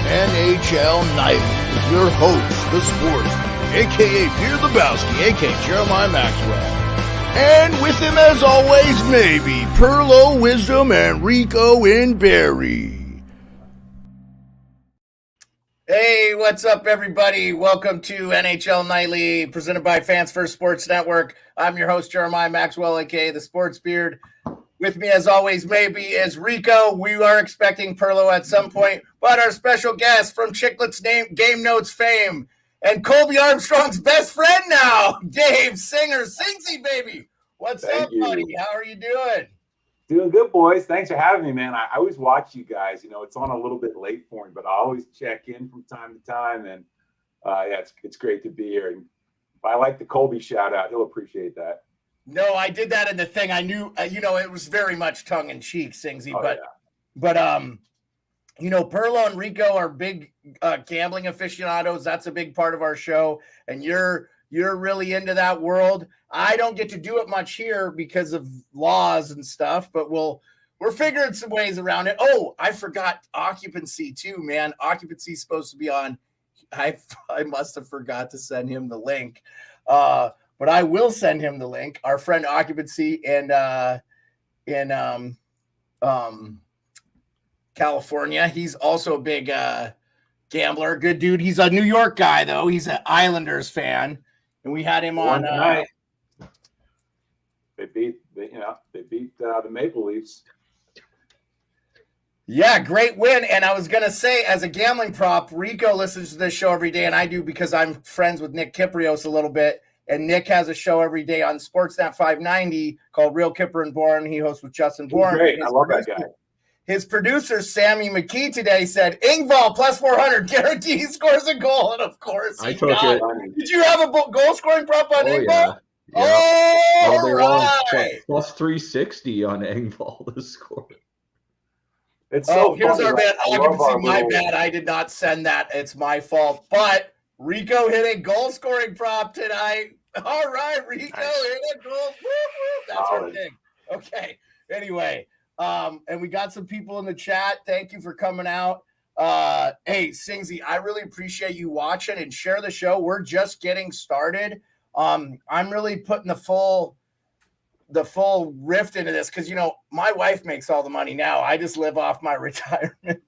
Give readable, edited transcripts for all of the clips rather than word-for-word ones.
NHL Nightly with your host, the sportsman, AKA Pearlo the Bestie, AKA Jeremiah Maxwell. And with him, as always, maybe Pearlo, Wisdom, and Rico in Barry. Hey, what's up, everybody? Welcome to NHL Nightly, presented by Fans First Sports Network. I'm your host, Jeremiah Maxwell, a.k.a. the Sports Beard. With me, as always, maybe is Rico. We are expecting Pearlo at some point, but our special guest from Chiclets Game Notes Fame and Colby Armstrong's best friend now, Dave Singer Singsy, baby. What's up, buddy? How are you doing? Doing good, boys. Thanks for having me, man. I always watch you guys. You know, it's on a little bit late for me, but I always check in from time to time. And yeah, it's great to be here. And I like the Colby shout out. He'll appreciate that. No, I did that in the thing. I knew, it was very much tongue in cheek, Singsy. Oh, but Pearlo and Rico are big gambling aficionados. That's a big part of our show, and you're really into that world. I don't get to do it much here because of laws and stuff, but we're figuring some ways around it. Oh, I forgot occupancy too, man. Occupancy is supposed to be on. I must have forgot to send him the link, but I will send him the link. Our friend Occupancy in California. He's also a big gambler. Good dude. He's a New York guy though. He's an Islanders fan. And we had him on. They beat the Maple Leafs. Yeah, great win. And I was gonna say, as a gambling prop, Rico listens to this show every day, and I do because I'm friends with Nick Kiprios a little bit. And Nick has a show every day on Sportsnet 590 called Real Kipper and Bourne. He hosts with Justin Bourne. Great, I love that guy. His producer, Sammy McKee, today said, Engvall plus 400, guarantee he scores a goal. And, of course, I took it. Did you have a goal-scoring prop on Engvall? Yeah. Oh, right. Plus 360 on Engvall to score. It's so here's our bad. Occupancy, my little... bad. I did not send that. It's my fault. But Rico hit a goal-scoring prop tonight. All right, Rico hit a goal. Woo-hoo. That's our thing. Okay. Anyway. And we got some people in the chat. Thank you for coming out. Hey, Singsy, I really appreciate you watching and share the show. We're just getting started. I'm really putting the full rift into this because, my wife makes all the money now. I just live off my retirement.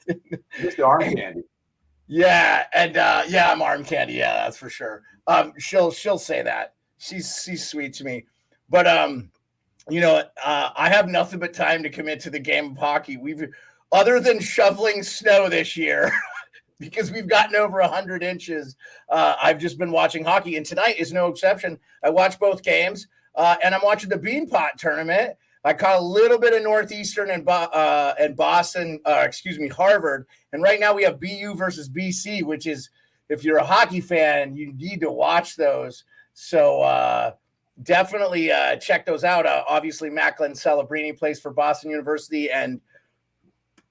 Just arm candy. Yeah. And, I'm arm candy. Yeah, that's for sure. She'll say that. She's sweet to me. But, I have nothing but time to commit to the game of hockey. Other than shoveling snow this year, because we've gotten over 100 inches, I've just been watching hockey, and tonight is no exception. I watched both games, and I'm watching the Beanpot tournament. I caught a little bit of Northeastern and Boston, Harvard, and right now we have BU versus BC, which is, if you're a hockey fan, you need to watch those. So, definitely check those out. Obviously, Macklin Celebrini plays for Boston University, and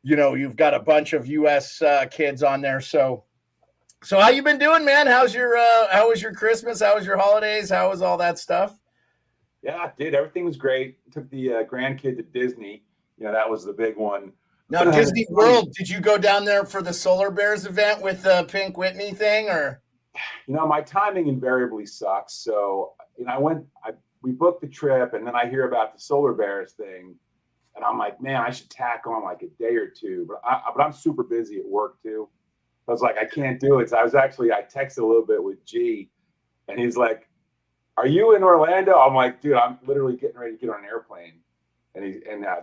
you've got a bunch of U.S. Kids on there. So how you been doing, man? How was your Christmas? How was your holidays? How was all that stuff? Yeah, dude, everything was great. Took the grandkid to Disney. That was the big one. Now, Disney World. Did you go down there for the Solar Bears event with the Pink Whitney thing, or? My timing invariably sucks. So. We booked the trip, and then I hear about the Solar Bears thing, and I'm like, man, I should tack on like a day or two. But I'm super busy at work too. I was like, I can't do it. So I texted a little bit with G, and he's like, "Are you in Orlando?" I'm like, dude, I'm literally getting ready to get on an airplane, and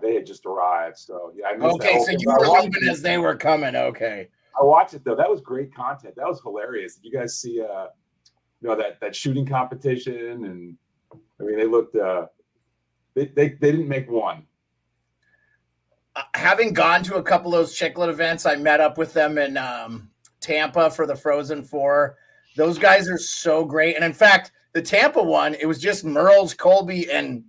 they had just arrived. So yeah, I missed okay, so you were leaving as they were coming. Okay, I watched it though. That was great content. That was hilarious. Did you guys see that shooting competition? And I mean, they looked they didn't make one. Having gone to a couple of those Chiclet events, I met up with them in Tampa for the Frozen Four. Those guys are so great. And in fact, the Tampa one, it was just Merles, Colby, and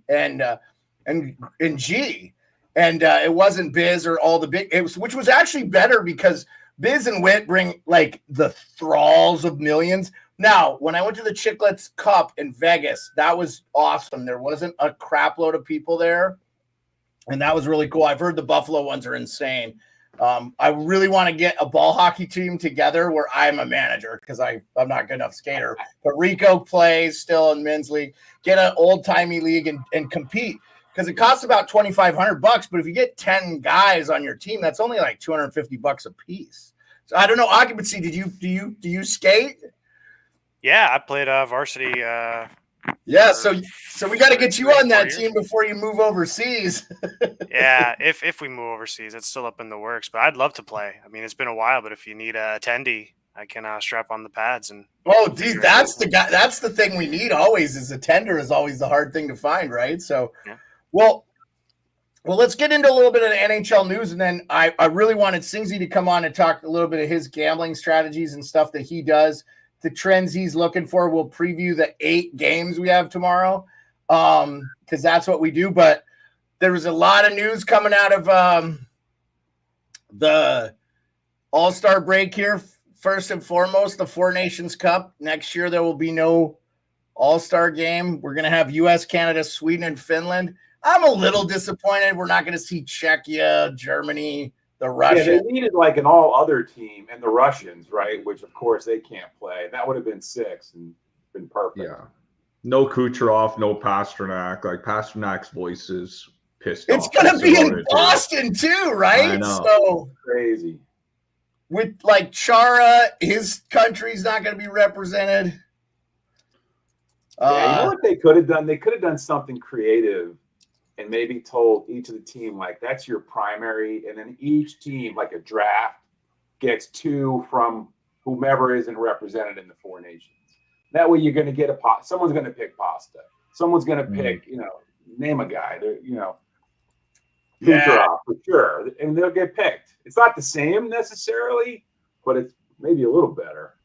G. And it wasn't Biz or all the big, which was actually better because Biz and Wit bring like the thralls of millions. Now, when I went to the Chiclets Cup in Vegas, that was awesome. There wasn't a crap load of people there, and that was really cool. I've heard the Buffalo ones are insane. I really want to get a ball hockey team together where I'm a manager because I'm not good enough skater. But Rico plays still in men's league. Get an old timey league and compete because it costs about $2,500. But if you get 10 guys on your team, that's only like $250 a piece. So I don't know. Occupancy. Do you skate? Yeah, I played varsity. Yeah, so we got to get you on that team before you move overseas. Yeah, if we move overseas, it's still up in the works. But I'd love to play. I mean, it's been a while, but if you need a attendee, I can strap on the pads and. Oh, geez, that's the guy. That's the thing we need always. Is a tender is always the hard thing to find, right? So, yeah. Well, let's get into a little bit of the NHL news, and then I really wanted Singsy to come on and talk a little bit of his gambling strategies and stuff that he does. The trends he's looking for. We'll preview the 8 games we have tomorrow because that's what we do. But there was a lot of news coming out of the All-Star break here. First and foremost, the Four Nations Cup. Next year, there will be no All-Star game. We're going to have U.S., Canada, Sweden, and Finland. I'm a little disappointed. We're not going to see Czechia, Germany, the Russians. Yeah, they needed like an all-other team and the Russians, right? Which, of course, they can't play. That would have been 6 and been perfect. Yeah. No Kucherov, no Pasternak. Like, Pasternak's voice is pissed off. It's going to be in Boston, too, right? I know. So crazy. With, like, Chara, his country's not going to be represented. Yeah, you know what they could have done? They could have done something creative and maybe told each of the team, like, that's your primary. And then each team, like a draft, gets 2 from whomever isn't represented in the Four Nations. That way you're going to get someone's going to pick Pasta. Someone's going to pick, name a guy, Kucherov for sure. And they'll get picked. It's not the same necessarily, but it's maybe a little better.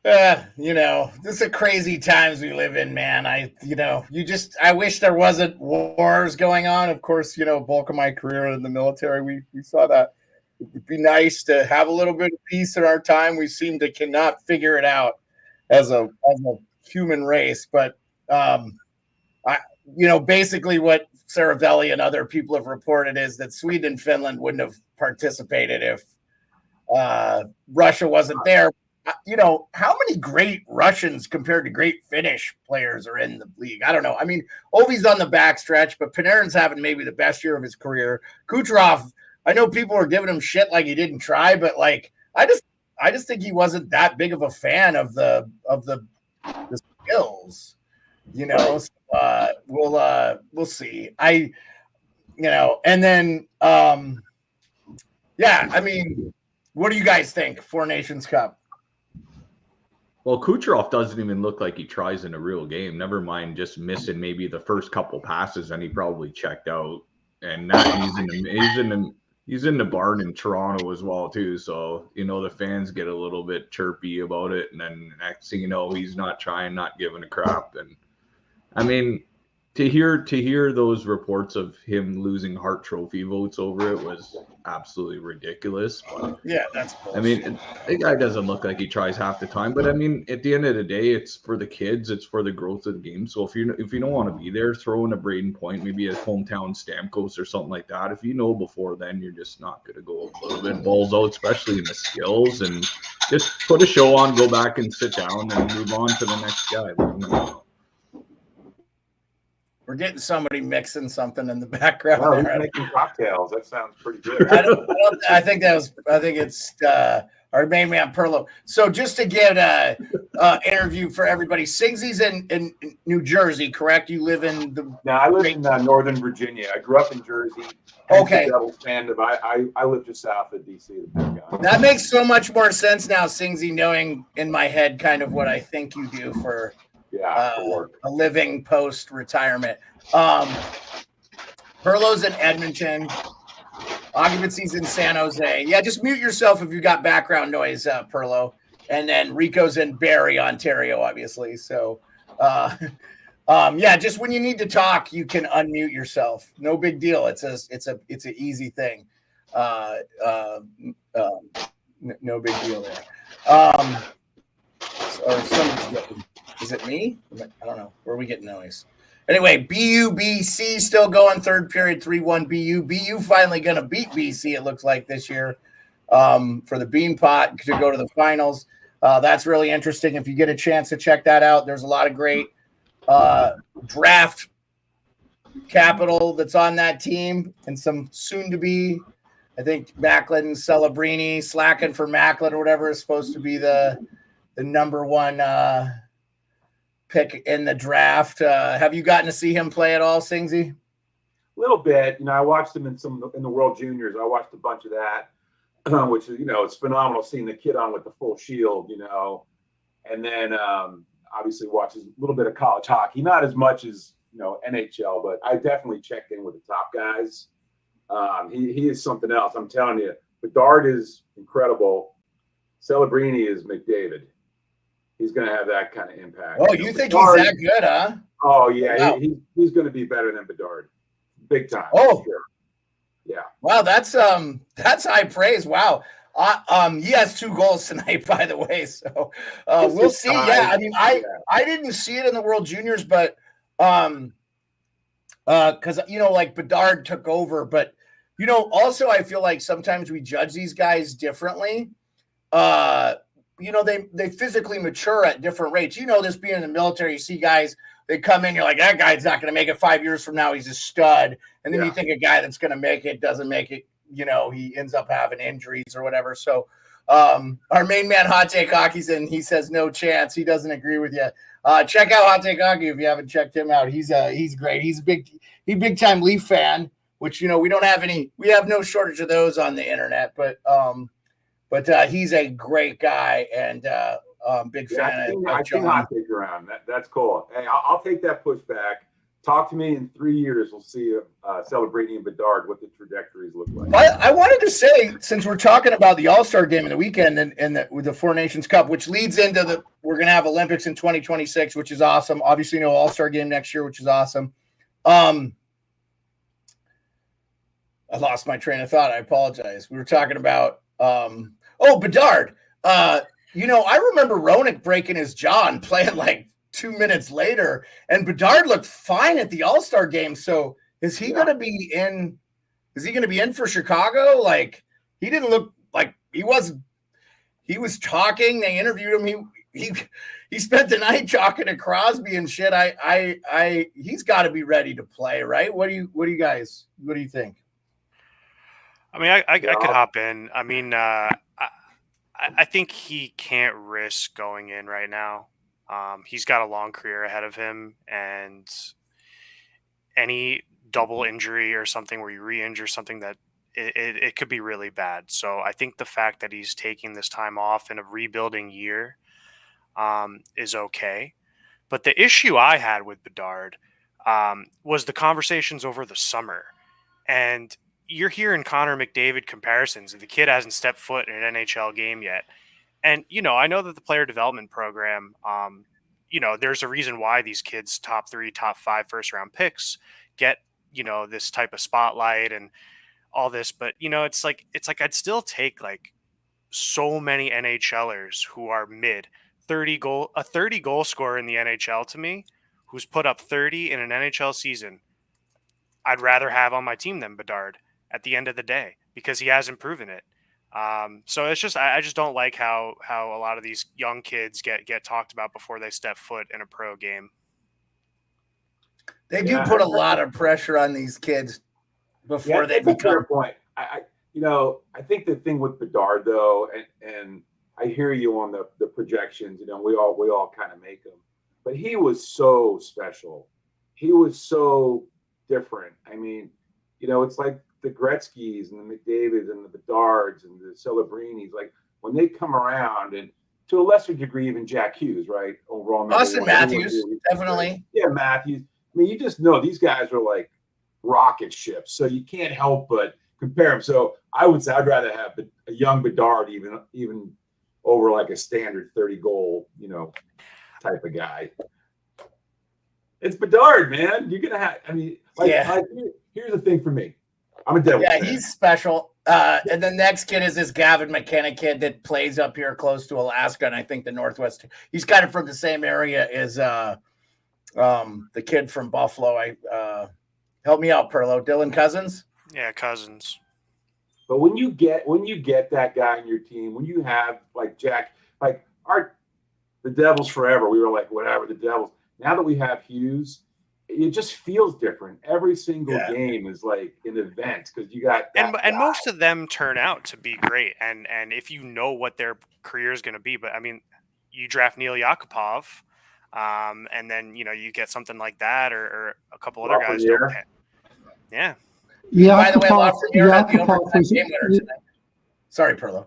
This is crazy times we live in, man. I wish there wasn't wars going on. Of course, bulk of my career in the military, we saw that. It would be nice to have a little bit of peace in our time. We seem to cannot figure it out as a human race. But, basically what Saravelli and other people have reported is that Sweden and Finland wouldn't have participated if Russia wasn't there. How many great Russians compared to great Finnish players are in the league? I don't know. I mean, Ovi's on the backstretch, but Panarin's having maybe the best year of his career. Kucherov, I know people are giving him shit like he didn't try, but like I just think he wasn't that big of a fan of the skills. So, we'll see. And then I mean, what do you guys think? Four Nations Cup. Well, Kucherov doesn't even look like he tries in a real game. Never mind just missing maybe the first couple passes, and he probably checked out. And now he's in the barn in Toronto as well too. So the fans get a little bit chirpy about it, and then next thing you know, he's not trying, not giving a crap. And I mean, to hear those reports of him losing Hart Trophy votes over it was absolutely ridiculous. But, yeah, that's bullshit. I mean, the guy doesn't look like he tries half the time. But I mean, at the end of the day, it's for the kids. It's for the growth of the game. So if you don't want to be there, throw in a Braden Point, maybe a hometown Stamkos or something like that. If you know before then, you're just not going to go a little bit balls out, especially in the skills, and just put a show on, go back and sit down, and move on to the next guy. We're getting somebody mixing something in the background. Well, there. He's making cocktails. That sounds pretty good. I think it's our main man Pearlo. So just to get a interview for everybody, Singsy's in New Jersey, correct? You live in the. No, I live in Northern Virginia. I grew up in Jersey. Okay. Devils fan, but I live just south of DC. The big guy. That makes so much more sense now, Singsy, knowing in my head kind of what I think you do for. A living post-retirement. Perlo's in Edmonton. Occupancy's in San Jose. Yeah, just mute yourself if you got background noise, Perlo. And then Rico's in Barrie, Ontario, obviously. So, just when you need to talk, you can unmute yourself. No big deal. It's an easy thing. No big deal there. Is it me? I don't know. Where are we getting noise? Anyway, BC still going third period, 3-1 BU. BU finally going to beat BC, it looks like, this year for the Bean Pot to go to the finals. That's really interesting. If you get a chance to check that out, there's a lot of great draft capital that's on that team and some soon-to-be, I think, Macklin, Celebrini, slacking for Macklin or whatever is supposed to be the number one pick in the draft. Have you gotten to see him play at all, Singsy? A little bit. I watched him in the World Juniors. I watched a bunch of that, which is, it's phenomenal seeing the kid on with the full shield, and then obviously watches a little bit of college hockey, not as much as, NHL, but I definitely checked in with the top guys. He is something else. I'm telling you, Bedard is incredible. Celebrini is McDavid. He's going to have that kind of impact. Oh, you think Bedard, he's that good, huh? Oh, yeah. Wow. He's going to be better than Bedard. Big time. Oh, sure. Yeah. Wow, that's high praise. Wow. He has 2 goals tonight, by the way. So we'll see. Yeah, I mean, I didn't see it in the World Juniors, but because like Bedard took over, but also I feel like sometimes we judge these guys differently. They physically mature at different rates. This being in the military, you see guys, they come in, you're like, that guy's not going to make it 5 years from now. He's a stud. And then you think a guy that's going to make it doesn't make it, he ends up having injuries or whatever. So our main man, Hot Take Hockey's in. He says no chance. He doesn't agree with you. Check out Hot Take Hockey if you haven't checked him out. He's great. He's big time Leaf fan, which, we don't have any, we have no shortage of those on the internet, but he's a great guy and big fan. I think Hot Take around. That's cool. Hey, I'll take that pushback. Talk to me in 3 years. We'll see Celebrini and Bedard what the trajectories look like. I wanted to say, since we're talking about the All-Star game in the weekend and with the Four Nations Cup, which leads into we're going to have Olympics in 2026, which is awesome. Obviously, no All-Star game next year, which is awesome. I lost my train of thought. I apologize. We were talking about Bedard. I remember Roenick breaking his jaw and playing like 2 minutes later, and Bedard looked fine at the All-Star game. So is he going to be in? Is he going to be in for Chicago? Like, he didn't look like he was talking. They interviewed him. He spent the night talking to Crosby and shit. He's got to be ready to play, right? What do you think? I mean, I could hop in. I mean, I think he can't risk going in right now. He's got a long career ahead of him, and any double injury or something where you re-injure something that it could be really bad. So I think the fact that he's taking this time off in a rebuilding year is okay. But the issue I had with Bedard was the conversations over the summer. And you're hearing Connor McDavid comparisons, and the kid hasn't stepped foot in an NHL game yet. And, I know that the player development program, there's a reason why these kids, top 3, top 5 first-round picks get, this type of spotlight and all this. But, it's like I'd still take, like, so many NHLers who are mid, a 30-goal scorer in the NHL to me, who's put up 30 in an NHL season, I'd rather have on my team than Bedard at the end of the day, because he hasn't proven it. So it's just, I just don't like how a lot of these young kids get talked about before they step foot in a pro game. They do put a lot of pressure on these kids before they become. Fair point. I think the thing with Bedard though, and I hear you on the projections, we all kind of make them, but he was so special. He was so different. I mean, it's like the Gretzkys and the McDavids and the Bedards and the Celebrinis, like when they come around, and to a lesser degree, even Jack Hughes, right? Overall, Austin Matthews, definitely. Yeah, Matthews. I mean, you just know these guys are like rocket ships, so you can't help but compare them. So I would say I'd rather have a young Bedard even over like a standard 30-goal, type of guy. It's Bedard, man. You're gonna have. I mean, here's the thing for me. I'm a Devils fan. He's special. And the next kid is this Gavin McKenna kid that plays up here close to Alaska, and I think the Northwest. He's kind of from the same area as The kid from Buffalo. Help me out, Pearlo. Dylan Cousins. Yeah, Cousins. But when you get that guy in your team, when you have like Jack, like the Devils forever, we were like, whatever, the Devils. Now that we have Hughes, it just feels different. Every single game is like an event because you got and most of them turn out to be great. And if you know what their career is going to be, but I mean, you draft Neil Yakupov, and then you get something like that, or a couple other guys. Yeah. By the way, Lafreniere had the overtime game winner tonight. Sorry, Pearlo.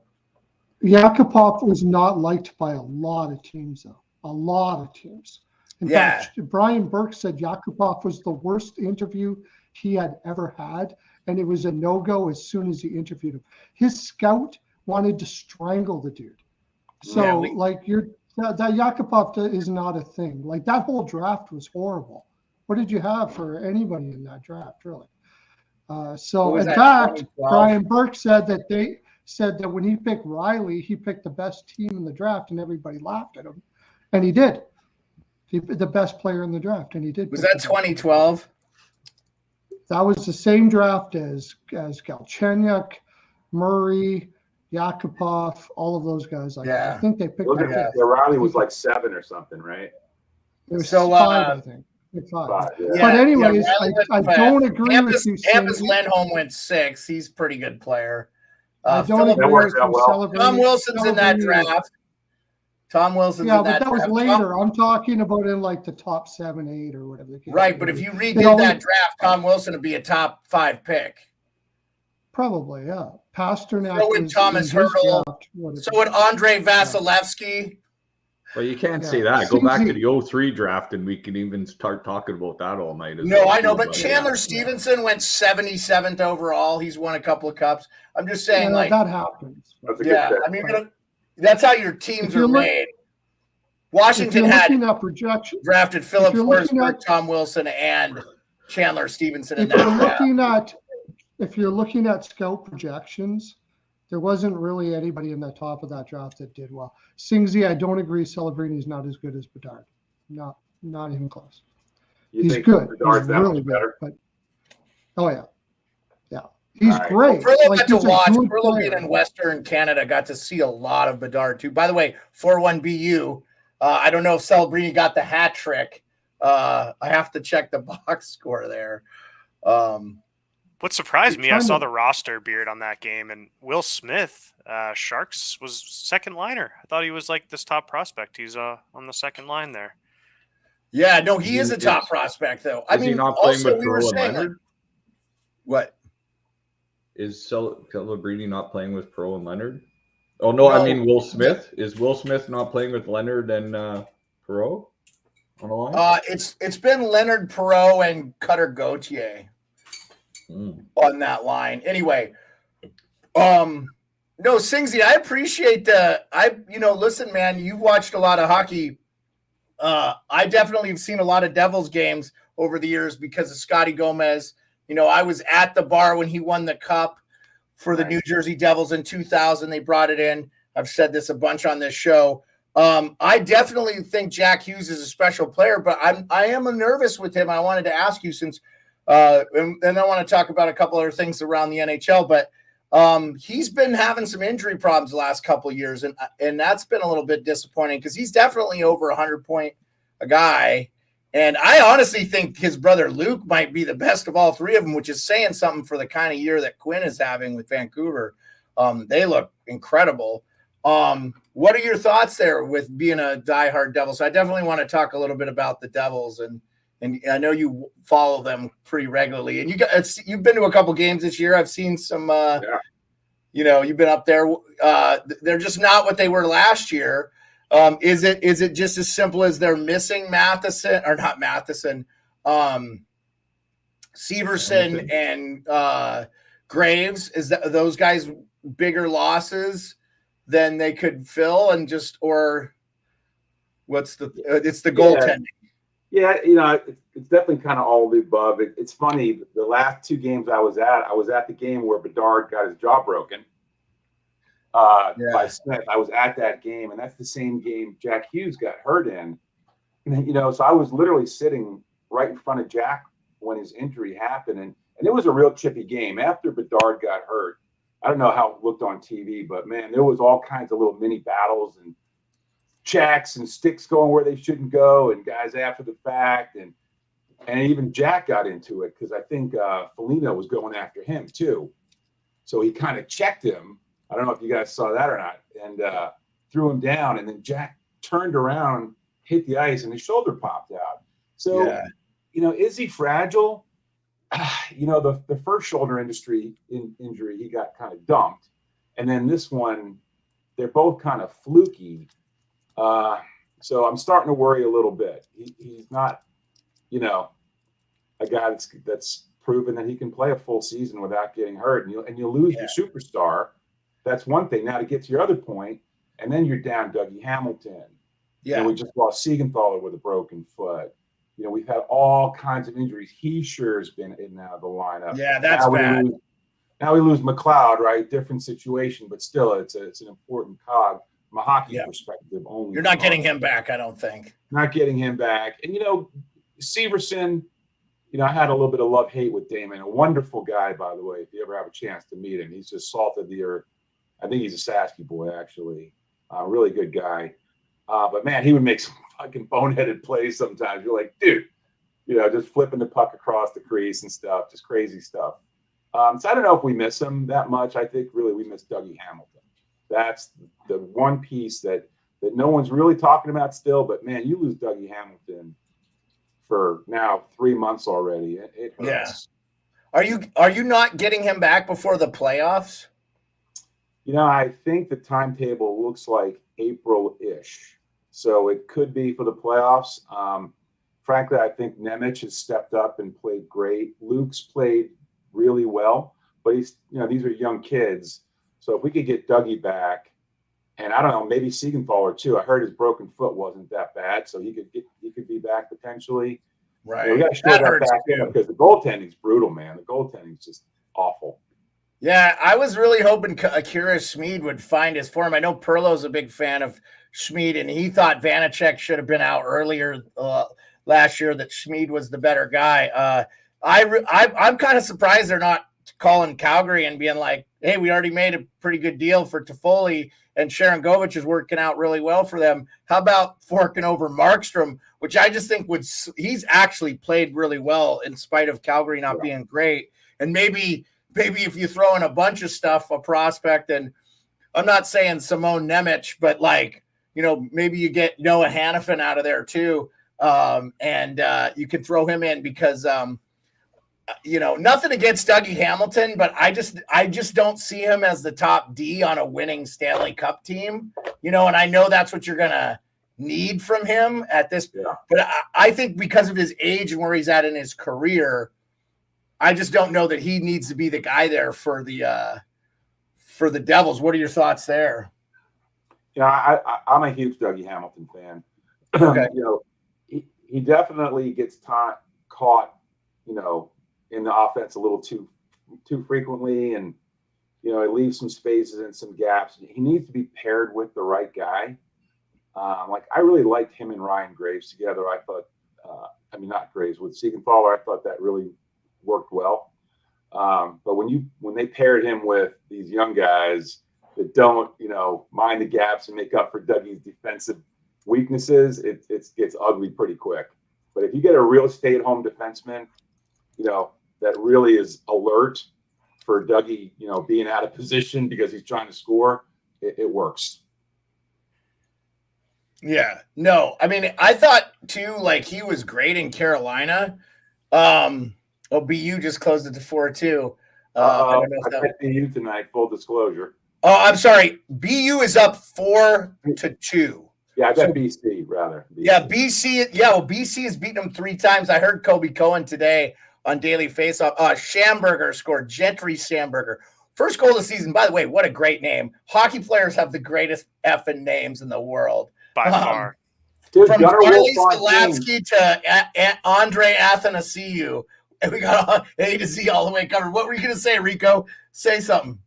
Yakupov was not liked by a lot of teams, though. A lot of teams. In fact, Brian Burke said Yakupov was the worst interview he had ever had, and it was a no-go as soon as he interviewed him. His scout wanted to strangle the dude. So, that Yakupov is not a thing. Like, that whole draft was horrible. What did you have for anybody in that draft, really? In fact, Brian Burke said that when he picked Riley, he picked the best team in the draft, and everybody laughed at him. And he did. The best player in the draft, and he did. Was that 2012? That was the same draft as Galchenyuk, Murray, Yakupov, all of those guys. I think they picked. Riley was like 7 or something, right? It was 5, I think. 5. Yeah. But anyways, I don't agree with you. Hampus Lindholm went 6. He's a pretty good player. I don't agree with you. Tom Wilson's in that draft. Tom Wilson's in that draft. Yeah, but that was later. I'm talking about in like the top 7, 8, or whatever. Right, but if you redid that draft, Tom Wilson would be a top 5 pick. Probably, yeah. Pasternak. So would Thomas Hertl. So would Andre Vasilevsky. Well, you can't say that. Go back to the 03 draft, and we can even start talking about that all night. I know, but Chandler Stevenson went 77th overall. He's won a couple of cups. I'm just saying, that happens. I mean, that's how your teams are made. Washington had drafted Philip Forsberg, Tom Wilson, and Chandler Stevenson in that draft. If you're looking at scout projections, there wasn't really anybody in the top of that draft that did well. Singsy, I don't agree. Celebrini is not as good as Bedard. Not even close. He's good. He's really good. But he's great. Pearlo got to watch. Pearlo being in Western Canada got to see a lot of Bedard too. By the way, 4-1 BU. I don't know if Celebrini got the hat trick. I have to check the box score there. What surprised me, I saw the roster beard on that game, and Will Smith, Sharks, was second liner. I thought he was like this top prospect. He's on the second line there. Yeah, no, he is a top prospect, though. I mean, not playing also with we were saying, Leonard? What? Is Celebrini not playing with Perreault and Leonard? Oh, no, I mean Will Smith. Is Will Smith not playing with Leonard and Perreault on the line? It's been Leonard, Perreault, and Cutter Gauthier on that line. Anyway, no, Singsy, I appreciate listen, man, you've watched a lot of hockey. I definitely have seen a lot of Devils games over the years because of Scotty Gomez. I was at the bar when he won the cup for the New Jersey Devils in 2000. They brought it in. I've said this a bunch on this show. I definitely think Jack Hughes is a special player, but I am nervous with him. I wanted to ask you since and I want to talk about a couple other things around the NHL, but he's been having some injury problems the last couple of years, and that's been a little bit disappointing because he's definitely over 100-point a guy. And I honestly think his brother Luke might be the best of all three of them, which is saying something for the kind of year that Quinn is having with Vancouver. They look incredible. What are your thoughts there with being a diehard Devil? So I definitely want to talk a little bit about the Devils, and I know you follow them pretty regularly. And you've been to a couple games this year. I've seen some. You've been up there. They're just not what they were last year. Is it just as simple as they're missing Severson and Graves? Is that those guys bigger losses than they could fill, or what's it's the goaltending? Yeah, it's definitely kind of all of the above. It's funny. The last two games I was at the game where Bedard got his jaw broken by Smith. I was at that game, and that's the same game Jack Hughes got hurt in. So I was literally sitting right in front of Jack when his injury happened, and it was a real chippy game. After Bedard got hurt, I don't know how it looked on TV, but man, there was all kinds of little mini battles and checks and sticks going where they shouldn't go, and guys after the fact, and even Jack got into it because I think Foligno was going after him too. So he kind of checked him. I don't know if you guys saw that or not, and threw him down, and then Jack turned around, hit the ice, and his shoulder popped out. So, is he fragile? The first shoulder injury, he got kind of dumped. And then this one, they're both kind of fluky. So I'm starting to worry a little bit. He's not, a guy that's proven that he can play a full season without getting hurt. And you lose your superstar. That's one thing. Now to get to your other point, and then you're down Dougie Hamilton. Yeah. We just lost Siegenthaler with a broken foot. We've had all kinds of injuries. He sure has been in and out of the lineup. Yeah, that's bad. Now we lose McLeod, right? Different situation, but still, it's an important cog from a hockey perspective. Only you're not getting him back, I don't think. Not getting him back, and Severson. I had a little bit of love-hate with Damon. A wonderful guy, by the way. If you ever have a chance to meet him, he's just salt of the earth. I think he's a Sasky boy, actually. Really good guy. But man, he would make some fucking boneheaded plays sometimes. You're like, dude, just flipping the puck across the crease and stuff, just crazy stuff. So I don't know if we miss him that much. I think really we miss Dougie Hamilton. That's the one piece that no one's really talking about still. But man, you lose Dougie Hamilton for now 3 months already. It hurts. Yeah. Are you not getting him back before the playoffs? I think the timetable looks like April-ish. So it could be for the playoffs. Frankly, I think Nemec has stepped up and played great. Luke's played really well, but these are young kids. So if we could get Dougie back, and I don't know, maybe Siegenthaler too. I heard his broken foot wasn't that bad, so he could be back potentially. Right. We got to show that back in because the goaltending's brutal, man. The goaltending's just awful. Yeah, I was really hoping Akira Schmid would find his form. I know Pearlo's a big fan of Schmid, and he thought Vanacek should have been out earlier last year, that Schmid was the better guy. I'm kind of surprised they're not calling Calgary and being like, hey, we already made a pretty good deal for Toffoli, and Sharon Govich is working out really well for them. How about forking over Markstrom, which I just think he's actually played really well in spite of Calgary not being great. And maybe if you throw in a bunch of stuff, a prospect, and I'm not saying Simone Nemec, but maybe you get Noah Hannafin out of there too. And you can throw him in because, nothing against Dougie Hamilton, but I just don't see him as the top D on a winning Stanley Cup team, and I know that's what you're going to need from him at this, but I think because of his age and where he's at in his career, I just don't know that he needs to be the guy there for the Devils. What are your thoughts there? I'm a huge Dougie Hamilton fan. Okay. He definitely gets caught, in the offense a little too frequently, and he leaves some spaces and some gaps. He needs to be paired with the right guy. I really liked him and Ryan Graves together. I thought, not Graves, with Siegenthaler, I thought that really worked well. But when they paired him with these young guys that don't, mind the gaps and make up for Dougie's defensive weaknesses, it gets ugly pretty quick. But if you get a real stay-at-home defenseman, that really is alert for Dougie, being out of position because he's trying to score, it works. Yeah, no, I thought too, he was great in Carolina. BU just closed it to 4-2. I bet BU tonight, full disclosure. Oh, I'm sorry. BU is up 4-2. Yeah, I bet BC rather. BC. Yeah, BC. Yeah, well, BC has beaten them 3 times. I heard Kobe Cohen today on Daily Faceoff. Schamberger scored. Gentry Schamberger. First goal of the season. By the way, what a great name. Hockey players have the greatest effing names in the world. By far. From Charlie Stalavsky to Andre Athanasiou. And we got A to Z all the way covered. What were you going to say, Rico? Say something.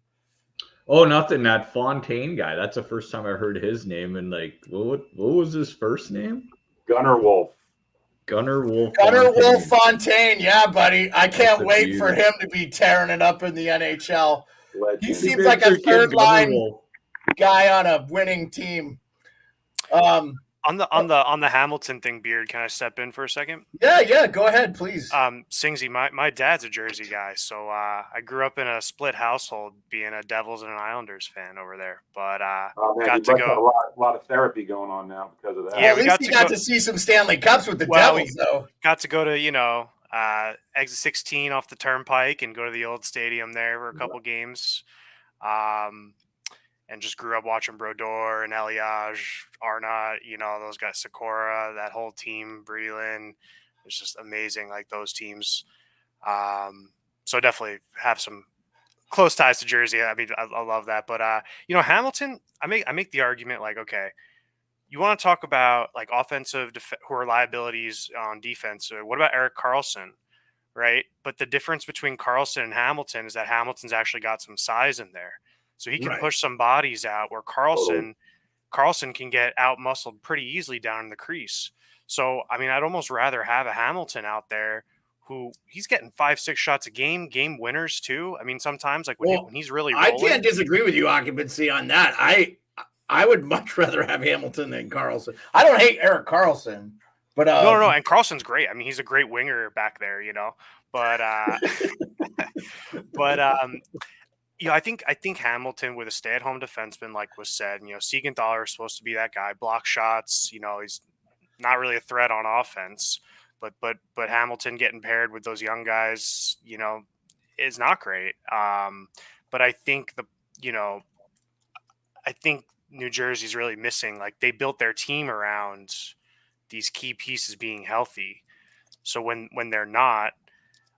Oh, nothing. That Fontaine guy. That's the first time I heard his name. And what was his first name? Gunnar Wolf. Gunnar Wolf Fontaine. Yeah, buddy. I can't wait beauty. for him to be tearing it up in the NHL. Legend. He seems like a third line guy on a winning team. On the Hamilton thing, Beard, can I step in for a second? Yeah, go ahead, please. Singsy, my dad's a Jersey guy, so I grew up in a split household, being a Devils and an Islanders fan over there. But got to go a lot of therapy going on now because of that. Yeah, at least you got to see some Stanley Cups with the Devils, though. Got to go to exit 16 off the Turnpike and go to the old stadium there for a couple games. And just grew up watching Brodeur and Eliage, Arnott, those guys, Sikora, that whole team, Breland. It's just amazing, like those teams. So definitely have some close ties to Jersey. I mean, I love that. But, Hamilton, I make the argument like, okay, you want to talk about like offensive who are liabilities on defense. What about Erik Karlsson, right? But the difference between Karlsson and Hamilton is that Hamilton's actually got some size in there. So he can push some bodies out where Karlsson can get out muscled pretty easily down in the crease. So, I mean, I'd almost rather have a Hamilton out there who he's getting 5-6 shots a game winners too. I mean, sometimes like when he's really rolling. I can't disagree with you, Occupancy, on that. I would much rather have Hamilton than Karlsson. I don't hate Erik Karlsson, but no, and Karlsson's great. I mean, he's a great winger back there, but I think Hamilton with a stay-at-home defenseman, like was said, Siegenthaler is supposed to be that guy, block shots. He's not really a threat on offense, but Hamilton getting paired with those young guys, is not great. But I think I think New Jersey's really missing. Like they built their team around these key pieces being healthy. So when they're not,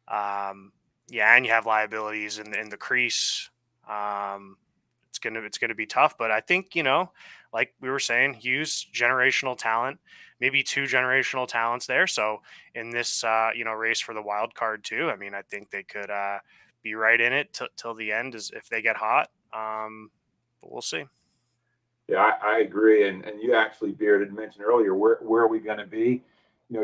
and you have liabilities in the crease. It's gonna be tough, but I think like we were saying, Hughes generational talent, maybe 2 generational talents there. So in this race for the wild card too, I mean, I think they could be right in it till the end as if they get hot. But we'll see. Yeah, I agree. And you actually, Beard, had mentioned earlier where are we going to be?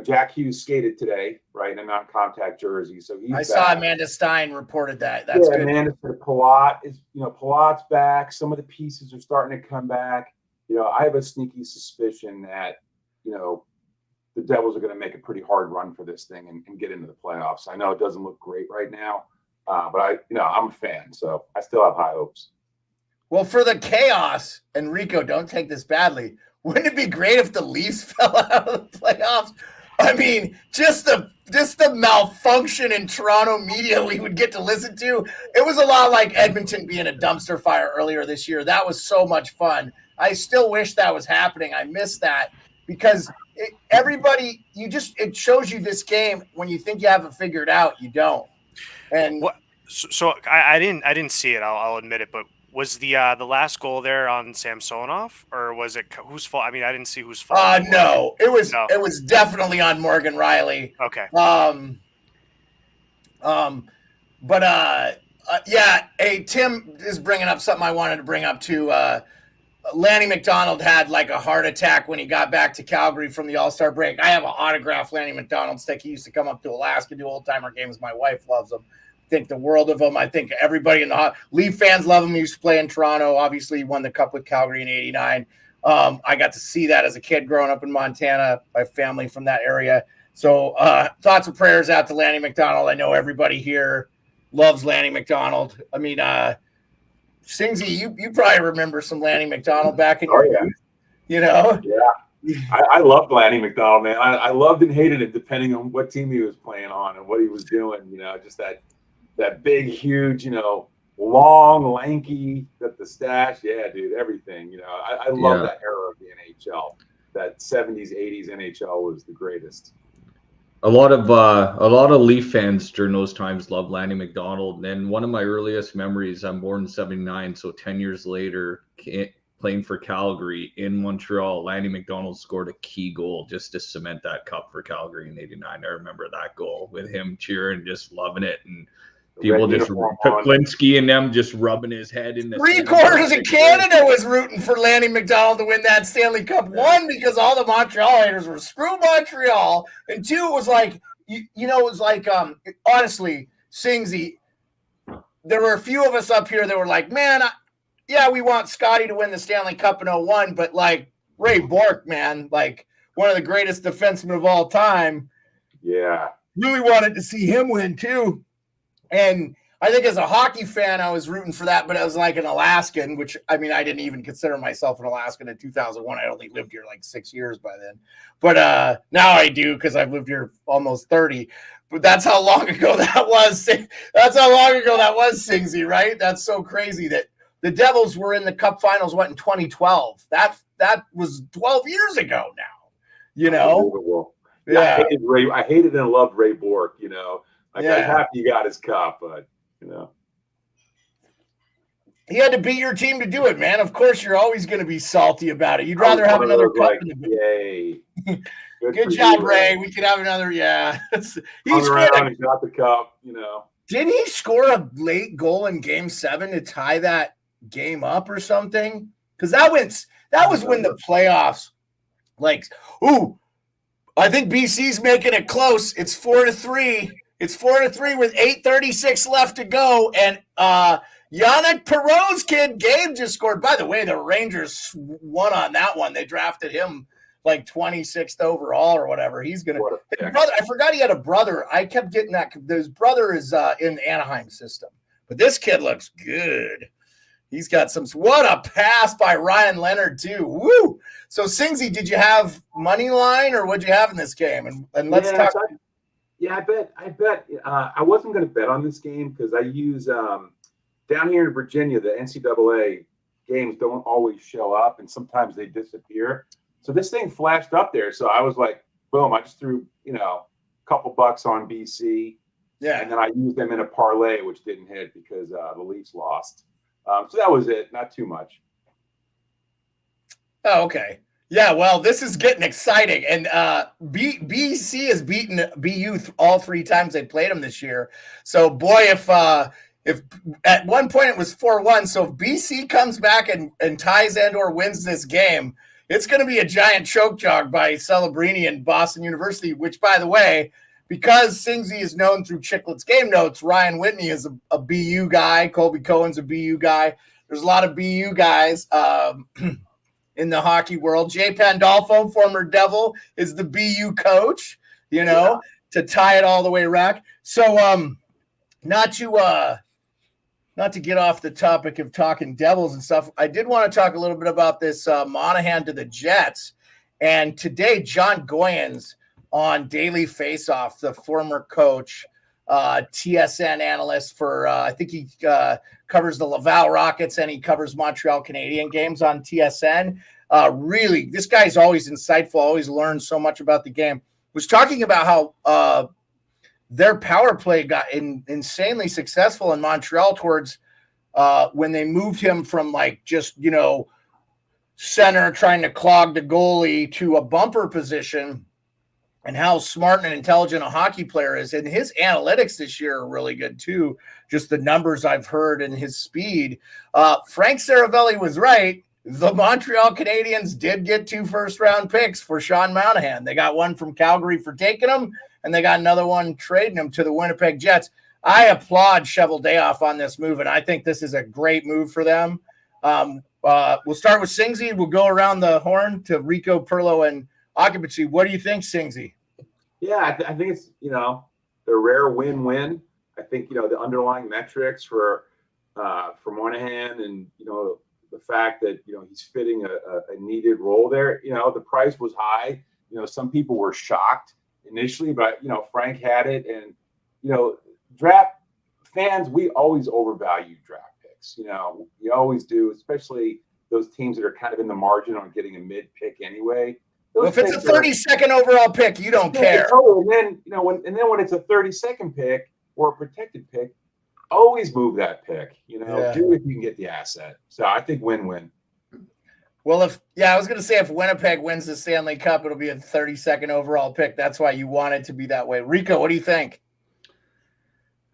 Jack Hughes skated today, right, in a non-contact jersey. So I saw Amanda Stein reported that. That's good. Amanda said Palat's back. Some of the pieces are starting to come back. I have a sneaky suspicion that, the Devils are going to make a pretty hard run for this thing and get into the playoffs. I know it doesn't look great right now, but I'm a fan, so I still have high hopes. Well, for the chaos, and Rico, don't take this badly, wouldn't it be great if the Leafs fell out of the playoffs? I mean, just the malfunction in Toronto media we would get to listen to. It was a lot like Edmonton being a dumpster fire earlier this year. That was so much fun. I still wish that was happening. I miss that because it shows you this game when you think you have it figured out, you don't. And so I didn't see it. I'll admit it, but. Was the last goal there on Samsonov, or was it whose fault? I mean, I didn't see whose fault. No, it was definitely on Morgan Riley. Okay. Hey, Tim is bringing up something I wanted to bring up too. Lanny McDonald had like a heart attack when he got back to Calgary from the All-Star break. I have an autographed Lanny McDonald stick. He used to come up to Alaska, do old-timer games. My wife loves him. Think the world of him. I think everybody in the Leaf fans love him. He used to play in Toronto. Obviously, he won the Cup with Calgary in '89. I got to see that as a kid growing up in Montana. My family from that area. So thoughts and prayers out to Lanny McDonald. I know everybody here loves Lanny McDonald. I mean, Singsy, you probably remember some Lanny McDonald back in your youth. Yeah. I loved Lanny McDonald, man. I loved and hated it depending on what team he was playing on and what he was doing. Just that big, huge, long, lanky, the stash. Yeah, dude, everything. I love that era of the NHL. That 70s, 80s NHL was the greatest. A lot of Leaf fans during those times loved Lanny McDonald. And one of my earliest memories, I'm born in '79, so 10 years later, playing for Calgary in Montreal, Lanny McDonald scored a key goal just to cement that cup for Calgary in '89. I remember that goal with him cheering, just loving it. And People just Puklinski and them just rubbing his head in the 3/4 of Canada was rooting for Lanny McDonald to win that Stanley Cup. One, because all the Montreal haters were screw Montreal, and two, it was like honestly, Singsy, there were a few of us up here that were like, man, we want Scotty to win the Stanley Cup in 01, but like Ray Bourque, man, like one of the greatest defensemen of all time. Yeah. Really wanted to see him win too. And I think as a hockey fan, I was rooting for that, but I was like an Alaskan, which, I mean, I didn't even consider myself an Alaskan in 2001. I only lived here like 6 years by then. But now I do because I've lived here almost 30. But that's how long ago that was. That's how long ago that was, Singsy, right? That's so crazy that the Devils were in the Cup Finals, in 2012? That was 12 years ago now, you know? Yeah. I hated and loved Ray Bourque, you know? Like, I'm happy he got his cup, but, you know. He had to beat your team to do it, man. Of course, you're always going to be salty about it. You'd rather have another cup in the yay. Good job, Ray. We could have another, He scored and got the cup, you know. Didn't he score a late goal in Game 7 to tie that game up or something? Because that was when the playoffs, I think BC's making it close. It's 4-3. It's 4-3 with 8:36 left to go. And Yannick Perreault's kid, Gabe, just scored. By the way, the Rangers won on that one. They drafted him like 26th overall or whatever. He's going to – I forgot he had a brother. I kept getting that. His brother is in the Anaheim system. But this kid looks good. He's got some – what a pass by Ryan Leonard too. Woo! So, Singsy, did you have money line or what'd you have in this game? And let's talk – Yeah, I bet. I wasn't going to bet on this game because I use down here in Virginia, the NCAA games don't always show up, and sometimes they disappear. So this thing flashed up there, so I was like, boom! I just threw a couple bucks on BC, and then I used them in a parlay, which didn't hit because the Leafs lost. So that was it. Not too much. Oh, okay. Yeah, well, this is getting exciting, and BC has beaten BU all 3 times they played them this year. So, boy, if at one point it was 4-1, so if BC comes back and ties and/or wins this game, it's going to be a giant choke jog by Celebrini and Boston University. Which, by the way, because Singsy is known through Chiclets Game Notes, Ryan Whitney is a BU guy. Colby Cohen's a BU guy. There's a lot of BU guys. In the hockey world, Jay Pandolfo, former Devil, is the BU coach, to tie it all the way around. So, not to get off the topic of talking Devils and stuff, I did want to talk a little bit about this Monahan to the Jets. And today, John Goyens on Daily Faceoff, the former coach, TSN analyst for, I think he covers the Laval Rockets and he covers Montreal Canadian games on TSN. Really, this guy's always insightful, always learns so much about the game. Was talking about how their power play got insanely successful in Montreal towards when they moved him from center trying to clog the goalie to a bumper position, and how smart and intelligent a hockey player is. And his analytics this year are really good too. Just the numbers I've heard and his speed. Frank Saravelli was right. The Montreal Canadiens did get 2 first-round picks for Sean Monahan. They got one from Calgary for taking him, and they got another one trading him to the Winnipeg Jets. I applaud Shovel Dayoff on this move, and I think this is a great move for them. We'll start with Singsy. We'll go around the horn to Rico, Pearlo, and Occupancy. What do you think, Singsy? Yeah, I think it's, the rare win-win. I think, the underlying metrics for Monahan and, the fact that, he's fitting a needed role there. The price was high. Some people were shocked initially, but, Frank had it. And, draft fans, we always overvalue draft picks. We always do, especially those teams that are kind of in the margin on getting a mid pick anyway. Well, if it's a 32nd overall pick, you don't care. And then, when it's a 32nd pick or a protected pick, always move that pick. Do if you can get the asset. So I think win-win. Well, I was going to say if Winnipeg wins the Stanley Cup, it'll be a 32nd overall pick. That's why you want it to be that way. Rico, what do you think?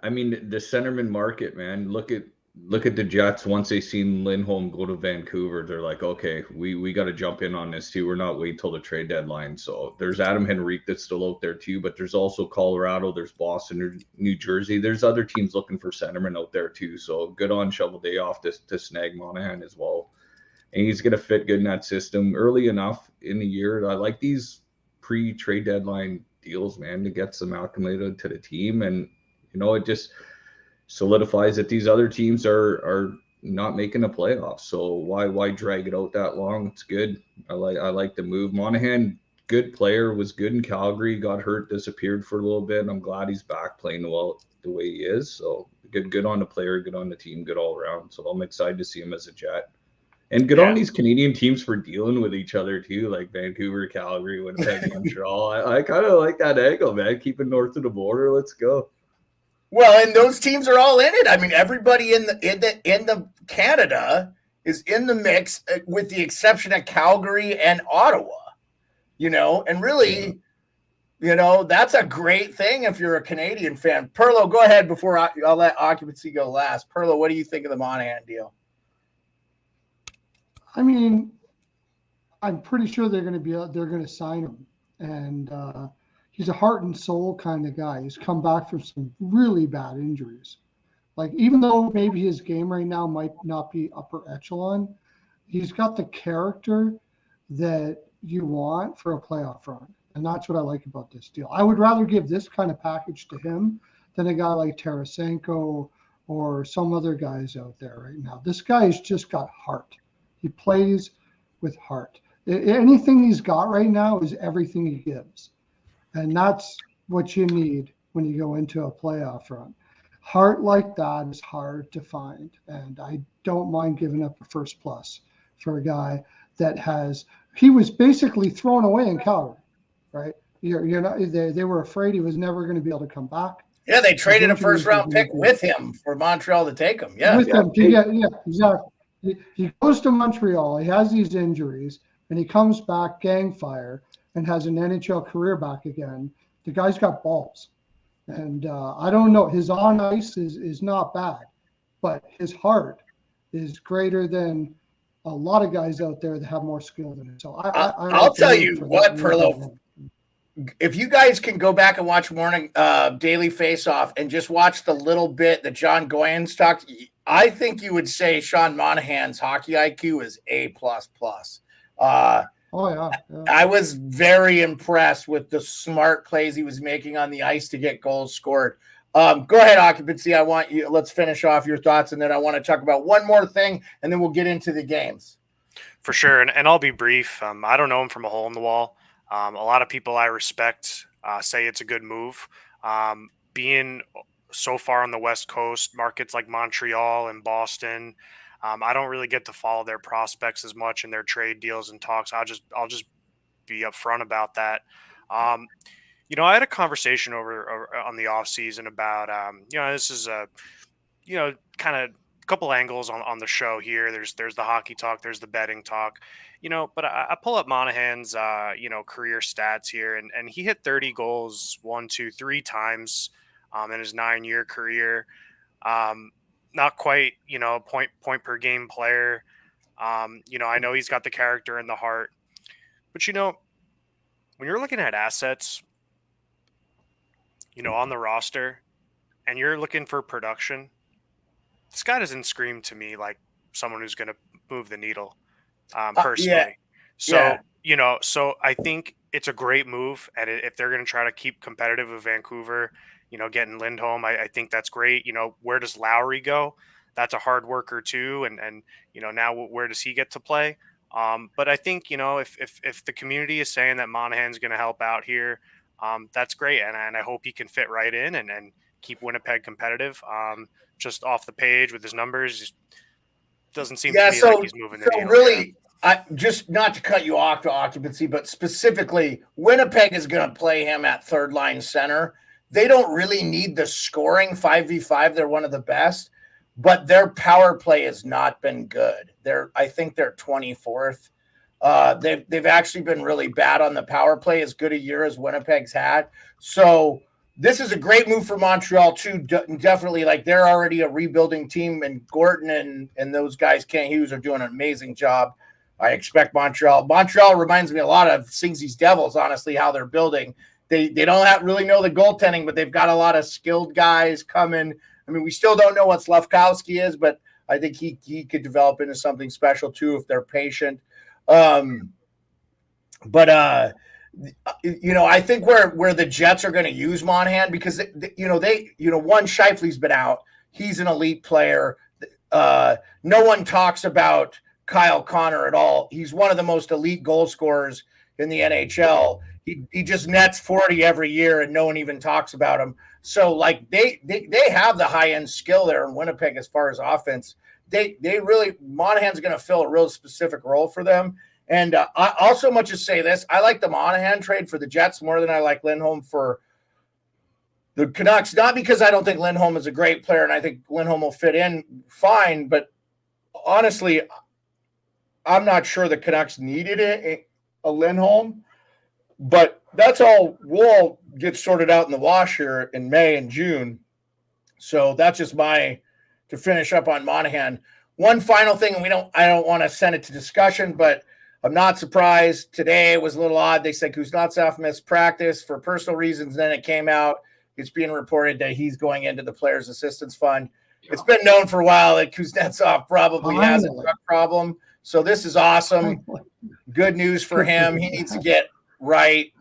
I mean, the centerman market, man. Look at the Jets. Once they seen Lindholm go to Vancouver, they're like, okay, we got to jump in on this too. We're not waiting till the trade deadline. So there's Adam Henrique that's still out there too, but there's also Colorado, there's Boston, New Jersey. There's other teams looking for centermen out there too. So good on Shovel Day off to snag Monahan as well. And he's going to fit good in that system early enough in the year. I like these pre-trade deadline deals, man, to get some acclimated to the team. And, it just solidifies that these other teams are not making the playoffs. So why drag it out that long? It's good. I like the move. Monahan, good player, was good in Calgary, got hurt, disappeared for a little bit. I'm glad he's back playing well the way he is. So good on the player, good on the team, good all around. So I'm excited to see him as a Jet. And good on these Canadian teams for dealing with each other too, like Vancouver, Calgary, Winnipeg, Montreal. I kind of like that angle, man. Keeping north of the border. Let's go. Well, and those teams are all in it. I mean, everybody in the Canada is in the mix, with the exception of Calgary and Ottawa. And really, that's a great thing if you're a Canadian fan. Pearlo, go ahead before I'll let Occupancy go last. Pearlo, what do you think of the Monahan deal? I mean, I'm pretty sure they're going to sign him, and he's a heart and soul kind of guy. He's come back from some really bad injuries. Like, even though maybe his game right now might not be upper echelon, he's got the character that you want for a playoff run. And that's what I like about this deal. I would rather give this kind of package to him than a guy like Tarasenko or some other guys out there right now. This guy's just got heart. He plays with heart. Anything he's got right now is everything he gives. And that's what you need when you go into a playoff run. Heart like that is hard to find. And I don't mind giving up a first plus for a guy that he was basically thrown away in Calgary, right? You're not, they were afraid he was never going to be able to come back. Yeah, they traded a first round pick with him for Montreal to take him. Yeah. With him. Yeah, exactly. He goes to Montreal, he has these injuries, and he comes back gang fire and has an NHL career back again. The guy's got balls. And I don't know, his on ice is not bad, but his heart is greater than a lot of guys out there that have more skill than him. So I'll tell you what, Pearlo, if you guys can go back and watch Morning Daily Face-Off and just watch the little bit that John Goyens talked, I think you would say Sean Monahan's hockey IQ is A++. I was very impressed with the smart plays he was making on the ice to get goals scored. Go ahead, Occupancy. Let's finish off your thoughts, and then I want to talk about one more thing, and then we'll get into the games. For sure, and I'll be brief. I don't know him from a hole in the wall. A lot of people I respect say it's a good move. Being so far on the West Coast, markets like Montreal and Boston, I don't really get to follow their prospects as much in their trade deals and talks. I'll just be upfront about that. I had a conversation over on the off season about, this is kind of a couple angles on the show here. There's the hockey talk, there's the betting talk, but I pull up Monahan's, career stats here, and he hit 30 goals 3 times in his 9-year career. Not quite, point per game player. I know he's got the character and the heart, but when you're looking at assets, on the roster, and you're looking for production, this guy doesn't scream to me like someone who's going to move the needle, personally. So I think it's a great move, and if they're going to try to keep competitive with Vancouver, getting Lindholm, I think that's great. Where does Lowry go? That's a hard worker too. And now where does he get to play? But I think, if the community is saying that Monahan's going to help out here, that's great. And I hope he can fit right in and keep Winnipeg competitive. Just off the page with his numbers, just doesn't seem to me like he's moving the needle. Really, just not to cut you off to Occupancy, but specifically, Winnipeg is going to play him at third line center. They don't really need the scoring 5v5. They're one of the best, but their power play has not been good. I think they're 24th. They've actually been really bad on the power play, as good a year as Winnipeg's had. So this is a great move for Montreal too. Definitely, like they're already a rebuilding team, and Gorton and those guys, Kent Hughes, are doing an amazing job. I expect Montreal. Montreal reminds me a lot of Singsy's Devils, honestly, how they're building. They don't really know the goaltending, but they've got a lot of skilled guys coming. I mean, we still don't know what Slafkowski is, but I think he could develop into something special too if they're patient. I think where the Jets are going to use Monahan, because one, Scheifele's been out. He's an elite player. No one talks about Kyle Connor at all. He's one of the most elite goal scorers in the NHL. He just nets 40 every year, and no one even talks about him. So like they have the high end skill there in Winnipeg as far as offense. Monahan's going to fill a real specific role for them. And I also much as say this, I like the Monahan trade for the Jets more than I like Lindholm for the Canucks. Not because I don't think Lindholm is a great player, and I think Lindholm will fit in fine, but honestly, I'm not sure the Canucks needed a Lindholm. But that's all. We'll all get sorted out in the wash here in May and June. So that's just to finish up on Monahan. One final thing, and I don't want to send it to discussion, but I'm not surprised. Today it was a little odd. They said Kuznetsov missed practice for personal reasons. Then it came out. It's being reported that he's going into the Players Assistance Fund. It's been known for a while that Kuznetsov probably has a drug problem. So this is awesome. Good news for him. He needs to get right.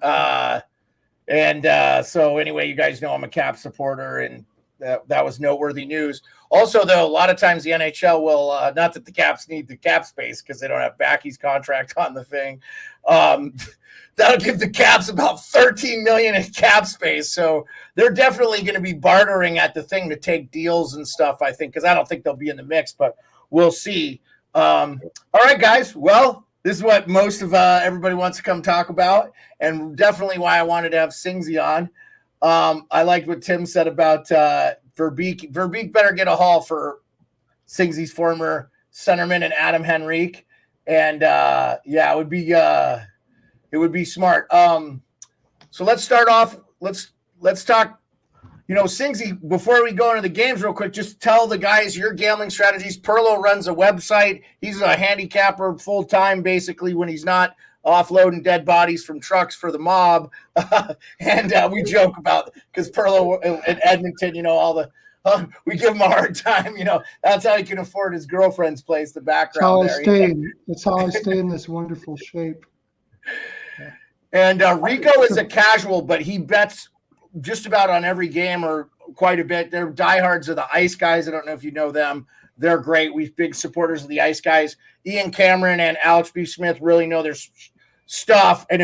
So anyway, you guys know I'm a Cap supporter, and that was noteworthy news. Also, though, a lot of times the NHL will, not that the Caps need the cap space because they don't have Backey's contract on the thing. That'll give the Caps about $13 million in cap space. So they're definitely going to be bartering at the thing to take deals and stuff, I think, because I don't think they'll be in the mix, but we'll see. All right, guys. Well, this is what most of everybody wants to come talk about, and definitely why I wanted to have Singsy on. I liked what Tim said about Verbeek. Verbeek better get a haul for Singsy's former centerman and Adam Henrique. And it would be smart. So let's start off. Let's talk, Singsy, before we go into the games real quick, just tell the guys your gambling strategies. Pearlo runs a website. He's a handicapper full time, basically, when he's not offloading dead bodies from trucks for the mob. And we joke about, because Pearlo in Edmonton, we give him a hard time. That's how he can afford his girlfriend's place, the background there. That's how I stay in this wonderful shape. And Rico is a casual, but he bets just about on every game, or quite a bit. They're diehards of the Ice Guys. I don't know if you know them. They're great. We're big supporters of the Ice Guys. Ian Cameron and Alex B. Smith really know their stuff. And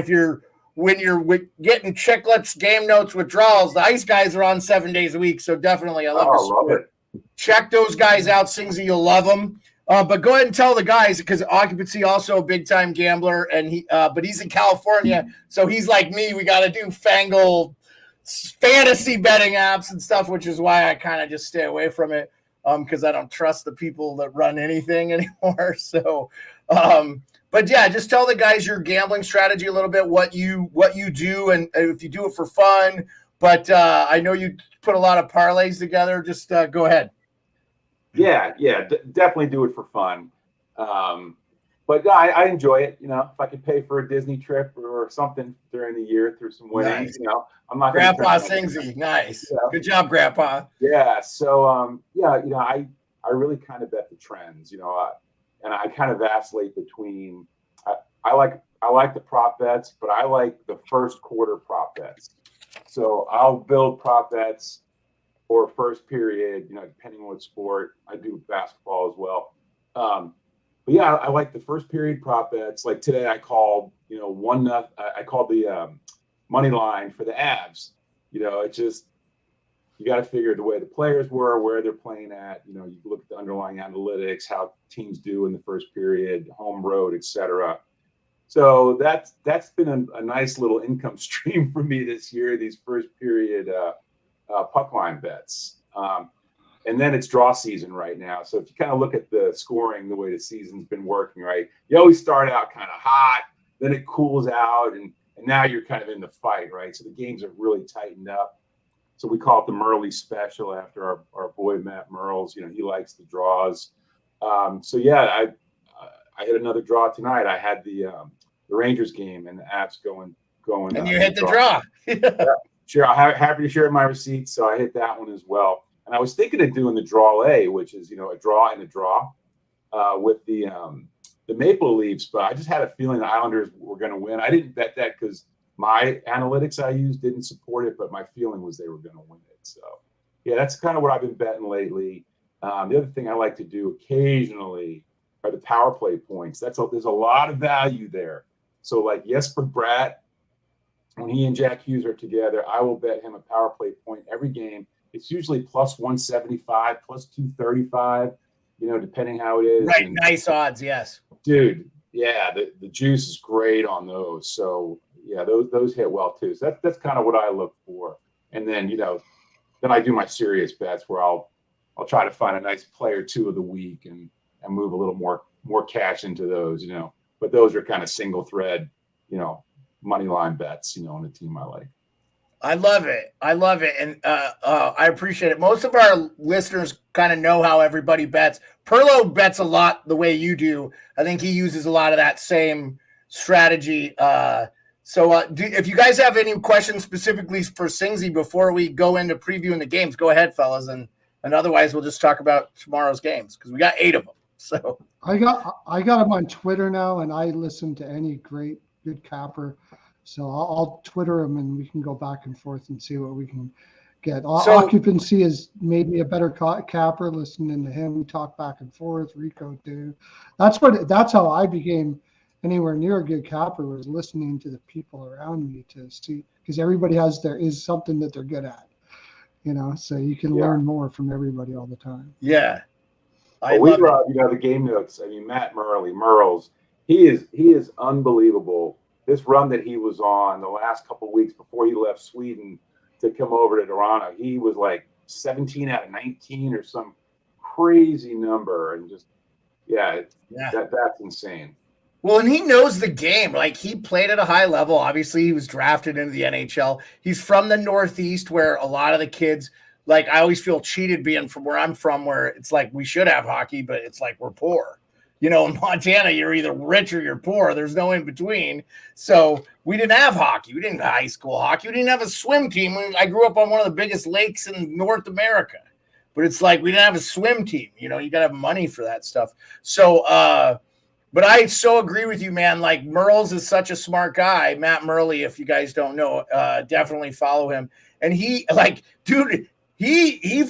when you're getting Chiclets Game Notes withdrawals, the Ice Guys are on 7 days a week. So definitely, I love it. Check those guys out, Singsy. You'll love them. But go ahead and tell the guys, because Occupancy also a big time gambler, and but he's in California, so he's like me. We got to do fangle fantasy betting apps and stuff, which is why I kind of just stay away from it, because I don't trust the people that run anything anymore. So, but yeah, just tell the guys your gambling strategy a little bit, what you do, and if you do it for fun. But I know you put a lot of parlays together. Just go ahead. Yeah, definitely do it for fun. But yeah, I enjoy it. If I could pay for a Disney trip or something during the year through some winnings, nice. I'm not. Grandpa Singsy, nice. Yeah. Good job, Grandpa. Yeah. So, I really kind of bet the trends, and I kind of vacillate between. I like the prop bets, but I like the first quarter prop bets. So I'll build prop bets for first period, depending on what sport. I do basketball as well. But yeah, I like the first period prop bets. Like today, I called, 1-0. I called the money line for the Avs. It's just, you got to figure the way the players were, where they're playing at. You look at the underlying analytics, how teams do in the first period, home, road, etc. So that's been a nice little income stream for me this year. These first period puck line bets. And then it's draw season right now. So if you kind of look at the scoring, the way the season's been working, right? You always start out kind of hot, then it cools out, and now you're kind of in the fight, right? So the games have really tightened up. So we call it the Merle special after our boy Matt Merles. He likes the draws. So yeah, I hit another draw tonight. I had the Rangers game and the Avs going. And you hit the draw. Yeah, sure. I'm happy to share my receipts. So I hit that one as well. And I was thinking of doing the draw A, which is, a draw and a draw with the Maple Leafs. But I just had a feeling the Islanders were going to win. I didn't bet that because my analytics I used didn't support it, but my feeling was they were going to win it. So, yeah, that's kind of what I've been betting lately. The other thing I like to do occasionally are the power play points. There's a lot of value there. So, like Jesper Bratt, when he and Jack Hughes are together, I will bet him a power play point every game. It's usually plus 175, plus 235, depending how it is. Right, and, nice odds, yes. Dude, yeah, the juice is great on those. So, yeah, those hit well too. So that's kind of what I look for. And then, then I do my serious bets where I'll try to find a nice play or two of the week and move a little more cash into those, But those are kind of single thread, money line bets, on a team I like. I love it. And I appreciate it. Most of our listeners kind of know how everybody bets. Pearlo bets a lot the way you do. I think he uses a lot of that same strategy. So if you guys have any questions specifically for Singsy before we go into previewing the games, go ahead, fellas. And otherwise, we'll just talk about tomorrow's games because we got 8 of them. So I got him on Twitter now, and I listen to any good capper. So I'll Twitter him, and we can go back and forth and see what we can get. Occupancy has made me a better capper listening to him talk back and forth. Rico too. That's how I became anywhere near a good capper, was listening to the people around me to see, because everybody is something that they're good at, so you can learn more from everybody all the time. Yeah. We love, the game notes. I mean, Matt Merles, he is unbelievable. This run that he was on the last couple of weeks before he left Sweden to come over to Toronto, he was like 17 out of 19 or some crazy number. And just, that's insane. Well, and he knows the game. Like, he played at a high level. Obviously, he was drafted into the NHL. He's from the Northeast, where a lot of the kids, like, I always feel cheated being from where I'm from, where it's like we should have hockey, but it's like we're poor. In Montana, you're either rich or you're poor. There's no in between. So we didn't have hockey. We didn't have high school hockey. We didn't have a swim team. I grew up on one of the biggest lakes in North America. But it's like we didn't have a swim team. You got to have money for that stuff. So, but I so agree with you, man. Like, Merles is such a smart guy. Matt Merle, if you guys don't know, definitely follow him. And he, like, dude, he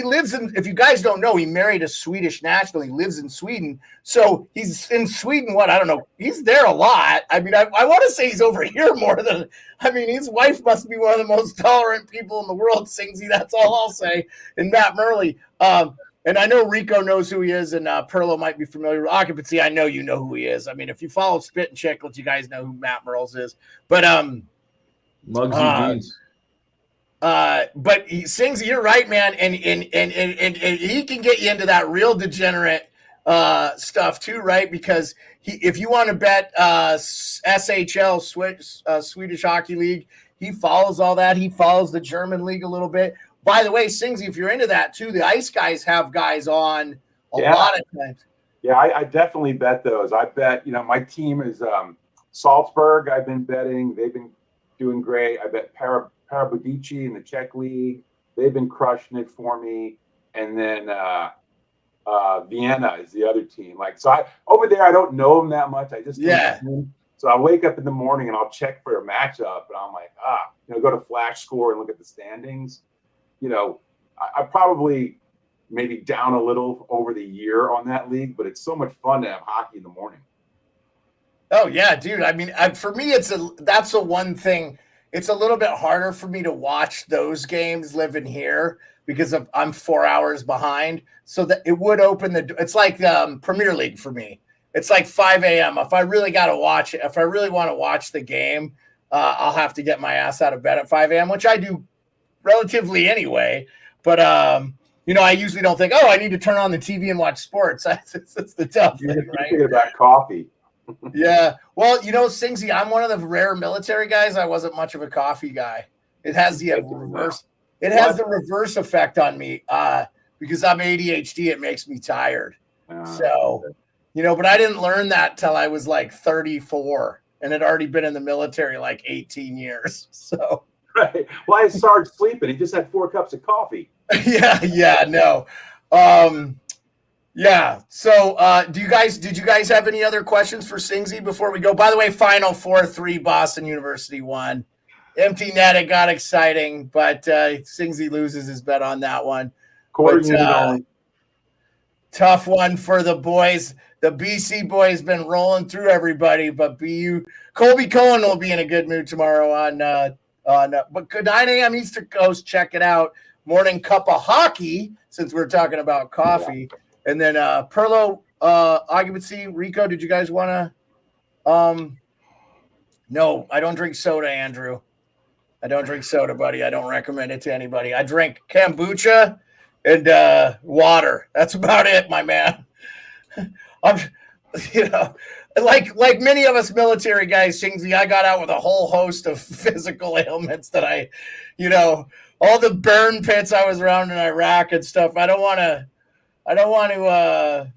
lives in, if you guys don't know, he married a Swedish national. He lives in Sweden. So he's in Sweden, I don't know. He's there a lot. I mean, I want to say he's over here more than, his wife must be one of the most tolerant people in the world, Singsy. That's all I'll say. And Matt Merle. And I know Rico knows who he is, and Pearlo might be familiar with Occupancy. I know you know who he is. I mean, if you follow Spit and Chiclets, you guys know who Matt Merles is. But Muggsy Jeans. But Singsy, you're right, man, and he can get you into that real degenerate stuff too, right? Because if you want to bet SHL, Swedish Hockey League, he follows all that. He follows the German league a little bit. By the way, Singsy, if you're into that too, the Ice Guys have guys on a lot of times. Yeah, I definitely bet those. I bet, my team is Salzburg. I've been betting. They've been doing great. I bet Parabudici in the Czech League. They've been crushing it for me. And then Vienna is the other team. Like, so over there, I don't know them that much. I just So I wake up in the morning and I'll check for a matchup, and I'm like, go to Flash Score and look at the standings. I probably maybe down a little over the year on that league, but it's so much fun to have hockey in the morning. Oh yeah, dude. I mean, for me, that's the one thing. It's a little bit harder for me to watch those games living here because I'm 4 hours behind. So that it would open it's like Premier League for me. It's like 5 a.m. If I really got to watch it, if I really want to watch the game, I'll have to get my ass out of bed at 5 a.m., which I do relatively anyway. But, I usually don't think, I need to turn on the TV and watch sports. That's the tough thing, right? Thinking about coffee. Yeah. Well, Singsy, I'm one of the rare military guys. I wasn't much of a coffee guy. It has the reverse. It has the reverse effect on me because I'm ADHD. It makes me tired. So, but I didn't learn that till I was like 34 and had already been in the military like 18 years. So, right. Why is Sarge sleeping? He just had 4 cups of coffee. No. So, did you guys have any other questions for Singsy before we go? By the way, Final 4-3, Boston University won. Empty net, it got exciting, but Singsy loses his bet on that one. Tough one for the boys. The BC boys been rolling through everybody, but Colby Cohen will be in a good mood tomorrow but good 9 a.m. Eastern Coast. Check it out. Morning cup of hockey, since we're talking about coffee. Yeah. And then Pearlo, occupancy. Rico, did you guys want to? No, I don't drink soda, Andrew. I don't drink soda, buddy. I don't recommend it to anybody. I drink kombucha and water. That's about it, my man. I'm, like many of us military guys, Singsy, I got out with a whole host of physical ailments that all the burn pits I was around in Iraq and stuff. I don't want to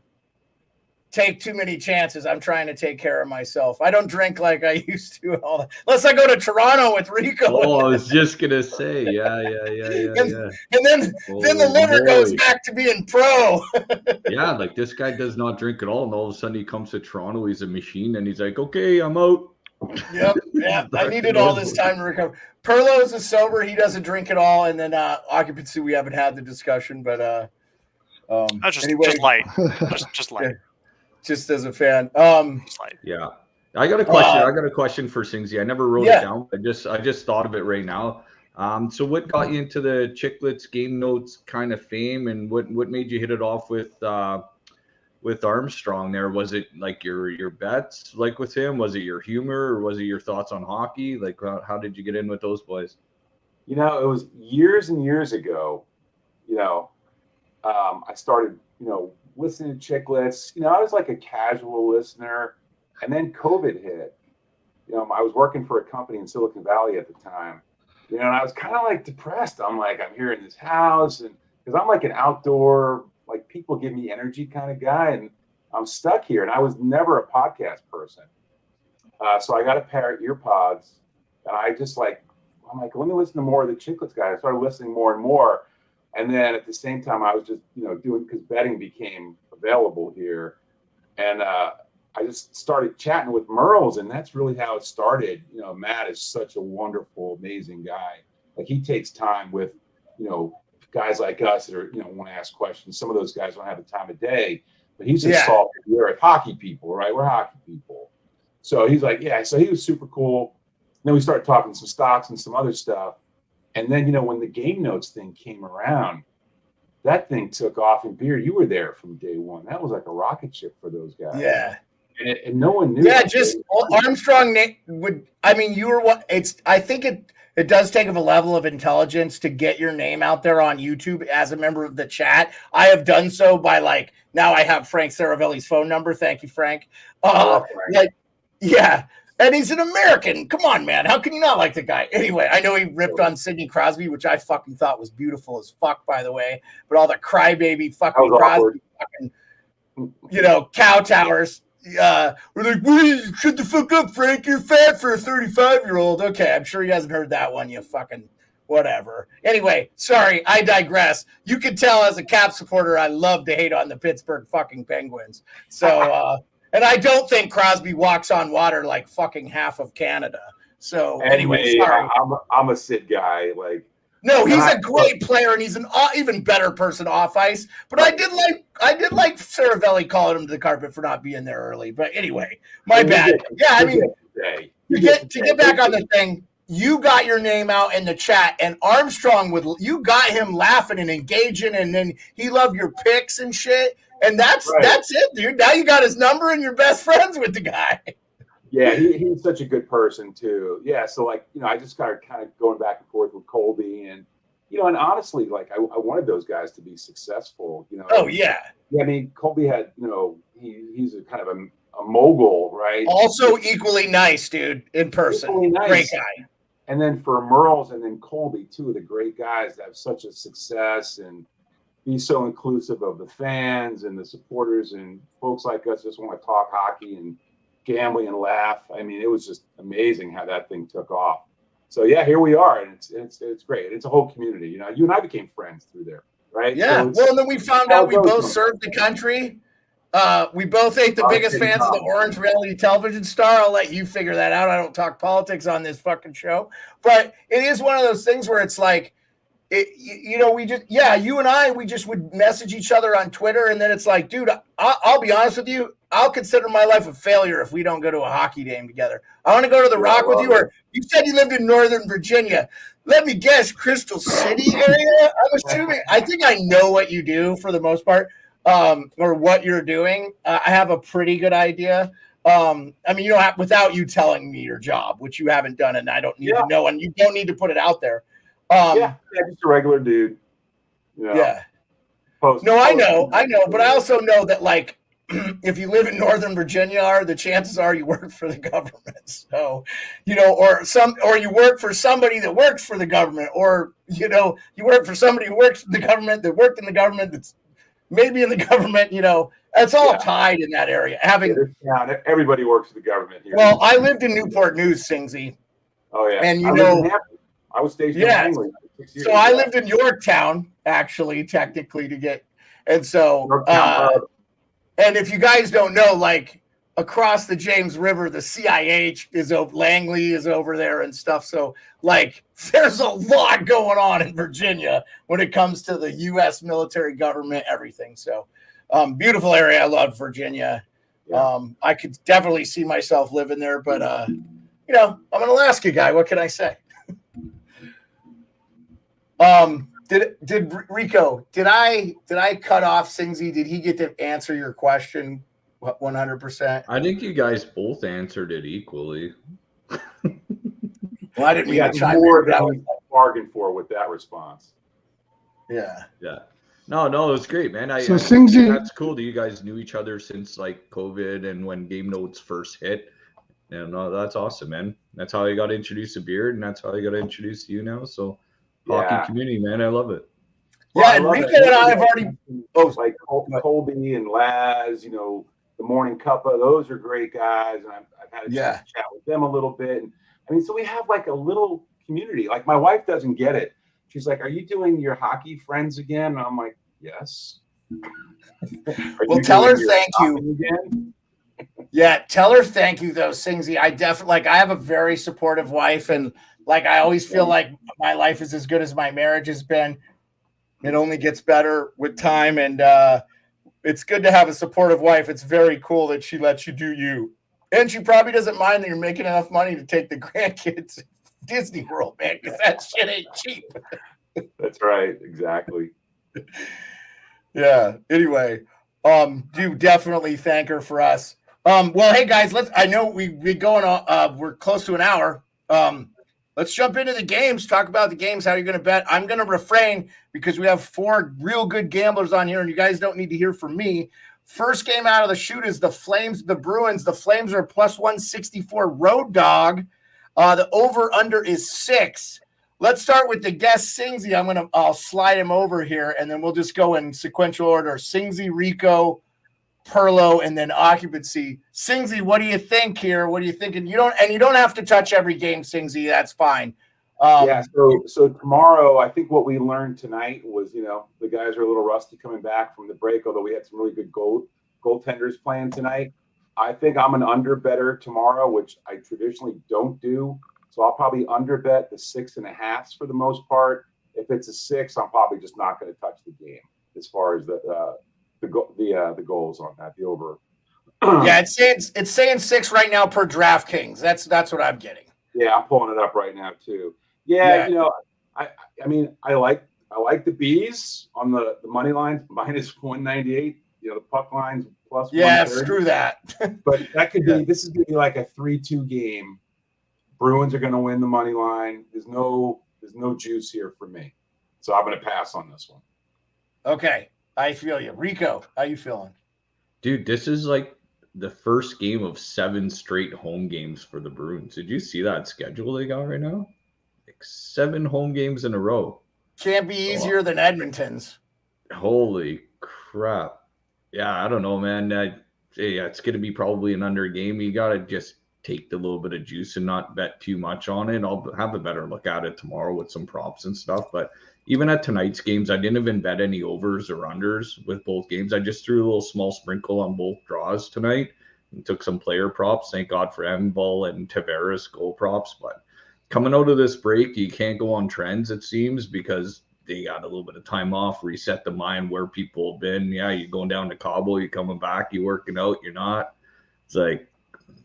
take too many chances. I'm trying to take care of myself. I don't drink like I used to. Unless I go to Toronto with Rico. Oh, I was just gonna say, yeah. And then the liver goes back to being pro. Yeah, like this guy does not drink at all, and all of a sudden he comes to Toronto. He's a machine, and he's like, "Okay, I'm out." Yep, yeah. I needed all this time to recover. Pearlo's is sober; he doesn't drink at all. And then occupancy, we haven't had the discussion, but anyway. Just light, just light. Yeah. Just as a fan. Yeah. I got a question. I got a question for Singsy. I never wrote it down. I just thought of it right now. So what got you into the Chiclets Game Notes kind of fame, and what made you hit it off with Armstrong there? Was it like your bets like with him? Was it your humor, or was it your thoughts on hockey? Like how did you get in with those boys? It was years and years ago. I started, listening to Chiclets. I was like a casual listener, and then COVID hit. I was working for a company in Silicon Valley at the time, and I was kind of like depressed. I'm like, I'm here in this house, and because I'm like an outdoor, like people give me energy kind of guy, and I'm stuck here. And I was never a podcast person, so I got a pair of ear pods, and I'm like, let me listen to more of the Chiclets guys. I started listening more and more. And then at the same time, I was just, doing, because betting became available here. And I just started chatting with Merles, and that's really how it started. Matt is such a wonderful, amazing guy. Like, he takes time with, guys like us that are, want to ask questions. Some of those guys don't have the time of day, but he's just salt of the earth. Hockey people, right? We're hockey people. So he's like, so he was super cool. And then we started talking some stocks and some other stuff. And then, when the Game Notes thing came around, that thing took off. And Beer, you were there from day one. That was like a rocket ship for those guys. Yeah. And no one knew. Yeah, just Armstrong you were what? I think it does take a level of intelligence to get your name out there on YouTube as a member of the chat. I have done so by now I have Frank Saravelli's phone number. Thank you, Frank. Frank. Yeah. And he's an American. Come on, man. How can you not like the guy? Anyway, I know he ripped on Sidney Crosby, which I fucking thought was beautiful as fuck, by the way. But all the crybaby fucking Crosby fucking, cow towers. We're like, shut the fuck up, Frank. You're fat for a 35-year-old. Okay, I'm sure he hasn't heard that one, you fucking whatever. Anyway, sorry, I digress. You can tell as a Cap supporter, I love to hate on the Pittsburgh fucking Penguins. So, and I don't think Crosby walks on water like fucking half of Canada. So anyway, sorry. I'm a Sid guy. No, he's a great player, and he's an even better person off ice. But I did like Saravelli calling him to the carpet for not being there early. But anyway, my bad. To get back on the thing, you got your name out in the chat, and Armstrong you got him laughing and engaging, and then he loved your picks and shit. And that's it, dude. Now you got his number and you're best friends with the guy. Yeah, he's such a good person too. Yeah, so I just started kind of going back and forth with Colby, and and honestly, I wanted those guys to be successful. Oh yeah. Yeah, I mean, Colby had he's a kind of a mogul, right? Also equally nice, dude, in person. Nice. Great guy. And then for Merles and then Colby, two of the great guys that have such a success and be so inclusive of the fans and the supporters and folks like us just want to talk hockey and gambling and laugh. I mean, it was just amazing how that thing took off. So yeah, here we are, and it's great. It's a whole community. You know, you and I became friends through there, right? Yeah. So well, and then we found out we both served the country. We both ain't the biggest fans of the Orange reality television star. I'll let you figure that out. I don't talk politics on this fucking show, but it is one of those things where it's like, you and I, we just would message each other on Twitter, and then it's like, dude, I'll be honest with you, I'll consider my life a failure if we don't go to a hockey game together. I want to go to the Rock with you, or you said you lived in Northern Virginia. Let me guess, Crystal City area? I'm assuming. I think I know what you do for the most part. Or what you're doing. I have a pretty good idea. I mean, you don't have, without you telling me your job, which you haven't done, and I don't need to know, and you don't need to put it out there. Just a regular dude. You know, yeah. I know, but I also know that, like, if you live in Northern Virginia, the chances are you work for the government. So, or you work for somebody that works for the government, or you work for somebody who works for the government that worked in the government that's maybe in the government, it's all tied in that area. Everybody works for the government here. Well, I lived in Newport News, Singsy. Oh yeah, and I was stationed in Langley. So I lived in Yorktown, actually, technically, and if you guys don't know, like across the James River, the CIH is over, Langley is over there and stuff. So like, there's a lot going on in Virginia when it comes to the U.S. military government, everything. So beautiful area. I love Virginia. Yeah. I could definitely see myself living there, but I'm an Alaska guy. What can I say? Did Rico, did I cut off Singsy? Did he get to answer your question 100%? I think you guys both answered it equally. Well, I didn't mean to chime more than we bargained for with that response. Yeah. No, it was great, man. Singsy, that's cool that you guys knew each other since like COVID and when Game Notes first hit. And that's awesome, man. That's how I got introduced to Beard, and that's how I got introduced to you now. So hockey community, man, I love it. Yeah, and Rico and I have already like Colby and Laz, the Morning Cuppa, those are great guys, and I've had a chance to chat with them a little bit. And I mean, so we have like a little community. Like my wife doesn't get it. She's like, "Are you doing your hocky friends again?" And I'm like, "Yes." Well, tell her thank you again. Yeah, tell her thank you though, Singsy. I definitely I have a very supportive wife, and like I always feel like my life is as good as my marriage has been. It only gets better with time, and it's good to have a supportive wife. It's very cool that she lets you do you. And she probably doesn't mind that you're making enough money to take the grandkids to Disney World, man, because that shit ain't cheap. That's right. Exactly. Yeah. Anyway, do definitely thank her for us. Well, hey guys, I know we're close to an hour. Let's jump into the games, talk about the games, how you're going to bet. I'm going to refrain because we have 4 real good gamblers on here, and you guys don't need to hear from me. First game out of the chute is the Flames, the Bruins. The Flames are plus 164 road dog. The over-under is 6. Let's start with the guest, Singsy. I'll slide him over here, and then we'll just go in sequential order. Singsy, Rico, Pearlo, and then occupancy. Singsy, what do you think here? What are you thinking? You don't have to touch every game, Singsy. That's fine. So tomorrow, I think what we learned tonight was, the guys are a little rusty coming back from the break, although we had some really good goaltenders playing tonight. I think I'm an under better tomorrow, which I traditionally don't do. So I'll probably under bet the 6.5s for the most part. If it's a 6, I'm probably just not going to touch the game as far as the goals on that, the over. Yeah, it's saying 6 right now per DraftKings. That's what I'm getting. Yeah, I'm pulling it up right now too. Yeah. I like the Bees on the money line minus 198. The puck lines plus. Yeah, screw that. But that could be. This is going to be like a 3-2 game. Bruins are going to win the money line. There's no juice here for me, so I'm going to pass on this one. Okay, I feel you, Rico. How you feeling, dude? This is like the first game of 7 straight home games for the Bruins. Did you see that schedule they got right now? 7 home games in a row. Can't be easier than Edmonton's. Holy crap. Yeah, I don't know, man. Yeah, it's going to be probably an under game. You got to just take the little bit of juice and not bet too much on it. I'll have a better look at it tomorrow with some props and stuff. But even at tonight's games, I didn't even bet any overs or unders with both games. I just threw a little small sprinkle on both draws tonight and took some player props. Thank God for Enval and Tavares goal props. But coming out of this break, you can't go on trends, it seems, because they got a little bit of time off, reset the mind where people have been. Yeah, you're going down to Cabo, you're coming back, you're working out, you're not. It's like,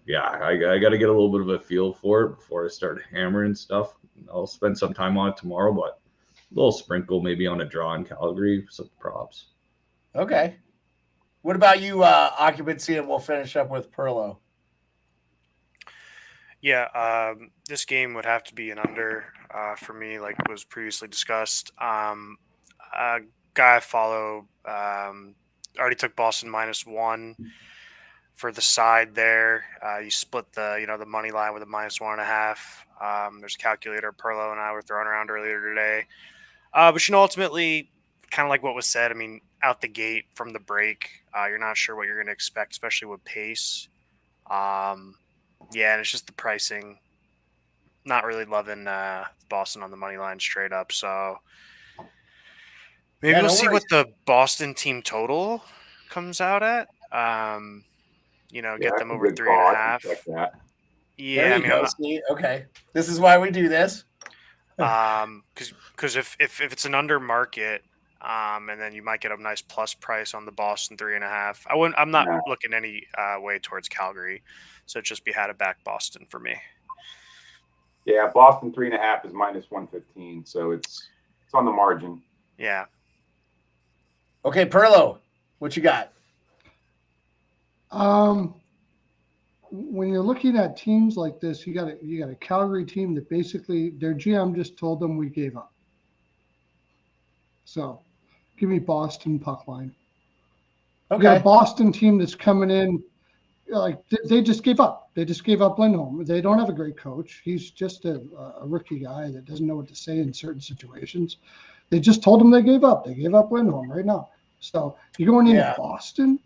yeah, I got to get a little bit of a feel for it before I start hammering stuff. I'll spend some time on it tomorrow, but a little sprinkle maybe on a draw in Calgary, some props. Okay. What about you, occupancy, and we'll finish up with Pearlo. Yeah, this game would have to be an under for me, like was previously discussed. A guy I follow already took Boston -1 for the side there. You split the money line with a -1.5. There's a calculator Pearlo and I were throwing around earlier today. But ultimately, kind of like what was said, I mean, out the gate from the break, you're not sure what you're going to expect, especially with pace. Yeah, and it's just the pricing. Not really loving Boston on the money line straight up. So maybe we'll see what the Boston team total comes out at. Get them over 3.5. Yeah, there you go. See, okay, this is why we do this. Because if it's an under market, and then you might get a nice plus price on the Boston 3.5. I'm not looking any way towards Calgary, so just be had it back Boston for me. Yeah, Boston 3.5 is -115, so it's on the margin. Yeah. Okay, Pearlo, what you got? When you're looking at teams like this, you got a Calgary team that basically their GM just told them we gave up. So, give me Boston puck line. Okay. You got a Boston team that's coming in like they just gave up. They just gave up Lindholm. They don't have a great coach. He's just a rookie guy that doesn't know what to say in certain situations. They just told him they gave up. They gave up Lindholm right now. So you're going into Boston,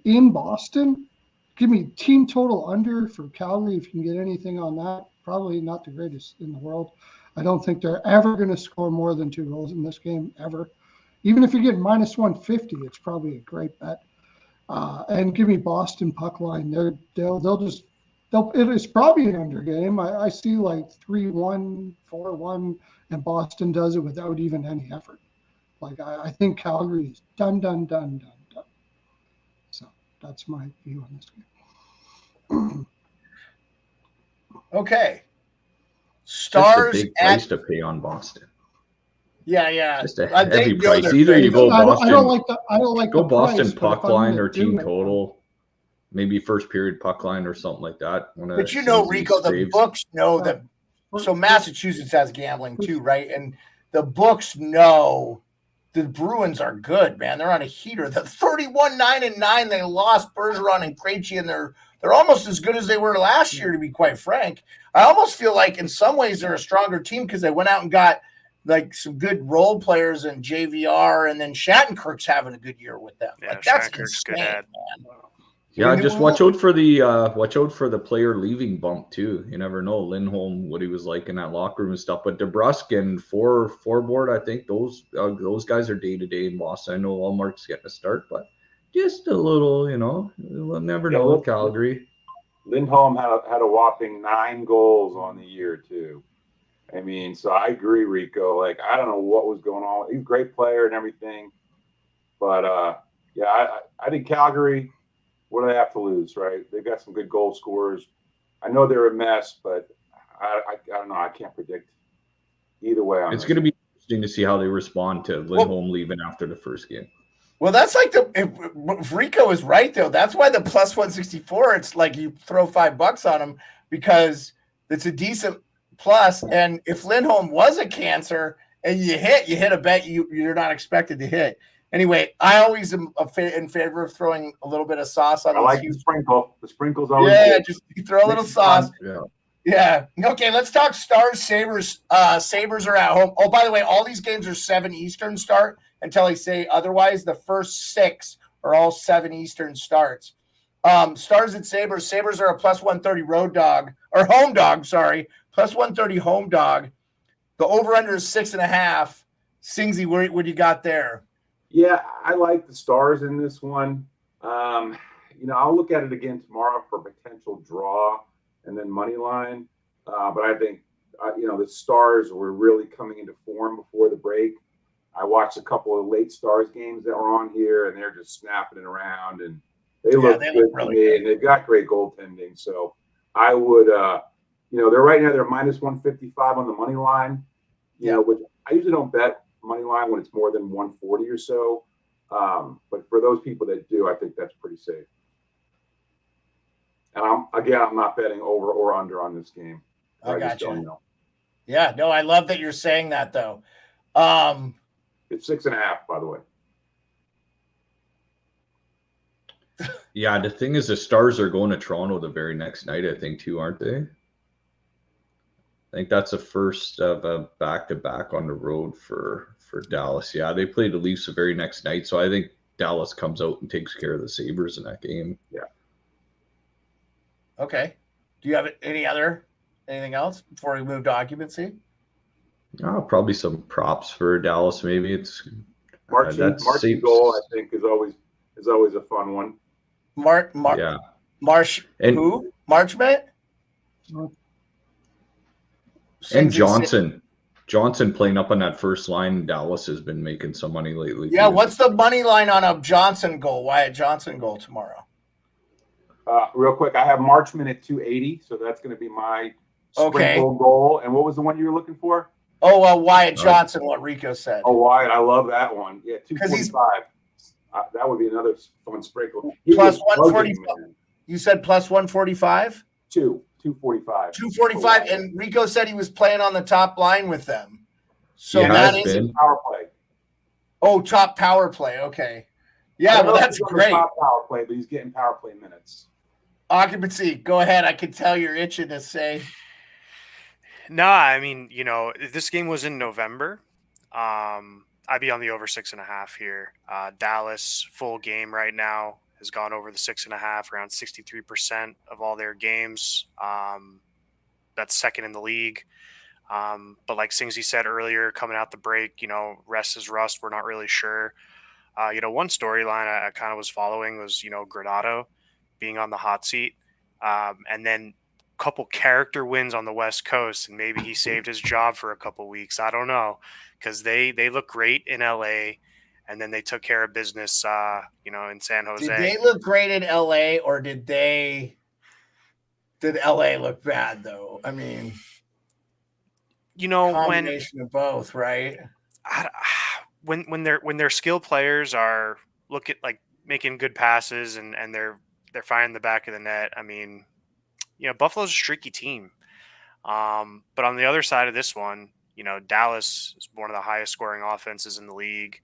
give me team total under for Calgary if you can get anything on that. Probably not the greatest in the world. I don't think they're ever going to score more than 2 goals in this game, ever. Even if you get -150, it's probably a great bet. And give me Boston puck line. It's probably an under game. I see like 3-1, 4-1, and Boston does it without even any effort. Like I think Calgary is done. So that's my view on this game. Okay. Stars just a big price to pay on Boston. Yeah. Just a heavy price. Either you go Boston. I don't like go the Boston price, puck line or team total. Maybe first period puck line or something like that. But Rico, the books know that. So Massachusetts has gambling too, right? And the books know the Bruins are good, man. They're on a heater. The 31-9-9, they lost Bergeron and Krejci, and they're almost as good as they were last year, to be quite frank. I almost feel like in some ways they're a stronger team because they went out and got like some good role players and JVR, and then Shattenkirk's having a good year with them. Yeah, like that's Shattenkirk's insane, good man. Yeah, just watch out for the player leaving bump too. You never know Lindholm, what he was like in that locker room and stuff. But DeBrusk and forward, I think those guys are day to day in Boston. I know Allmark's getting a start, but just a little, we'll never know with Calgary. Lindholm had a whopping 9 goals on the year too. I mean, so I agree, Rico. Like I don't know what was going on. He's a great player and everything, but I think Calgary. What do they have to lose, right? They've got some good goal scorers. I know they're a mess, but I don't know. I can't predict either way. It's going to be interesting to see how they respond to Lindholm leaving after the first game. Well, that's like if Rico is right, though. That's why the +164, it's like you throw $5 on him because it's a decent plus. And if Lindholm was a cancer and you hit a bet you're not expected to hit. Anyway, I always am in favor of throwing a little bit of sauce on. I like the sprinkle. The sprinkle's always good. Just you throw a little sauce. Yeah. Yeah. Okay, let's talk Stars, Sabres. Sabres are at home. Oh, by the way, all these games are 7 Eastern start until I say otherwise. The first 6 are all 7 Eastern starts. Stars and Sabres. Sabres are a plus 130 road dog, or home dog, sorry. Plus 130 home dog. The over-under is 6.5. Singsy, what do you got there? Yeah, I like the Stars in this one. I'll look at it again tomorrow for potential draw and then money line. But I think, the Stars were really coming into form before the break. I watched a couple of late Stars games that were on here, and they're just snapping it around, and they look good to me, and they've got great goaltending. So I would, they're right now, they're minus 155 on the money line, which I usually don't bet money line when it's more than 140 or so. But for those people that do, I think that's pretty safe. And I'm not betting over or under on this game. I got you. Yeah, no, I love that you're saying that though. It's 6.5, by the way. Yeah, the thing is, the Stars are going to Toronto the very next night, I think, too, aren't they? I think that's the first of a back-to-back on the road for Dallas. Yeah, they play the Leafs the very next night, so I think Dallas comes out and takes care of the Sabres in that game. Yeah. Okay. Do you have anything else before we move to occupancy? Probably some props for Dallas. Maybe it's Marching goal. I think is always a fun one. Yeah. Marchment? And Johnson playing up on that first line. Dallas has been making some money lately. Yeah, what's the money line on a Johnson goal? Wyatt Johnson goal tomorrow? Real quick, I have Marchman at 280, so that's going to be my sprinkle goal. And what was the one you were looking for? Oh, Wyatt Johnson, what Rico said. Oh, Wyatt, I love that one. Yeah, 245. That would be another fun sprinkle. Plus 145. You said plus 145? 245. 245, and Rico said he was playing on the top line with them. So that is power play. Oh, top power play. Okay. Yeah, well, that's great. Top power play, but he's getting power play minutes. Occupancy, go ahead. I can tell you're itching to say. No, I mean, if this game was in November, I'd be on the over 6.5 here. Dallas full game right now has gone over the 6.5, around 63% of all their games. That's second in the league. But like Singsy said earlier, coming out the break, rest is rust. We're not really sure. One storyline I kind of was following was, Granato being on the hot seat. And then a couple character wins on the West Coast, and maybe he saved his job for a couple weeks. I don't know, because they look great in LA, and then they took care of business, in San Jose. Did they look great in LA, or did LA look bad though? I mean, combination of both, right? When their skilled players are making good passes and they're finding the back of the net. I mean, Buffalo's a streaky team. But on the other side of this one, Dallas is one of the highest scoring offenses in the league.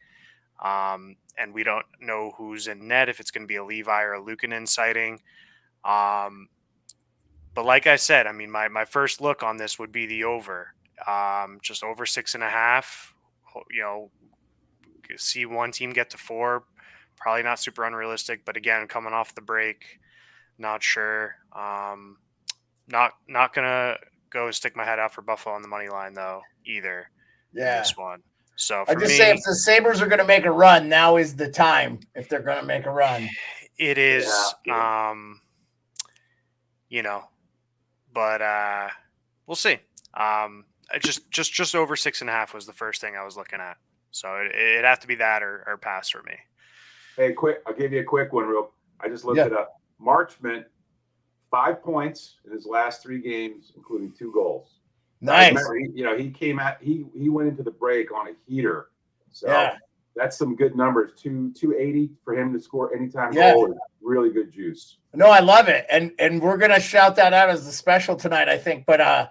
And we don't know who's in net, if it's going to be a Levi or a Luukkonen sighting. But like I said, I mean, my first look on this would be the over. Just over 6.5. See one team get to 4, probably not super unrealistic, but again, coming off the break, not sure. Not gonna go stick my head out for Buffalo on the money line though either. Yeah, this one. So I just say if the Sabres are going to make a run, now is the time. If they're going to make a run, it is. But we'll see. Just over 6.5 was the first thing I was looking at. So it'd have to be that or pass for me. Hey, I'll give you a quick one. I just looked it up. Marchment, 5 points in his last 3 games, including 2 goals. Nice. Remember, he came out. He went into the break on a heater. So that's some good numbers. 280 for him to score anytime goal is really good juice. No, I love it, and we're gonna shout that out as the special tonight, I think. But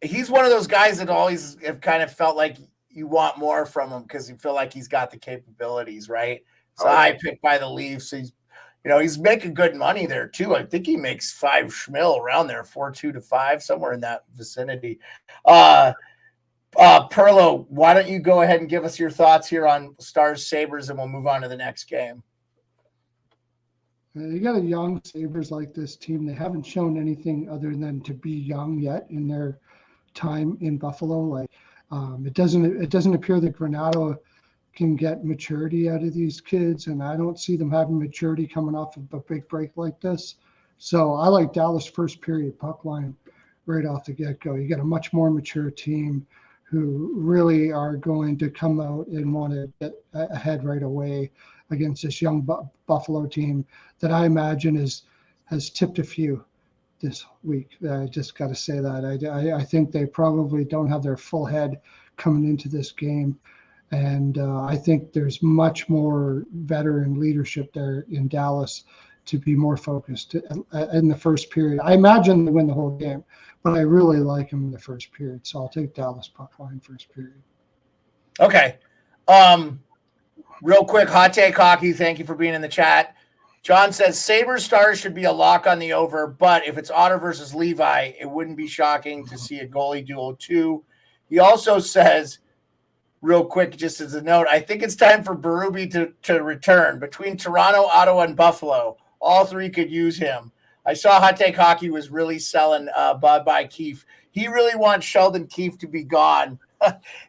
he's one of those guys that always have kind of felt like you want more from him because you feel like he's got the capabilities, right? So I picked by the Leafs. He's, he's making good money there too. I think he makes 5 schmil around there, 4.2 to 5, somewhere in that vicinity. Pearlo, why don't you go ahead and give us your thoughts here on Stars Sabres, and we'll move on to the next game. You got a young Sabres like this team. They haven't shown anything other than to be young yet in their time in Buffalo. Like it doesn't appear that Granato can get maturity out of these kids, and I don't see them having maturity coming off of a big break like this. So I like Dallas first period puck line right off the get-go. You get a much more mature team who really are going to come out and want to get ahead right away against this young Buffalo team that I imagine has tipped a few this week. I just got to say that. I think they probably don't have their full head coming into this game. And I think there's much more veteran leadership there in Dallas to be more focused in the first period. I imagine they win the whole game, but I really like them in the first period. So I'll take Dallas puck line first period. Okay. Real quick, Hot Take Hockey, thank you for being in the chat. John says Sabres Stars should be a lock on the over, but if it's Otter versus Levi, it wouldn't be shocking to see a goalie duel too. He also says, real quick, just as a note, I think it's time for Berube to return. Between Toronto, Ottawa, and Buffalo, all three could use him. I saw Hot Take Hockey was really selling Bye Keefe. He really wants Sheldon Keefe to be gone,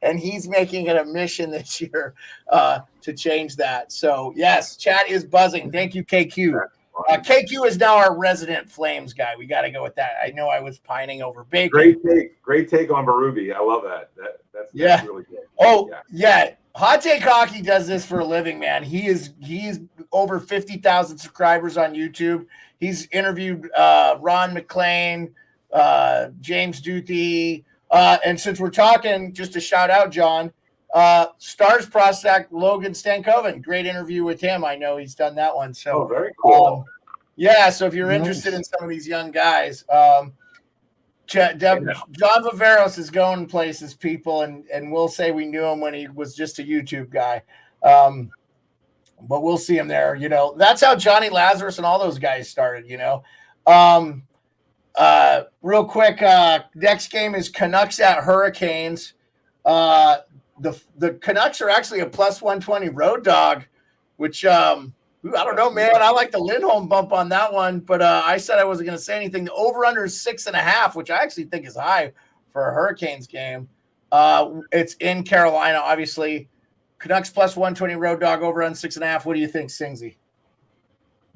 and he's making it a mission this year to change that. So, yes, chat is buzzing. Thank you, KQ. KQ is now our resident Flames guy. We got to go with that. I know I was pining over Bacon. Great take on Berube. I love that. That's really good. Oh, yeah. Hot Take Hockey does this for a living, man. He's over 50,000 subscribers on YouTube. He's interviewed Ron McLean, James Duthie, and since we're talking, just a shout out, John, Stars prospect Logan Stankoven. Great interview with him. I know he's done that one. So very cool. Yeah, so if you're interested in some of these young guys, John Viveros is going places, people, and we'll say we knew him when he was just a YouTube guy. But we'll see him there. That's how Johnny Lazarus and all those guys started, real quick, next game is Canucks at Hurricanes. The Canucks are actually a plus 120 road dog, which I don't know, man. I like the Lindholm bump on that one, but I said I wasn't going to say anything. The over-under is 6.5, which I actually think is high for a Hurricanes game. It's in Carolina, obviously. Canucks plus 120 road dog, over on 6.5. What do you think, Singsy?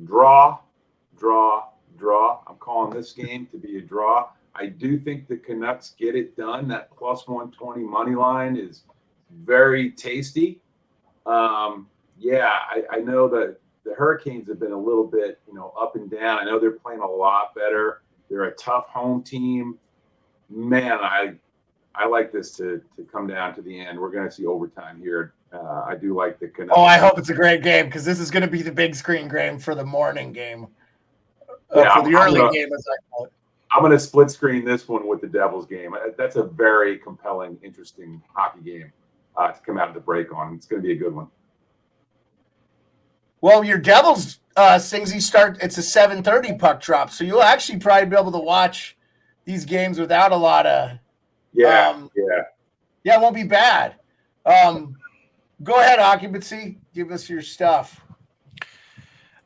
Draw. I'm calling this game to be a draw. I do think the Canucks get it done. That plus 120 money line is very tasty. I know that the Hurricanes have been a little bit, up and down. I know they're playing a lot better. They're a tough home team. Man, I like this to come down to the end. We're going to see overtime here. I do like the Canucks. Oh, I hope it's a great game, because this is going to be the big screen game for the morning game. For the early game, as I call it. I'm going to split screen this one with the Devils game. That's a very compelling, interesting hockey game to come out of the break on. It's going to be a good one. Well, your Devils, Singsy, it's a 7:30 puck drop, so you'll actually probably be able to watch these games without a lot of it won't be bad. Go ahead, Occupancy. Give us your stuff.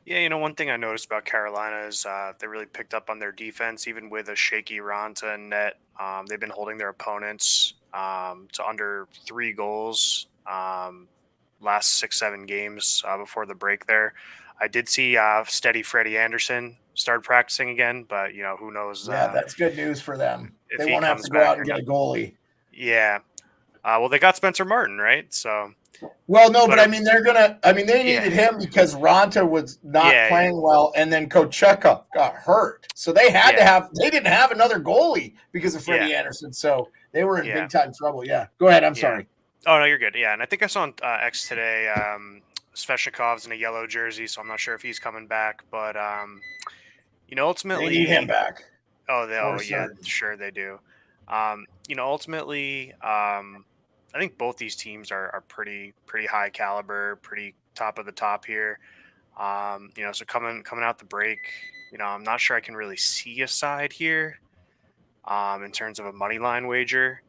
Yeah, one thing I noticed about Carolina is they really picked up on their defense, even with a shaky Ronta and net. They've been holding their opponents to under 3 goals last 6-7 games before the break there. I did see steady Freddie Anderson start practicing again, but, who knows. Yeah, that's good news for them. They won't have to go out and get a goalie. Yeah. Well, they got Spencer Martin, right? So. Well, no, but I mean, they needed him because Ronta was not playing well, and then Kocheka got hurt. So they they didn't have another goalie because of Freddie Anderson. So they were in big time trouble. Yeah. Go ahead. I'm sorry. Oh, no, you're good. Yeah. And I think I saw on X today, Sveshnikov's in a yellow jersey, so I'm not sure if he's coming back, but, ultimately. They need him back. Sure they do. Ultimately, I think both these teams are pretty high caliber, pretty top of the top here. So coming out the break, I'm not sure I can really see a side here in terms of a money line wager.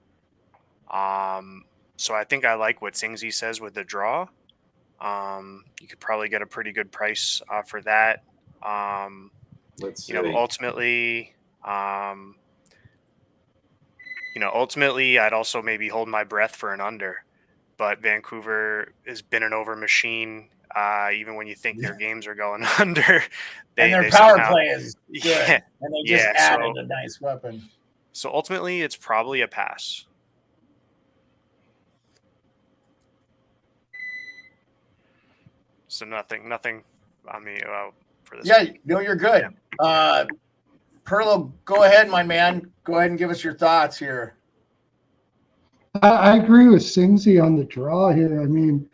So I think I like what Singsy says with the draw. You could probably get a pretty good price for that. Let's see. Ultimately, ultimately, I'd also maybe hold my breath for an under. But Vancouver has been an over machine. Even when you think their games are going under, and their power play is good, yeah, and they just added a nice weapon. So ultimately, it's probably a pass. So nothing on me for this. Yeah, no, you're good. Yeah. Pearlo, go ahead, my man. Go ahead and give us your thoughts here. I agree with Singsy on the draw here. I mean,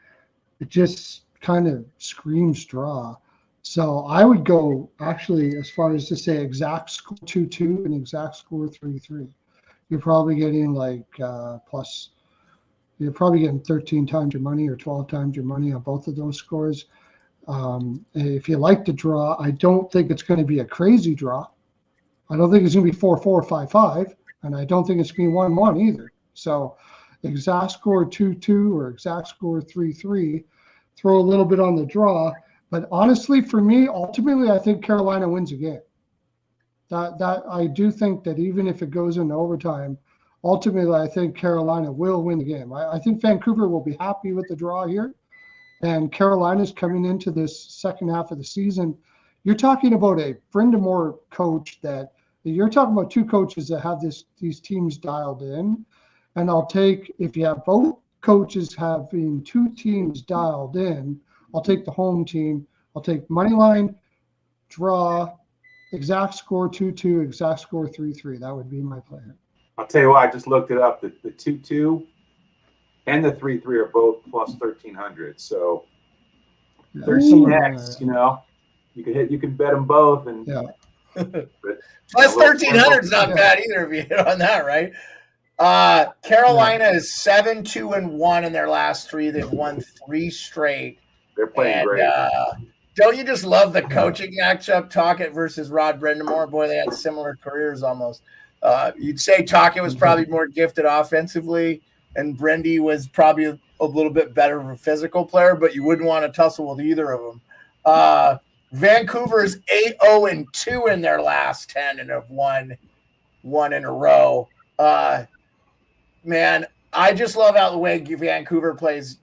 it just kind of screams draw. So I would go actually as far as to say exact score 2-2 and exact score 3-3. You're probably getting like plus. You're probably getting 13 times your money or 12 times your money on both of those scores. If you like to draw, I don't think it's going to be a crazy draw. I don't think it's going to be 4-4, 5-5, and I don't think it's going to be 1-1 either. So exact score 2-2 or exact score 3-3, throw a little bit on the draw. But honestly, for me, ultimately, I think Carolina wins a game. That I do think that even if it goes into overtime, ultimately, I think Carolina will win the game. I think Vancouver will be happy with the draw here. And Carolina's coming into this second half of the season. You're talking about a Brindamore coach you're talking about two coaches that have these teams dialed in. And I'll take, if you have both coaches having two teams dialed in, I'll take the home team. I'll take money line, draw, exact score 2-2, exact score 3-3. That would be my plan. I'll tell you what, I just looked it up. The 2-2 and the 3-3 are both plus 1,300. So 13x, you can bet them both. And yeah. Plus 1,300 is not bad either if you hit on that, right? Carolina is 7-2-1 in their last three. They've won 3 straight. They're playing great. Don't you just love the coaching matchup, Tocchet versus Rod Brindamore? Boy, they had similar careers almost. You'd say Tocchet was probably more gifted offensively, and Brindy was probably a little bit better of a physical player, but you wouldn't want to tussle with either of them. Vancouver's 8-0-2 in their last 10 and have won one in a row. Man, I just love how the way Vancouver plays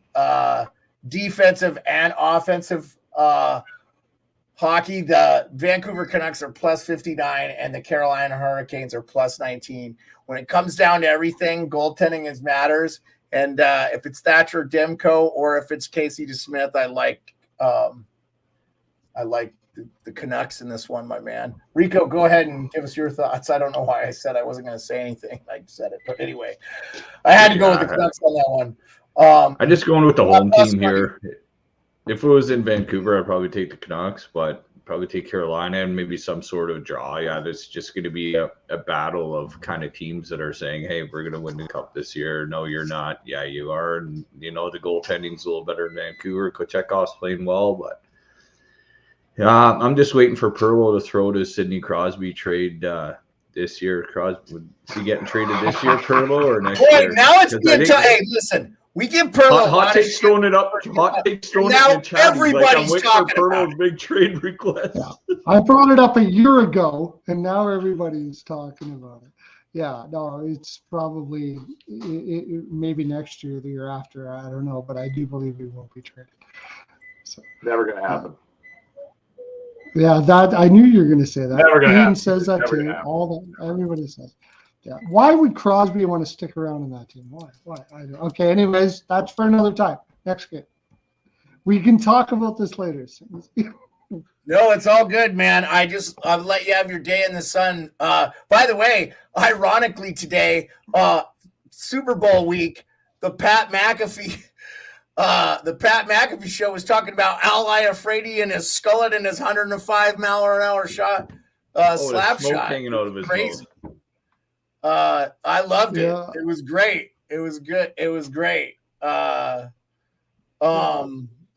defensive and offensive hockey. The Vancouver Canucks are plus 59 and the Carolina Hurricanes are plus 19. When it comes down to everything, goaltending matters. And if it's Thatcher Demko or if it's Casey DeSmith, I like the Canucks in this one, my man. Rico, go ahead and give us your thoughts. I don't know why I said I wasn't going to say anything. I said it, but anyway, I had to go with the Canucks on that one. I'm just going with the home team here. If it was in Vancouver, I'd probably take the Canucks, but probably take Carolina and maybe some sort of draw. Yeah, there's just going to be a battle of kind of teams that are saying, hey, we're going to win the cup this year. No, you're not. Yeah, you are. And, the goaltending's a little better in Vancouver. Kochekov's playing well, but yeah, I'm just waiting for Pearlo to throw to Sidney Crosby trade this year. Crosby, would he getting traded this year, Pearlo, or next year? Now it's being hey, listen. We give Pearlo hot takes throwing it up. Hot takes throwing it in chat. Everybody's like, I'm waiting for Pearlo's big trade request. Yeah. I brought it up a year ago, and now everybody's talking about it. Yeah, no, it's probably maybe next year, the year after. I don't know, but I do believe he won't be traded. So, never going to happen. Yeah, that I knew you were going to say that. Never going to happen. Ian says that too. Everybody says. Yeah. Why would Crosby want to stick around in that team? Why? Okay. Anyways, that's for another time. Next game. We can talk about this later. No, it's all good, man. I'll let you have your day in the sun. By the way, ironically today, Super Bowl week, the Pat McAfee show was talking about Al Iafredi and his skullet and his 105 mile an hour shot, slap shot. Hanging out of his crazy. nose. I loved it. Yeah. It was great. It was good. It was great.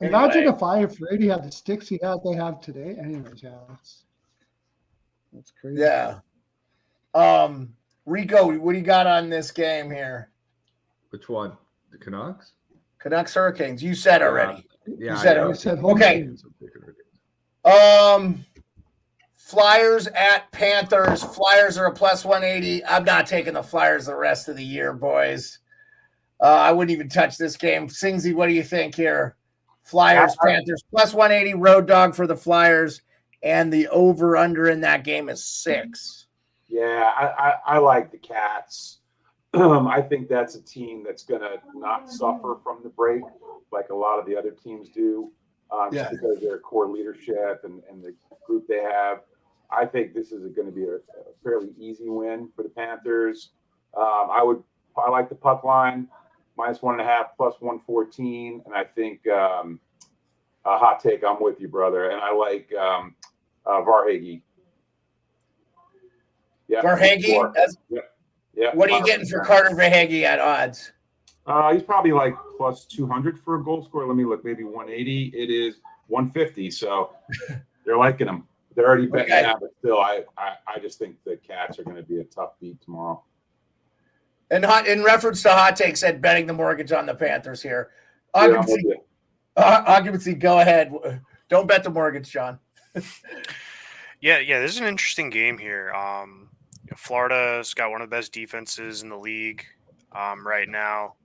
Imagine if Brady had the sticks they have today. Anyways, yeah, that's crazy. Yeah. Rico, what do you got on this game here? Which one? The Canucks? Canucks Hurricanes. You said already. Yeah, you said I said home okay. teams. Flyers at Panthers. Flyers are a plus 180. I'm not taking the Flyers the rest of the year, boys. I wouldn't even touch this game. Singsy, what do you think here? Flyers, Panthers, plus 180, road dog for the Flyers, and the over-under in that game is 6. Yeah, I like the Cats. I think that's a team that's going to not suffer from the break like a lot of the other teams do, just because of their core leadership and the group they have. I think this is going to be a fairly easy win for the Panthers. I like the puck line, -1.5, plus 114, and I think a hot take. I'm with you, brother, and I like Varhage. Yeah, Varhage. Yeah. What are you getting for Carter Verhaeghe at odds? He's probably like plus 200 for a goal scorer. Let me look, maybe 180. It is 150. So they're liking him. They're already betting that, but still, I just think the Cats are going to be a tough beat tomorrow. And in reference to hot take, said betting the mortgage on the Panthers here. Occupancy, go ahead. Don't bet the mortgage, John. Yeah, this is an interesting game here. Florida's got one of the best defenses in the league right now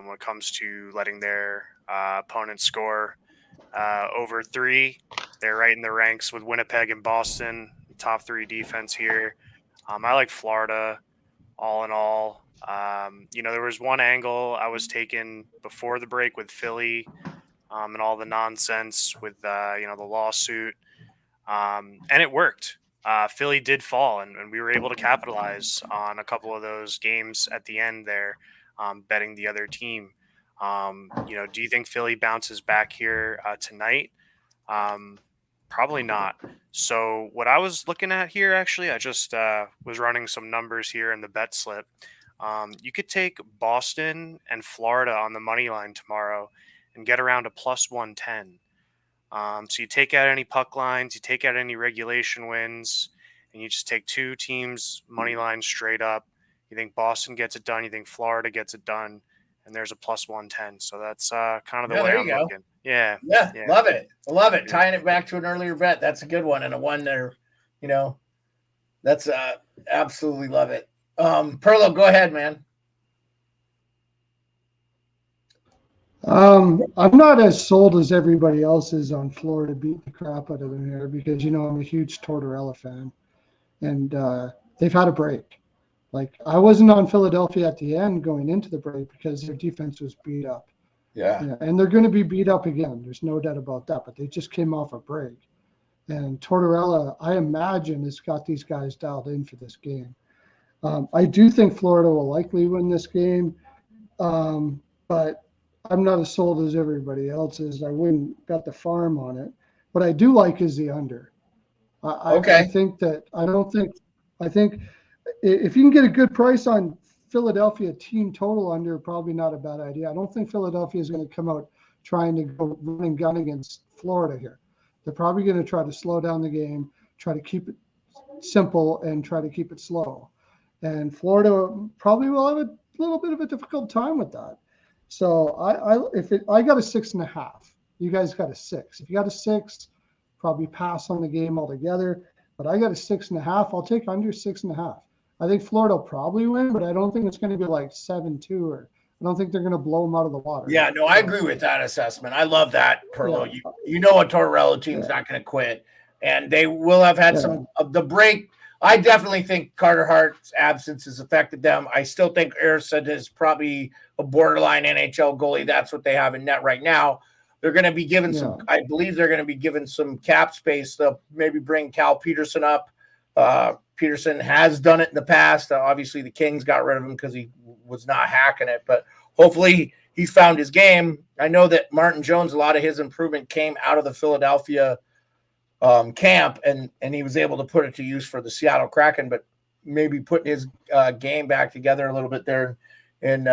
when it comes to letting their opponents score over 3. They're right in the ranks with Winnipeg and Boston, top 3 defense here. I like Florida all in all. There was one angle I was taking before the break with Philly and all the nonsense with, the lawsuit. And it worked. Philly did fall, and we were able to capitalize on a couple of those games at the end there, betting the other team. Do you think Philly bounces back here tonight? Probably not. So what I was looking at here, actually, I just was running some numbers here in the bet slip. You could take Boston and Florida on the money line tomorrow and get around a plus 110. So you take out any puck lines, you take out any regulation wins, and you just take 2 teams money line straight up. You think Boston gets it done, you think Florida gets it done, and there's a plus 110. So that's kind of the way I'm looking. Yeah, love it. I love it. Tying it back to an earlier bet. That's a good one, and a one there, that's absolutely love it. Pearlo, go ahead, man. I'm not as sold as everybody else is on Florida beating the crap out of them here because, I'm a huge Tortorella fan. And they've had a break. Like, I wasn't on Philadelphia at the end going into the break because their defense was beat up. Yeah. And they're going to be beat up again. There's no doubt about that. But they just came off a break. And Tortorella, I imagine, has got these guys dialed in for this game. I do think Florida will likely win this game. But I'm not as sold as everybody else is. I wouldn't bet the farm on it. What I do like is the under. I think if you can get a good price on Philadelphia team total under, probably not a bad idea. I don't think Philadelphia is going to come out trying to go run and gun against Florida here. They're probably going to try to slow down the game, try to keep it simple, and try to keep it slow. And Florida probably will have a little bit of a difficult time with that. So I got a 6.5. You guys got a 6. If you got a 6, probably pass on the game altogether. But I got a 6.5. I'll take under 6.5. I think Florida will probably win, but I don't think it's going to be like 7-2, or I don't think they're going to blow them out of the water. Yeah, no, I agree with that assessment. I love that, Pearlo. Yeah. You know a Tortorella team's not going to quit, and they will have had some of the break. I definitely think Carter Hart's absence has affected them. I still think Erson is probably a borderline NHL goalie. That's what they have in net right now. They're going to be given I believe they're going to be given some cap space. They'll maybe bring Cal Peterson up. Peterson has done it in the past. Obviously, the Kings got rid of him because he was not hacking it, but hopefully he's found his game. I know that Martin Jones, a lot of his improvement came out of the Philadelphia camp, and he was able to put it to use for the Seattle Kraken, but maybe putting his game back together a little bit there in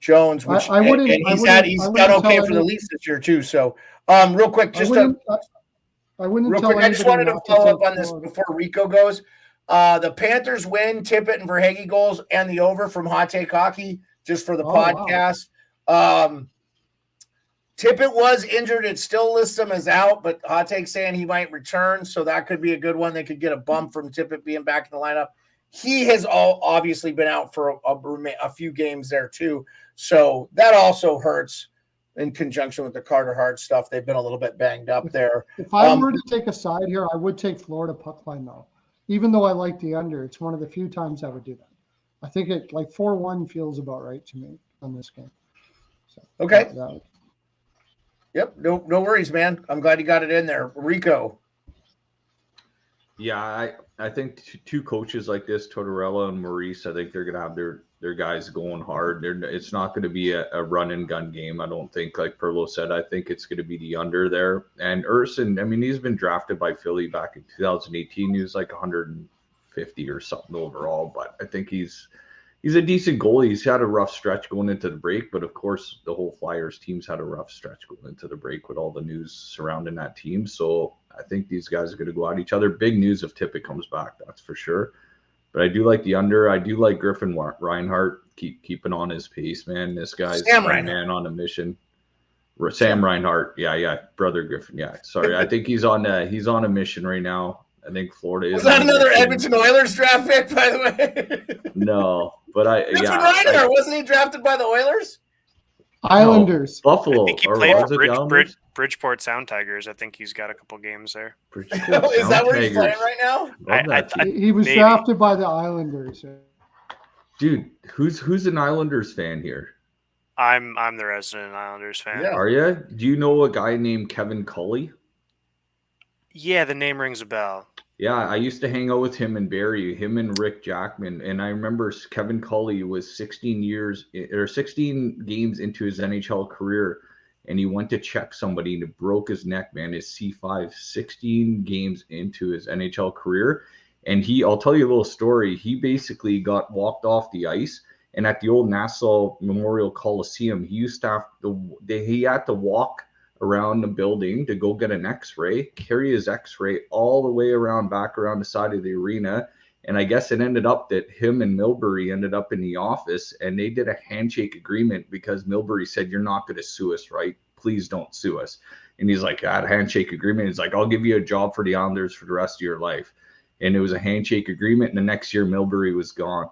Jones, which I wouldn't. and I he's wouldn't- he's I done wouldn't okay tell for the any- Leafs this year too. So, real quick, I wouldn't real tell quick, I just anybody wanted to not follow take up on this Florida. before Rico goes. The Panthers win, Tippett and Verhaeghe goals, and the over from Hot Take Hockey, just for the podcast. Wow. Tippett was injured. It still lists him as out, but Hot Take saying he might return, so that could be a good one. They could get a bump from Tippett being back in the lineup. He has obviously been out for a few games there too, so that also hurts in conjunction with the Carter Hart stuff. They've been a little bit banged up there. If I were to take a side here, I would take Florida puck line though. Even though I like the under, it's one of the few times I would do that. I think it like 4-1 feels about right to me on this game. So, okay. Yep. No worries, man. I'm glad you got it in there. Rico. Yeah, I think two coaches like this, Tortorella and Maurice, I think they're going to have their guys going hard. It's not going to be a run and gun game, I don't think. Like Pearlo said, I think it's going to be the under there. And Urson, I mean, he's been drafted by Philly back in 2018. He was like 150 or something overall, but I think he's a decent goalie. He's had a rough stretch going into the break, but of course, the whole Flyers team's had a rough stretch going into the break with all the news surrounding that team. So I think these guys are going to go at each other. Big news if Tippett comes back, that's for sure. But I do like the under. I do like Griffin Reinhart keeping on his pace, man. This guy's a man on a mission. Sam Reinhart, yeah, brother Griffin, yeah. Sorry, I think he's on a mission right now. I think Florida is. Was that another Edmonton Oilers draft pick, by the way? No, but Reinhart, wasn't he drafted by the Oilers? Islanders. No, Buffalo. I think he played Bridgeport Sound Tigers. I think he's got a couple games there. Is that where he's playing right now? He was drafted by the Islanders. Dude, who's an Islanders fan here? I'm the resident Islanders fan. Yeah. Are you? Do you know a guy named Kevin Culley? Yeah, the name rings a bell. Yeah, I used to hang out with him in Barrie, him and Rick Jackman, and I remember Kevin Culley was 16 games into his NHL career, and he went to check somebody and it broke his neck, man. His C5, 16 games into his NHL career, and I'll tell you a little story. He basically got walked off the ice, and at the old Nassau Memorial Coliseum, he had to walk around the building to go get an x-ray, carry his x-ray all the way back around the side of the arena. And I guess it ended up that him and Milbury ended up in the office and they did a handshake agreement because Milbury said, "You're not going to sue us, right? Please don't sue us." And he's like, "That handshake agreement." He's like, "I'll give you a job for the Islanders for the rest of your life." And it was a handshake agreement. And the next year Milbury was gone.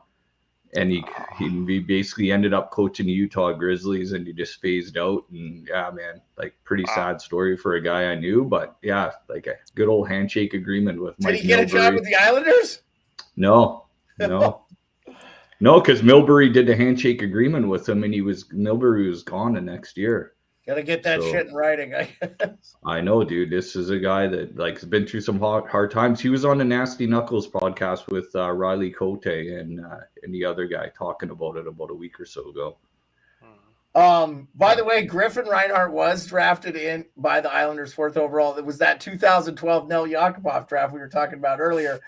And he basically ended up coaching the Utah Grizzlies, and he just phased out. And yeah, man, like pretty sad story for a guy I knew, but yeah, like a good old handshake agreement with Mike. Did he get a job with the Islanders? No, because Milbury did the handshake agreement with him, and Milbury was gone the next year. Gotta get that shit in writing, I guess. I know, dude. This is a guy that has been through some hard times. He was on the Nasty Knuckles podcast with Riley Cote and the other guy talking about it about a week or so ago. By the way, Griffin Reinhart was drafted in by the Islanders 4th overall. It was that 2012 Nel Yakupov draft we were talking about earlier.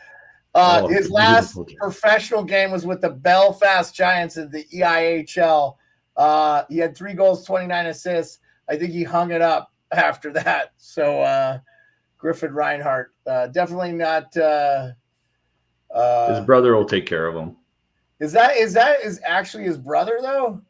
His last professional game was with the Belfast Giants in the EIHL. He had 3 goals, 29 assists. I think he hung it up after that. So Griffin Reinhart, definitely not. His brother will take care of him. Is actually his brother though?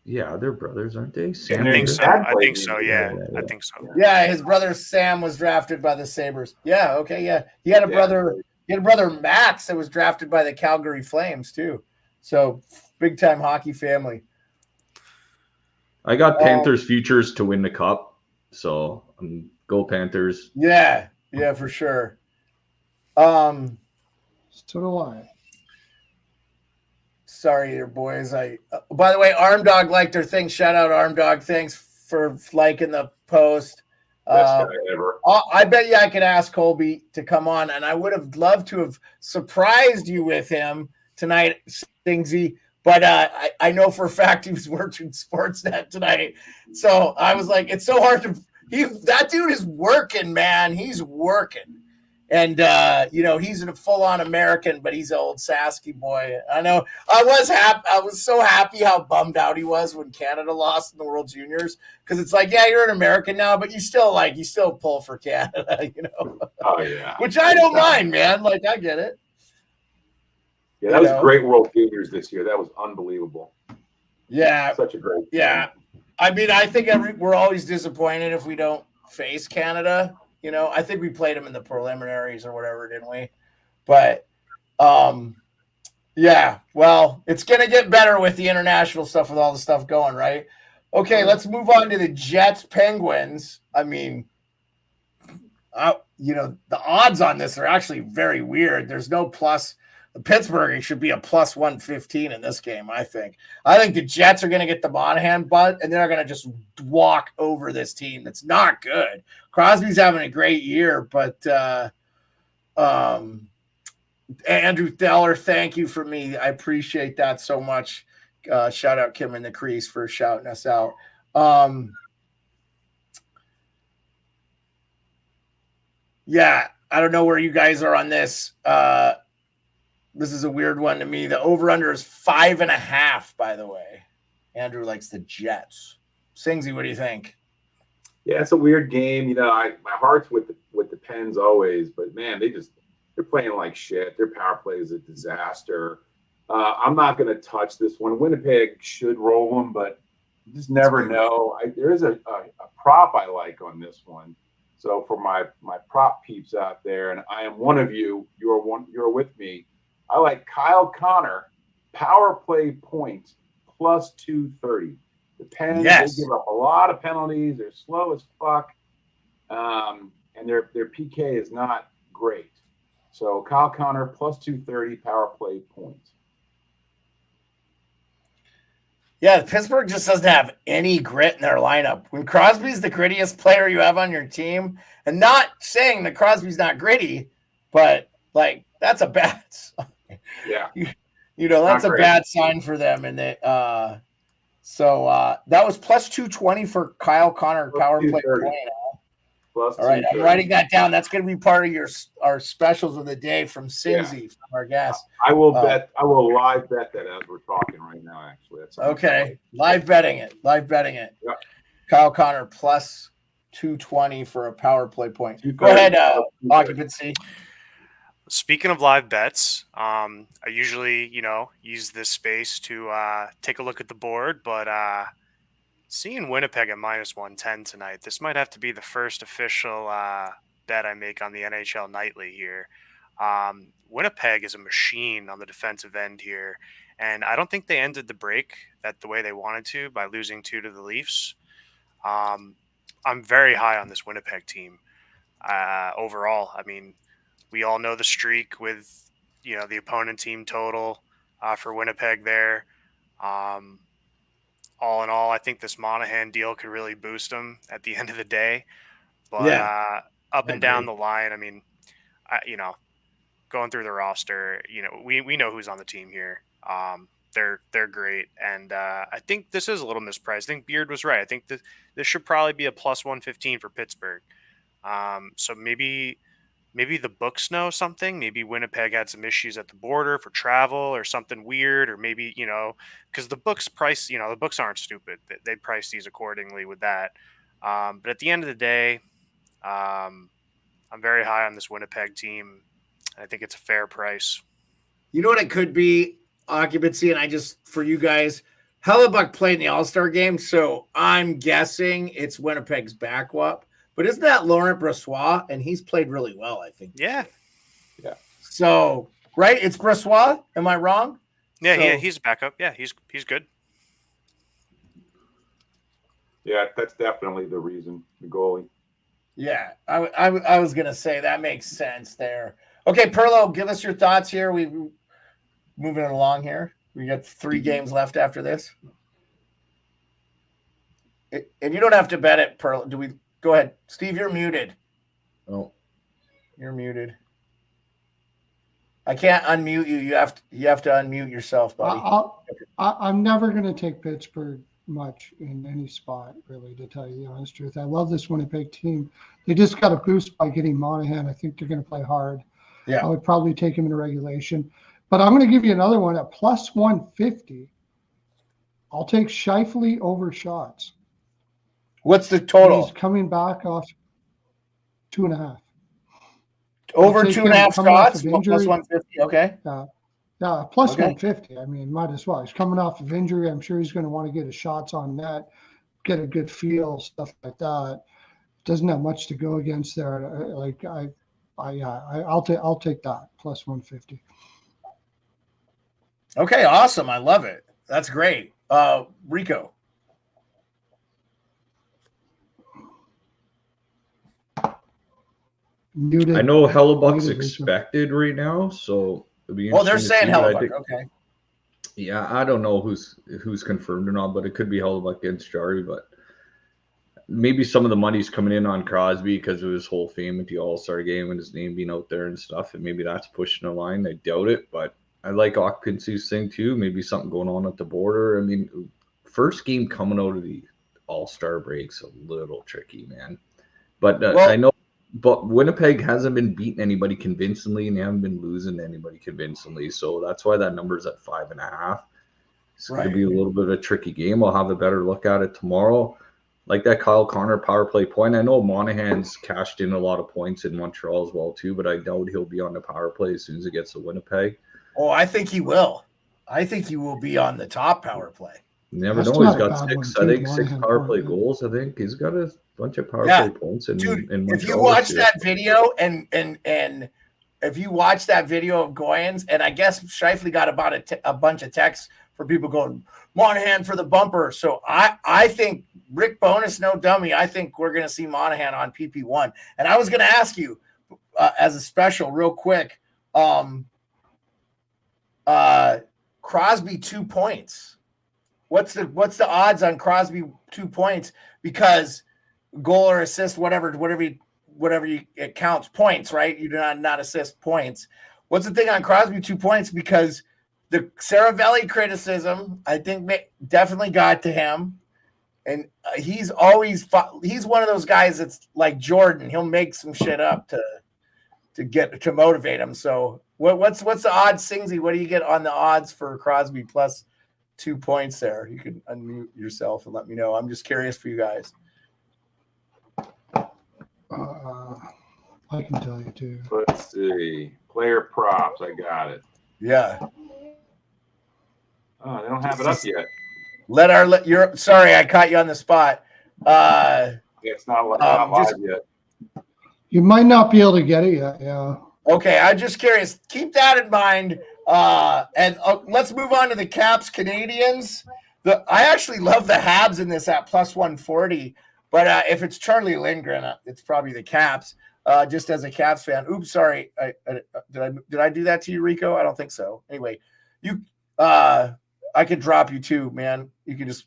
Yeah, they're brothers, aren't they? I think so. I think so. Yeah, I think so. Yeah, his brother Sam was drafted by the Sabres. Yeah, okay, yeah. He had a brother. He had a brother Max that was drafted by the Calgary Flames too. So big time hockey family. Oh. I got Panthers futures to win the cup, so go Panthers. Yeah, for sure. So do I. Sorry, here, boys. By the way, Arm Dog liked their thing. Shout out, Arm Dog. Thanks for liking the post. Best guy ever. I bet you I could ask Colby to come on, and I would have loved to have surprised you with him tonight, Singsy. But I know for a fact he was working Sportsnet tonight. So I was like, it's so hard to – that dude is working, man. He's working. And he's a full-on American, but he's an old Sasky boy. I know. I was so happy how bummed out he was when Canada lost in the World Juniors, because it's like, yeah, you're an American now, but you still pull for Canada, Oh yeah. Which I don't mind, man. Like, I get it. Yeah, that was great World Juniors this year. That was unbelievable. Yeah, such a great. Yeah, I mean, I think we're always disappointed if we don't face Canada. I think we played them in the preliminaries or whatever, didn't we? But, yeah, well, it's going to get better with the international stuff, with all the stuff going, right? Okay, let's move on to the Jets Penguins. I mean, the odds on this are actually very weird. There's no plus. Pittsburgh should be a plus 115 in this game, I think. I think the Jets are going to get the Monahan butt, and they're going to just walk over this team that's not good. Crosby's having a great year, but Andrew Deller, thank you for me. I appreciate that so much. Shout out Kim in the crease for shouting us out. Yeah, I don't know where you guys are on this. This is a weird one to me. The over-under is 5.5, by the way. Andrew likes the Jets. Singsy, what do you think? Yeah, it's a weird game. My heart's with the Pens always, but man, they're playing like shit. Their power play is a disaster. I'm not going to touch this one. Winnipeg should roll them, but you just never know. There is a prop I like on this one. So for my prop peeps out there, and I am one of you, you're with me. I like Kyle Connor, power play points, plus 230. The Pens, They give up a lot of penalties. They're slow as fuck. And their PK is not great. So Kyle Connor, plus 230, power play points. Yeah, Pittsburgh just doesn't have any grit in their lineup. When Crosby's the grittiest player you have on your team, and not saying that Crosby's not gritty, but, that's a bad sign. Yeah. That's a bad sign for them. And so that was plus 220 for Kyle Connor, plus power play point. All right, I'm writing that down. That's going to be part of our specials of the day from Singsy, from our guest. I will live bet that as we're talking right now, actually. That's okay. Live betting it. Yep. Kyle Connor plus 220 for a power play point. Go ahead, occupancy. Speaking of live bets, I usually, use this space to take a look at the board, but seeing Winnipeg at minus 110 tonight, this might have to be the first official bet I make on the NHL Nightly here. Winnipeg is a machine on the defensive end here, and I don't think they ended the break the way they wanted to by losing 2 to the Leafs. I'm very high on this Winnipeg team overall. I mean, we all know the streak with, the opponent team total for Winnipeg there. All in all, I think this Monahan deal could really boost them at the end of the day. But up and down the line, I mean, going through the roster, we know who's on the team here. They're great, and I think this is a little mispriced. I think Beard was right. I think this should probably be a plus 115 for Pittsburgh. So maybe the books know something. Maybe Winnipeg had some issues at the border for travel or something weird, or maybe, because the books price, the books aren't stupid. They price these accordingly with that. But at the end of the day, I'm very high on this Winnipeg team. I think it's a fair price. You know what it could be? Occupancy, and for you guys, Hellebuck played in the All-Star game, so I'm guessing it's Winnipeg's backup. But isn't that Laurent Brossoit? And he's played really well, I think. Yeah. So, right? It's Brossoit? Am I wrong? Yeah, he's a backup. Yeah, he's good. Yeah, that's definitely the reason, the goalie. Yeah, I was going to say that makes sense there. Okay, Pearlo, give us your thoughts here. We moving along here. We got 3 games left after this. And you don't have to bet it, Pearlo. Go ahead. Steve, you're muted. Oh. You're muted. I can't unmute you. You have to unmute yourself, buddy. I'm never going to take Pittsburgh much in any spot, really, to tell you the honest truth. I love this Winnipeg team. They just got a boost by getting Monahan. I think they're going to play hard. Yeah. I would probably take him in regulation. But I'm going to give you another one at plus 150. I'll take Scheifele over Shots. What's the total? He's coming back off 2.5. Over take 2.5 him coming off shots, of plus injury. 150. Okay. Yeah, plus Okay. 150. I mean, might as well. He's coming off of injury. I'm sure he's going to want to get his shots on net, get a good feel, stuff like that. Doesn't have much to go against there. I'll take that plus 150. Okay, awesome. I love it. That's great. Rico. Muted. I know Hellebuck's Muted, Rico. expected right now, so it'll be Oh, they're interesting saying to see, but I Hellebuck. think- Okay. Yeah, I don't know who's confirmed or not, but it could be Hellebuck against Jarry. But maybe some of the money's coming in on Crosby because of his whole fame at the All-Star game and his name being out there and stuff, and maybe that's pushing the line. I doubt it, but I like occupancy's thing too. Maybe something going on at the border. I mean, first game coming out of the All-Star break's a little tricky, man. But I know. But Winnipeg hasn't been beating anybody convincingly, and they haven't been losing to anybody convincingly. So that's why that number's at 5.5. It's going to be a little bit of a tricky game. I'll have a better look at it tomorrow. Like that Kyle Connor power play point. I know Monahan's cashed in a lot of points in Montreal as well too, but I doubt he'll be on the power play as soon as it gets to Winnipeg. Oh, I think he will. I think he will be on the top power play. You never That's know. He's not a got bad six. one, I too, think six Monahan power point, play yeah. goals. I think he's got a bunch of power Yeah. play points in Dude, Montreal. if you watch this year. that video and if you watch that video of Goyens, and I guess Scheifele got about a bunch of texts for people going Monahan for the bumper. So I think Rick Bowness, no dummy. I think we're going to see Monahan on PP1. And I was going to ask you as a special, real quick, Crosby 2 points. What's the odds on Crosby 2 points? Because goal or assist, whatever it counts points, right? You do not assist points. What's the thing on Crosby 2 points? Because the Saravelli criticism, I think, definitely got to him, and he's one of those guys that's like Jordan. He'll make some shit up to motivate him. So what's the odds, Singsy? What do you get on the odds for Crosby plus 2 points there? You can unmute yourself and let me know. I'm just curious for you guys. I can tell you too. Let's see. Player props. I got it. Yeah. Oh, they don't have it up yet. Sorry, I caught you on the spot. It's not live yet. You might not be able to get it yet. Yeah. Okay, I'm just curious. Keep that in mind. And let's move on to the Caps Canadians. I actually love the Habs in this at plus 140. But if it's Charlie Lindgren, it's probably the Caps. Just as a Caps fan. Oops, sorry. Did I do that to you, Rico? I don't think so. Anyway, I could drop you too, man. You can just.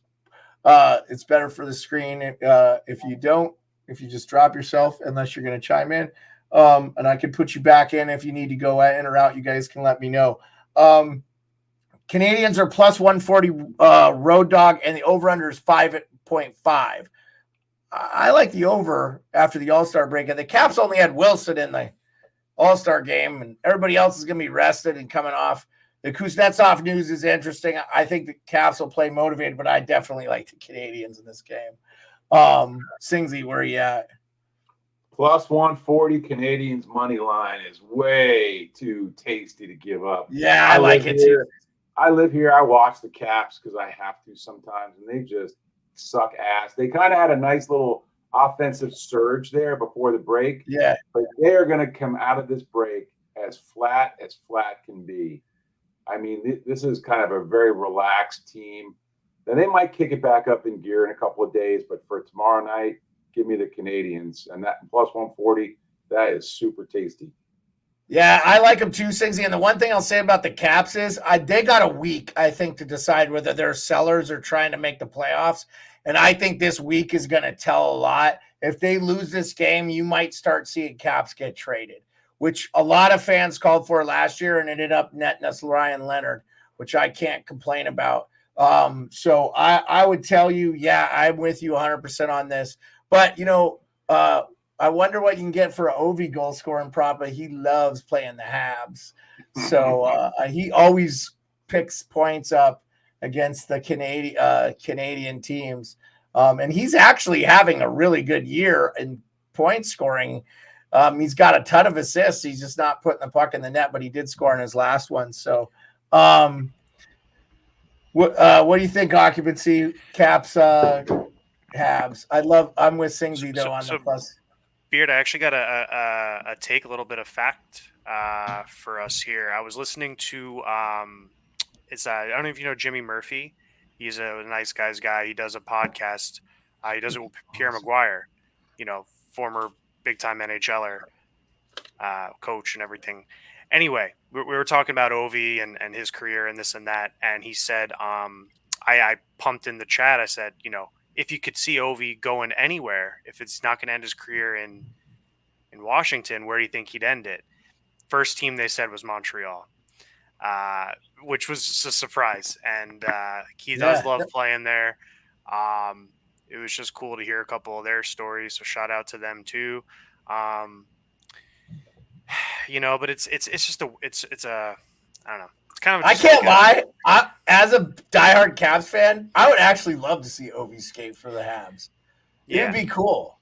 It's better for the screen if you just drop yourself, unless you're going to chime in. And I can put you back in if you need to go in or out. You guys can let me know. Canadians are plus 140 road dog, and the over-under is 5.5. I like the over after the All-Star break. And the Caps only had Wilson in the All-Star game, and everybody else is going to be rested and coming off. The Kuznetsov news is interesting. I think the Caps will play motivated, but I definitely like the Canadians in this game. Singsy, where are you at? Plus 140 Canadians money line is way too tasty to give up. Yeah, I like it too. I live here. I watch the Caps because I have to sometimes, and they just suck ass. They kind of had a nice little offensive surge there before the break. Yeah. But they are going to come out of this break as flat can be. I mean, this is kind of a very relaxed team. Then they might kick it back up in gear in a couple of days, but for tomorrow night, give me the Canadians. And that plus 140, that is super tasty. Yeah, I like them too, Singsy. And the one thing I'll say about the Caps is they got a week, I think, to decide whether they're sellers or trying to make the playoffs. And I think this week is going to tell a lot. If they lose this game, you might start seeing Caps get traded, which a lot of fans called for last year and ended up netting us Ryan Leonard, which I can't complain about. So I would tell you, yeah, I'm with you 100% on this. But, I wonder what you can get for an Ovi goal scoring prop, but he loves playing the Habs. So he always picks points up against the Canadian teams. And he's actually having a really good year in point scoring. He's got a ton of assists. He's just not putting the puck in the net, but he did score in his last one. So what do you think, occupancy, Caps, Habs? I'm with Singsy, though, on the plus. Beard, I actually got a take, a little bit of fact for us here. I was listening to I don't know if you know Jimmy Murphy. He's a nice guy's guy. He does a podcast. He does it with Pierre McGuire, former big time NHLer, coach and everything. Anyway, we were talking about Ovi and his career and this and that, and he said, I pumped in the chat. I said, if you could see Ovi going anywhere, if it's not going to end his career in Washington, where do you think he'd end it? First team they said was Montreal, which was a surprise. And he does love playing there. It was just cool to hear a couple of their stories. So shout out to them too. But it's just it's a, I don't know. It's kind of, I can't lie. As a diehard Caps fan, I would actually love to see Ovi skate for the Habs. It'd be cool.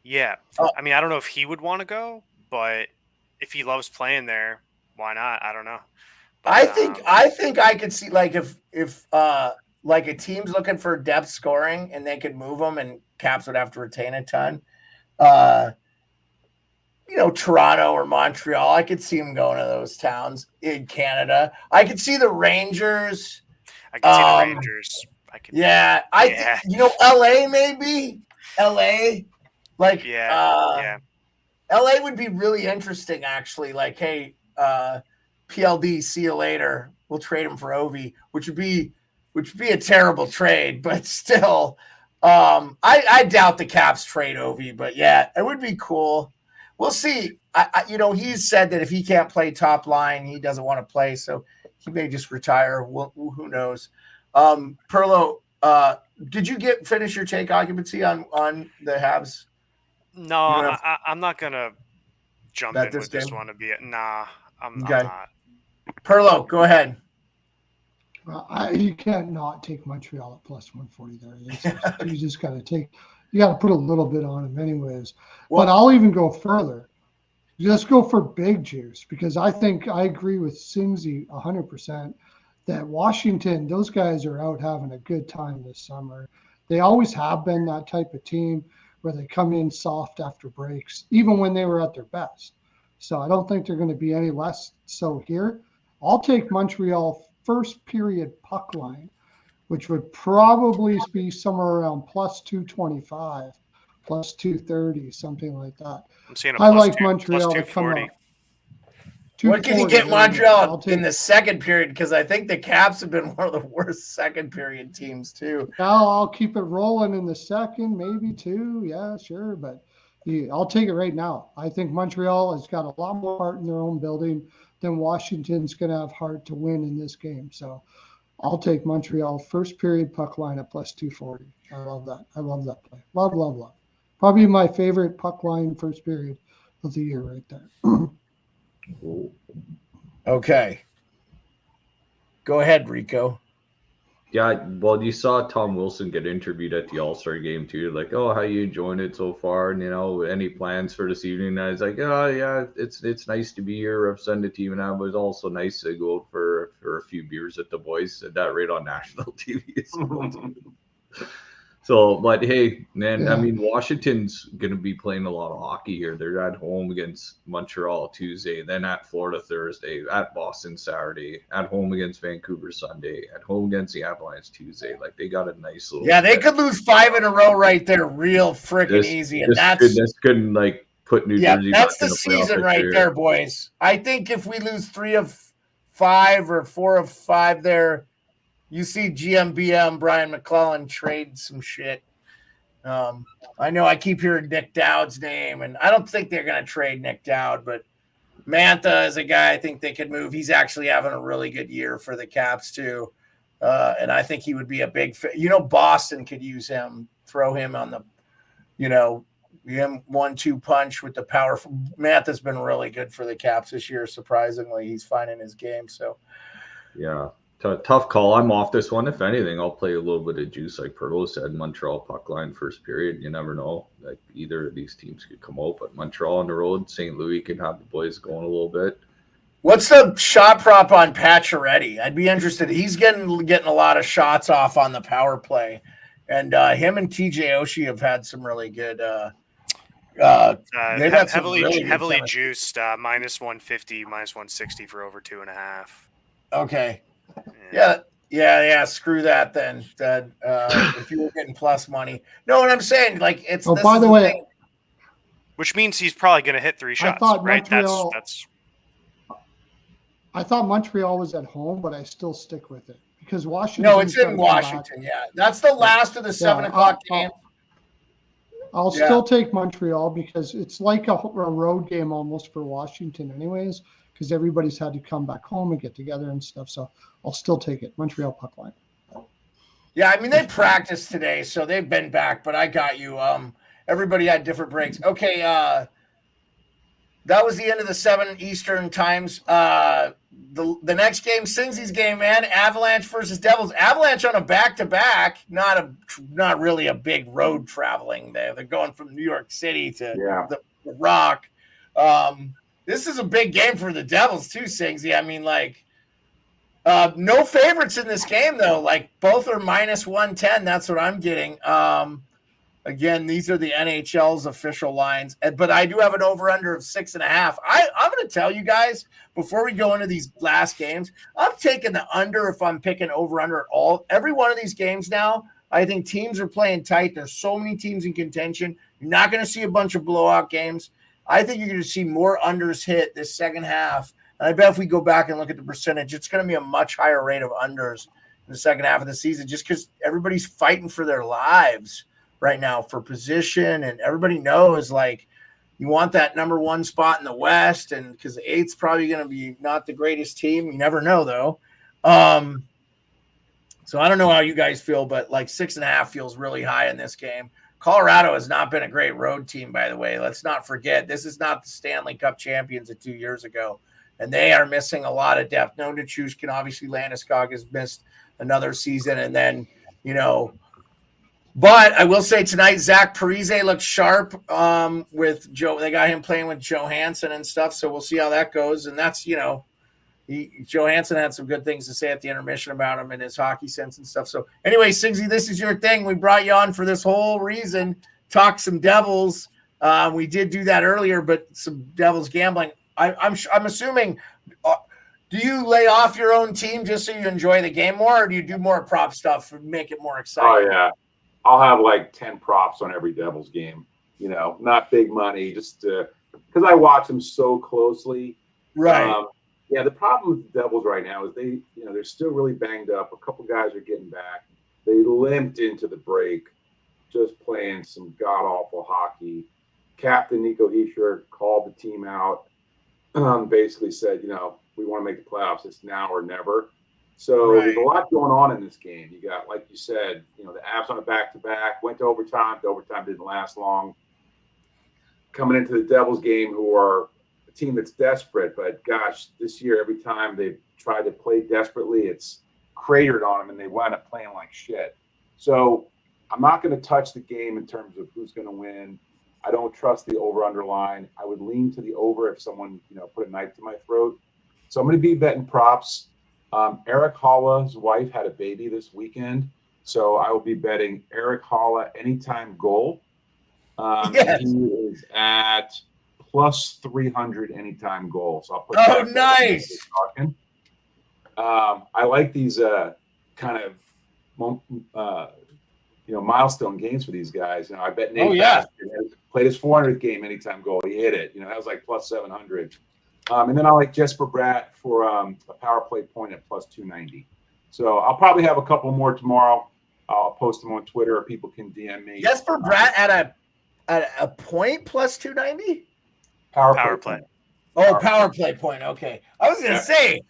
Yeah. I mean, I don't know if he would want to go, but if he loves playing there, why not? I don't know. But, I think I could see, like, if like a team's looking for depth scoring and they could move them and Caps would have to retain a ton. Toronto or Montreal, I could see him going to those towns in Canada. I could see the Rangers. I could see the Rangers. Think, LA maybe. LA. Like, LA would be really interesting, actually. Like, hey, PLD, see you later. We'll trade him for Ovi, which would be a terrible trade, but still, I doubt the Caps trade Ovi, but yeah, it would be cool. We'll see. He's said that if he can't play top line, he doesn't want to play, so he may just retire. Who knows? Pearlo, did you finish your take, occupancy on the Habs? No, I'm not gonna jump in with this one. I'm not. Pearlo, go ahead. You can't not take Montreal at plus 140 there. You just got to put a little bit on them anyways. But I'll even go further. Just go for big juice, because I think I agree with Singsy 100% that Washington, those guys are out having a good time this summer. They always have been that type of team where they come in soft after breaks, even when they were at their best. So I don't think they're going to be any less so here. I'll take Montreal first period puck line, which would probably be somewhere around plus 225, plus 230, something like that. I'm seeing I like Montreal to come up. What can you get Montreal in the second period? Because I think the Caps have been one of the worst second period teams too. I'll keep it rolling in the second, maybe two. Yeah, sure. But I'll take it right now. I think Montreal has got a lot more heart in their own building than Washington's going to have heart to win in this game. So I'll take Montreal first period puck line at plus 240. I love that. I love that play. Love, love, love. Probably my favorite puck line first period of the year right there. Okay. Go ahead, Rico. Yeah, well, you saw Tom Wilson get interviewed at the All-Star game too. Like, oh, how you enjoying it so far? And any plans for this evening? And I was like, oh yeah, it's nice to be here representing the team, and it was also nice to go out for a few beers at the boys. Said that right on national TV. So, but hey, man, I mean, Washington's going to be playing a lot of hockey here. They're at home against Montreal Tuesday, then at Florida Thursday, at Boston Saturday, at home against Vancouver Sunday, at home against the Avalanche Tuesday. Like, they got a nice little. Yeah, they could lose 5 in a row right there, real freaking easy, and this couldn't like put New Jersey. That's the season right there, boys. I think if we lose 3 of 5 or 4 of 5 there. You see GMBM Brian McClellan trade some shit. I know I keep hearing Nick Dowd's name, and I don't think they're going to trade Nick Dowd, but Mantha is a guy I think they could move. He's actually having a really good year for the Caps too. And I think he would be a big fit. Boston could use him, throw him on the, him 1-2 punch with the power. Matt has been really good for the Caps this year. Surprisingly, he's finding his game. So, yeah, tough call. I'm off this one. If anything, I'll play a little bit of juice, like Pearlo said. Montreal puck line first period. You never know. Like either of these teams could come out, but Montreal on the road, St. Louis can have the boys going a little bit. What's the shot prop on Pacioretty? I'd be interested. He's getting a lot of shots off on the power play, and him and TJ Oshie have had some really good. Heavily juiced, -150, -160 for over 2.5. Okay. Yeah. Screw that then. If you were getting plus money, no. What I'm saying, like, it's. Oh, by the way, which means he's probably going to hit 3 shots, right? That's. I thought Montreal was at home, but I still stick with it because Washington. No, it's in Washington. Yeah, that's the last of the 7 o'clock game. I'll still take Montreal because it's like a road game almost for Washington, anyways, because everybody's had to come back home and get together and stuff. So I'll still take it. Montreal puck line. Yeah, I mean they practiced today, so they've been back. But I got you. Everybody had different breaks. Okay. That was the end of the 7 Eastern times. The next game, Singsy's game, man. Avalanche versus Devils. Avalanche on a back-to-back. Not really a big road traveling there. They're going from New York City to the Rock. This is a big game for the Devils too, Singsy. I mean, like, no favorites in this game though. Like both are -110. That's what I'm getting. Again, these are the NHL's official lines, but I do have an over-under of 6.5. I'm going to tell you guys before we go into these last games, I'm taking the under if I'm picking over-under at all. Every one of these games now, I think teams are playing tight. There's so many teams in contention. You're not going to see a bunch of blowout games. I think you're going to see more unders hit this second half. And I bet if we go back and look at the percentage, it's going to be a much higher rate of unders in the second half of the season just because everybody's fighting for their lives right now for position, and everybody knows like you want that number 1 spot in the West, and because the 8th's probably going to be not the greatest team. You never know though. So I don't know how you guys feel, but like 6.5 feels really high in this game. Colorado has not been a great road team, by the way. Let's not forget this is not the Stanley Cup champions of 2 years ago, and they are missing a lot of depth. No Nichushkin, obviously Landeskog has missed another season, and then But I will say tonight, Zach Parise looked sharp with Joe. They got him playing with Johansson and stuff, so we'll see how that goes. And that's, Johansson had some good things to say at the intermission about him and his hockey sense and stuff. So anyway, Singsy, this is your thing. We brought you on for this whole reason. Talk some Devils. We did do that earlier, but some Devils gambling. I'm assuming. Do you lay off your own team just so you enjoy the game more, or do you do more prop stuff and make it more exciting? Oh yeah. I'll have like 10 props on every Devils game, not big money, just because I watch them so closely. Right. The problem with the Devils right now is they're still really banged up. A couple guys are getting back. They limped into the break, just playing some god-awful hockey. Captain Nico Hischier called the team out, basically said, we want to make the playoffs. It's now or never. So There's a lot going on in this game. You got, like you said, the Avs on a back-to-back, went to overtime. The overtime didn't last long. Coming into the Devils game, who are a team that's desperate, but gosh, this year, every time they've tried to play desperately, it's cratered on them, and they wind up playing like shit. So I'm not going to touch the game in terms of who's going to win. I don't trust the over-under line. I would lean to the over if someone, put a knife to my throat. So I'm going to be betting props. Eric Halla's wife had a baby this weekend, so I will be betting Eric Halla anytime goal. Yes. He is at plus 300 anytime goal. So I'll put. Oh, nice. I like these kind of milestone games for these guys. I bet Nate played his 400th game anytime goal. He hit it. That was like plus 700. And then I like Jesper Bratt for a power play point at plus 290. So I'll probably have a couple more tomorrow. I'll post them on Twitter, or people can DM me. Jesper Bratt at a point plus 290? Power play. Oh, power play point. Okay. I was going to say,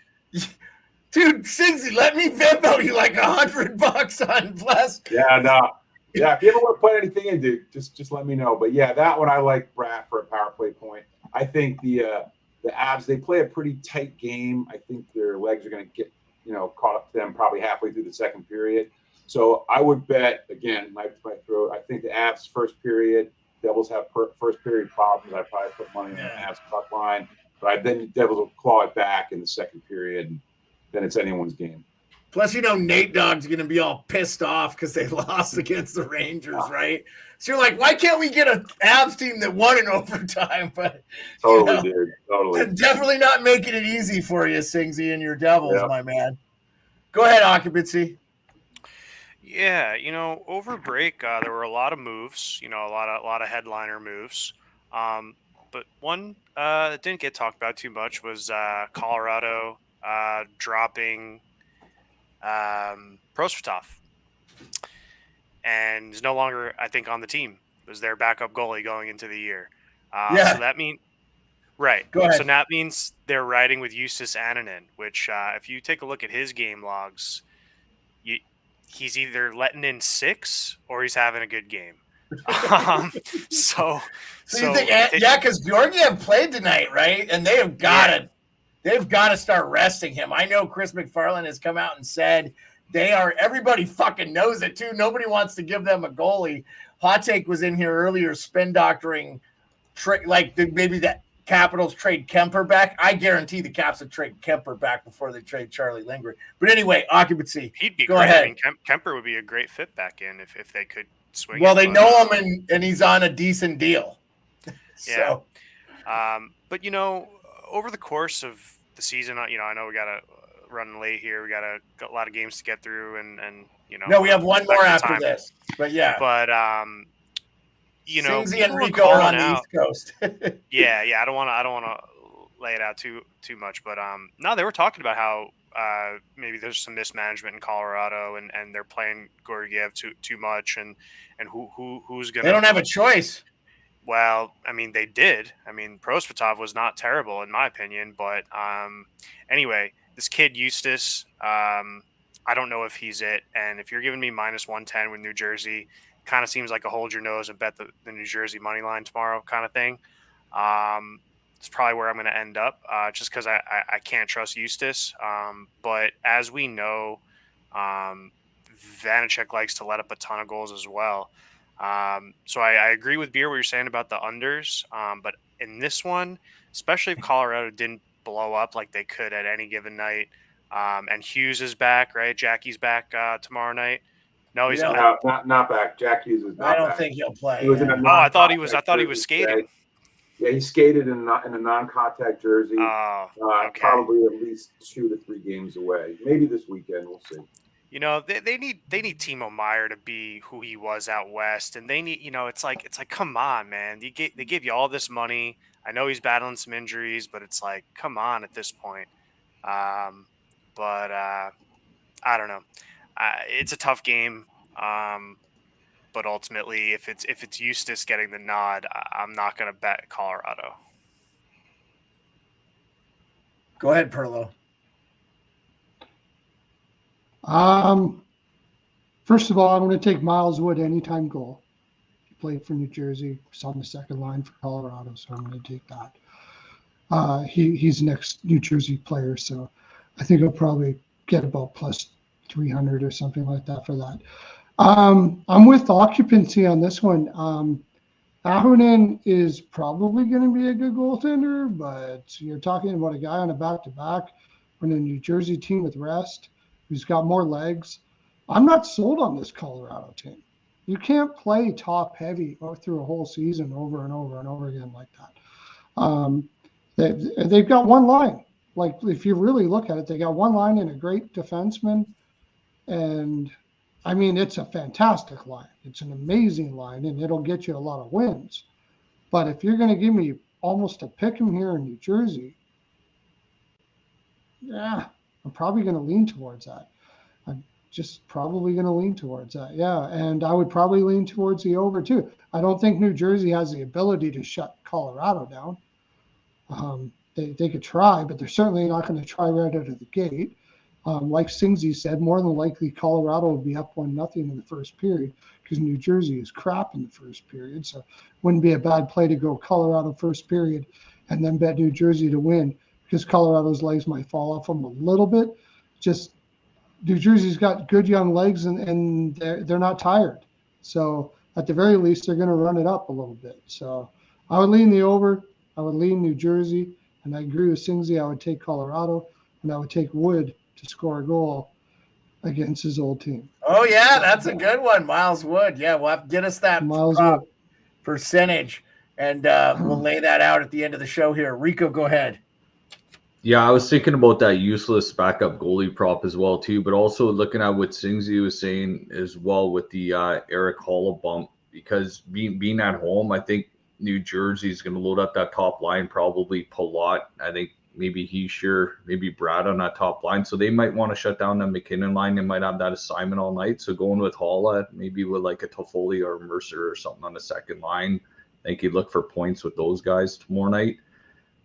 Dude, Singsy, let me Venmo you like $100 on Bless. Yeah, no. Yeah, if you ever want to put anything in, dude, just let me know. But yeah, that one I like Brad for a power play point. I think the Avs, they play a pretty tight game. I think their legs are going to get, caught up to them probably halfway through the second period. So I would bet, again, knife to my throat, I think the Avs first period, Devils have first period problems. I'd probably put money on the Avs puck line. But then the Devils will claw it back in the second period, and then it's anyone's game. Plus, Nate Dogg's going to be all pissed off because they lost against the Rangers, right? So you're like, why can't we get an Avs team that won in overtime? But Totally, dude. Totally. Definitely not making it easy for you, Singsy, and your Devils, my man. Go ahead, Occupancy. Yeah, over break there were a lot of moves. A lot of headliner moves. But one that didn't get talked about too much was Colorado dropping Prosvetov, and is no longer, I think, on the team. It was their backup goalie going into the year. So that means right. Go ahead. So that means they're riding with Justus Annunen, which if you take a look at his game logs, he's either letting in 6 or he's having a good game. So you think, because Georgiev played tonight, right? And they have got to start resting him. I know Chris McFarland has come out and said everybody fucking knows it too. Nobody wants to give them a goalie. Hot Take was in here earlier, spin doctoring, maybe that Capitals trade Kemper back. I guarantee the Caps would trade Kemper back before they trade Charlie Lindgren. But anyway, Occupancy. He'd be Go great. ahead. I mean, Kemper would be a great fit back in if they could swing. Well, they know him and he's on a decent deal. So. Yeah. But over the course of the season, I know we got to run late here. We got a lot of games to get through, and No, we have one more after this. But yeah. But Singsy and Rico are on the East Coast. yeah. I don't want to lay it out too much, but no, they were talking about how maybe there's some mismanagement in Colorado, and they're playing Georgiev too much, and who's gonna. They don't have a choice. Well, I mean, they did. I mean, Prosvetov was not terrible in my opinion, but anyway, this kid Justus, I don't know if he's it. And if you're giving me -110 with New Jersey, kind of seems like a hold your nose and bet the New Jersey money line tomorrow kind of thing. It's probably where I'm going to end up, just because I can't trust Justus. But as we know, Vanacek likes to let up a ton of goals as well. So I agree with Beer what you're saying about the unders. But in this one, especially if Colorado didn't blow up like they could at any given night, and Hughes is back, right? Jackie's back tomorrow night. No, he's not back. Jack Hughes is not back. I don't think he'll play. He was in a I thought he was skating. Yeah, he skated in a non-contact jersey. Okay. Probably at least 2 to 3 games away. Maybe this weekend, we'll see. They need Timo Meier to be who he was out west, and they need it's like come on, man. They give you all this money. I know he's battling some injuries, but it's like come on at this point. But I don't know. It's a tough game. But ultimately, if it's Justus getting the nod, I'm not going to bet Colorado. Go ahead, Pearlo. First of all, I'm going to take Miles Wood anytime goal. He played for New Jersey. He's on the second line for Colorado, so I'm going to take that. He's the next New Jersey player, so I think he'll probably get about plus 300 or something like that for that. I'm with Occupancy on this one. Ahonen is probably going to be a good goaltender, but you're talking about a guy on a back-to-back on a New Jersey team with rest who's got more legs. I'm not sold on this Colorado team. You can't play top heavy through a whole season over and over and over again like that. They've got one line. Like, if you really look at it, they got one line and a great defenseman. And, I mean, it's a fantastic line. It's an amazing line, and it'll get you a lot of wins. But if you're going to give me almost a pick 'em here in New Jersey, yeah, I'm probably going to lean towards that. I'm just probably going to lean towards that. Yeah, and I would probably lean towards the over, too. I don't think New Jersey has the ability to shut Colorado down. They could try, but they're certainly not going to try right out of the gate. Like Singsy said, more than likely Colorado will be up 1-0 in the first period because New Jersey is crap in the first period. So it wouldn't be a bad play to go Colorado first period and then bet New Jersey to win because Colorado's legs might fall off them a little bit. Just New Jersey's got good young legs and they're not tired. So at the very least, they're going to run it up a little bit. So I would lean the over. I would lean New Jersey. And I agree with Singsy. I would take Colorado and I would take Wood to score a goal against his old team. Oh, yeah, that's a good one. Miles Wood. Yeah, we'll have to get us that percentage, and we'll lay that out at the end of the show here. Rico, go ahead. Yeah, I was thinking about that useless backup goalie prop as well, too, but also looking at what Singsy was saying as well with the Eric Holla bump, because being at home, I think New Jersey's going to load up that top line, probably Palat. I think maybe Heischer, maybe Brad on that top line. So they might want to shut down the McKinnon line. They might have that assignment all night. So going with Holla, maybe with like a Toffoli or Mercer or something on the second line. I think you'd look for points with those guys tomorrow night.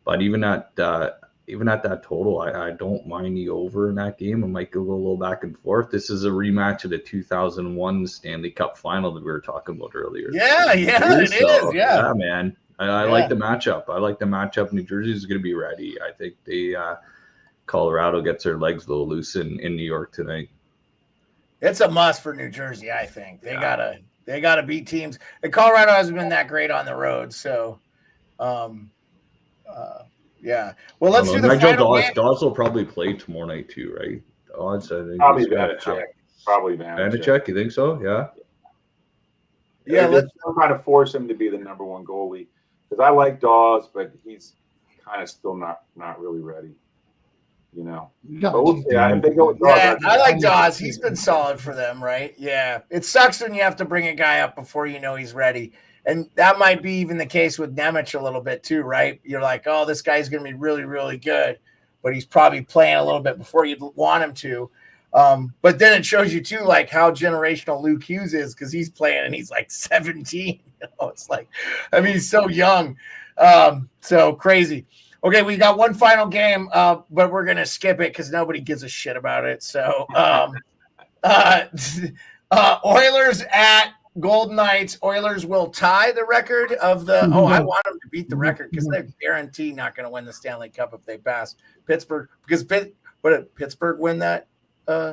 But even at that total, I don't mind the over in that game. I might go a little back and forth. This is a rematch of the 2001 Stanley Cup final that we were talking about earlier. Yeah, it is. Yeah, man. I like the matchup. I like the matchup. New Jersey is going to be ready. I think Colorado gets their legs a little loose in New York tonight. It's a must for New Jersey. I think they gotta beat teams. And Colorado hasn't been that great on the road, so yeah. Well, let's do the final game. Dawes will probably play tomorrow night too, right? Odds, I think. Probably Vanacek. Probably Vanacek. You think so? Yeah. Yeah, let's try to force him to be the number one goalie. Because I like Dawes, but he's kind of still not really ready, you know. But we'll see. I like Dawes. He's been solid for them, right? Yeah. It sucks when you have to bring a guy up before you know he's ready. And that might be even the case with Nemec a little bit too, right? You're like, oh, this guy's going to be really, really good. But he's probably playing a little bit before you'd want him to. But then it shows you too, like how generational Luke Hughes is because he's playing and he's like 17. It's like, I mean, he's so young. So crazy. Okay, we got one final game, but we're going to skip it because nobody gives a shit about it. So Oilers at Golden Knights. Oilers will tie the record of the – I want them to beat the record because they're guaranteed not going to win the Stanley Cup if they pass Pittsburgh. Because did Pittsburgh win that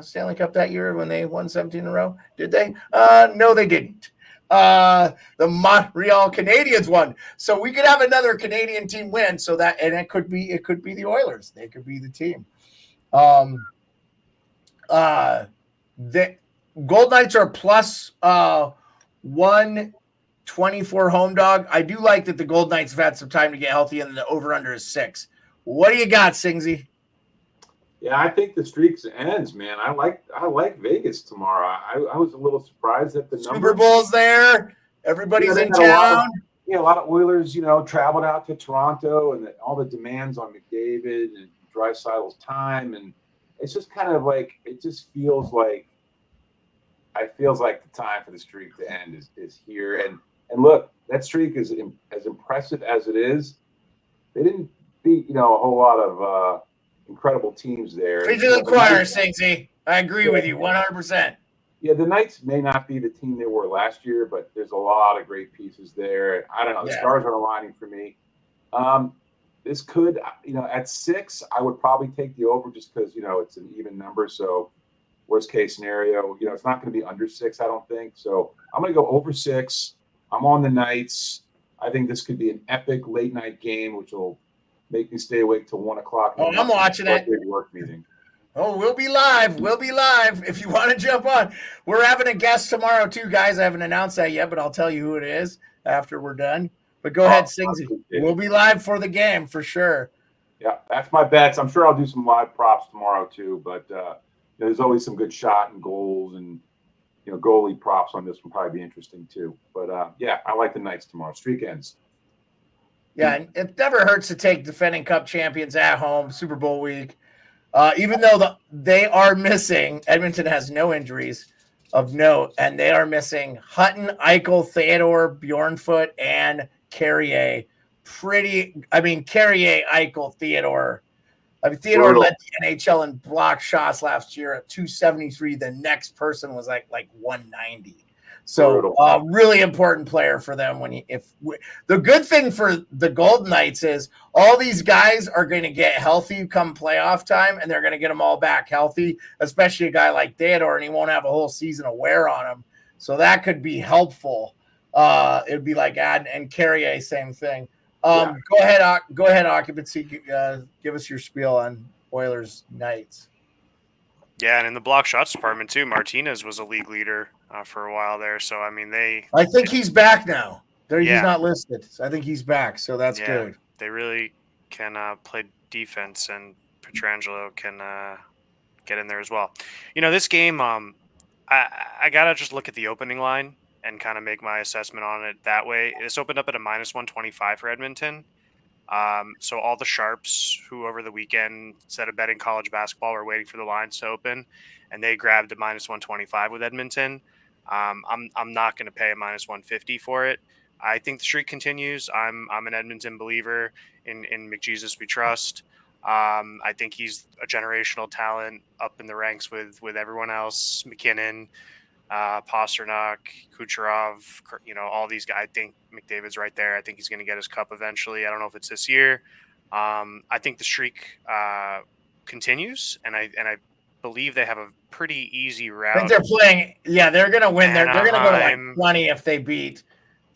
Stanley Cup that year when they won 17 in a row? Did they? No, they didn't. The Montreal Canadiens won, so we could have another Canadian team win. So that, and it could be the Oilers. They could be the team. The Gold Knights are plus 124 home dog. I do like that the Gold Knights have had some time to get healthy, and the over under is 6. What do you got, Singsy? Yeah, I think the streak ends, man. I like Vegas tomorrow. I was a little surprised at the number. Super Bowl's there. Everybody's in town. A lot of Oilers, traveled out to Toronto, and all the demands on McDavid and Draisaitl's time, and it's just kind of like it feels like the time for the streak to end is here. And look, that streak is as impressive as it is. They didn't beat a whole lot of incredible teams there. Preach to the choir, Singsy. I agree with you 100%. Yeah, the Knights may not be the team they were last year, but there's a lot of great pieces there. I don't know. The stars are aligning for me. This could, at 6, I would probably take the over just because, it's an even number. So worst case scenario, it's not going to be under 6, I don't think. So I'm going to go over 6. I'm on the Knights. I think this could be an epic late night game, which will make me stay awake till 1 o'clock. Oh, I'm watching it. Work meeting. Oh, we'll be live. We'll be live if you want to jump on. We're having a guest tomorrow too, guys. I haven't announced that yet, but I'll tell you who it is after we're done. But go ahead, Singsy. We'll be live for the game for sure. Yeah, that's my bets. I'm sure I'll do some live props tomorrow too, but there's always some good shot and goals and goalie props on this one probably be interesting too. But I like the Knights tomorrow. Streak ends. Yeah, and it never hurts to take defending Cup champions at home, Super Bowl week. Even though they are missing, Edmonton has no injuries of note, and they are missing Hutton, Eichel, Theodore, Bjornfoot, and Carrier. Carrier, Eichel, Theodore. I mean, Theodore Brutal. led the NHL in block shots last year at 273. The next person was like 190. So really important player for them. The good thing for the Golden Knights is all these guys are going to get healthy come playoff time, and they're going to get them all back healthy, especially a guy like Theodore, and he won't have a whole season of wear on him. So that could be helpful. It'd be like and Carrier, same thing. Go ahead, Occupancy. Give us your spiel on Oilers Knights. Yeah, and in the block shots department too, Martinez was a league leader for a while there. So I mean, I think he's back now. He's not listed. So I think he's back. So that's good. They really can play defense, and Pietrangelo can get in there as well. This game, I gotta just look at the opening line and kind of make my assessment on it that way. This opened up at a -125 for Edmonton. So all the sharps who over the weekend, instead of betting college basketball, were waiting for the lines to open, and they grabbed a -125 with Edmonton. I'm not going to pay a -150 for it. I think the streak continues. I'm an Edmonton believer. In McJesus we trust. I think he's a generational talent up in the ranks with everyone else. McKinnon, Pasternak, Kucherov, all these guys. I think McDavid's right there. I think he's going to get his cup eventually. I don't know if it's this year. I think the streak continues, and I believe they have a pretty easy route. I think they're playing. Yeah, they're going to win. They're going to go to like 20 if they beat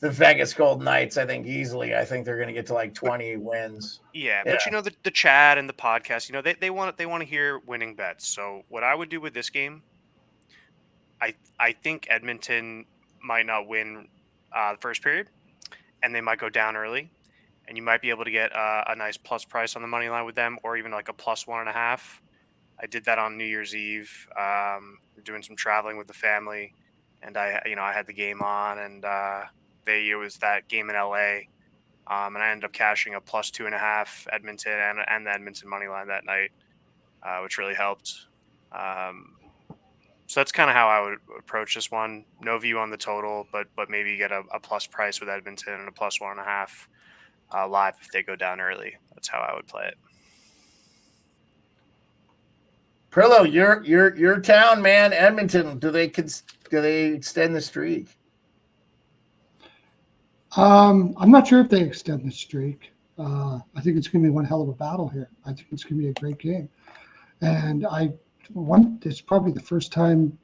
the Vegas Golden Knights. I think easily. I think they're going to get to like 20 wins. Yeah, but the chat and the podcast, they want to hear winning bets. So what I would do with this game, I think Edmonton might not win the first period, and they might go down early, and you might be able to get a nice plus price on the money line with them, or even like a +1.5. I did that on New Year's Eve. Doing some traveling with the family, and I had the game on, and it was that game in LA, and I ended up cashing a +2.5 Edmonton and the Edmonton money line that night, which really helped. So that's kind of how I would approach this one. No view on the total, but maybe get a plus price with Edmonton and a +1.5 live if they go down early. That's how I would play it. Pearlo, your town, man, Edmonton. Do they extend the streak? I'm not sure if they extend the streak. I think it's going to be one hell of a battle here. I think it's going to be a great game, and it's probably the first time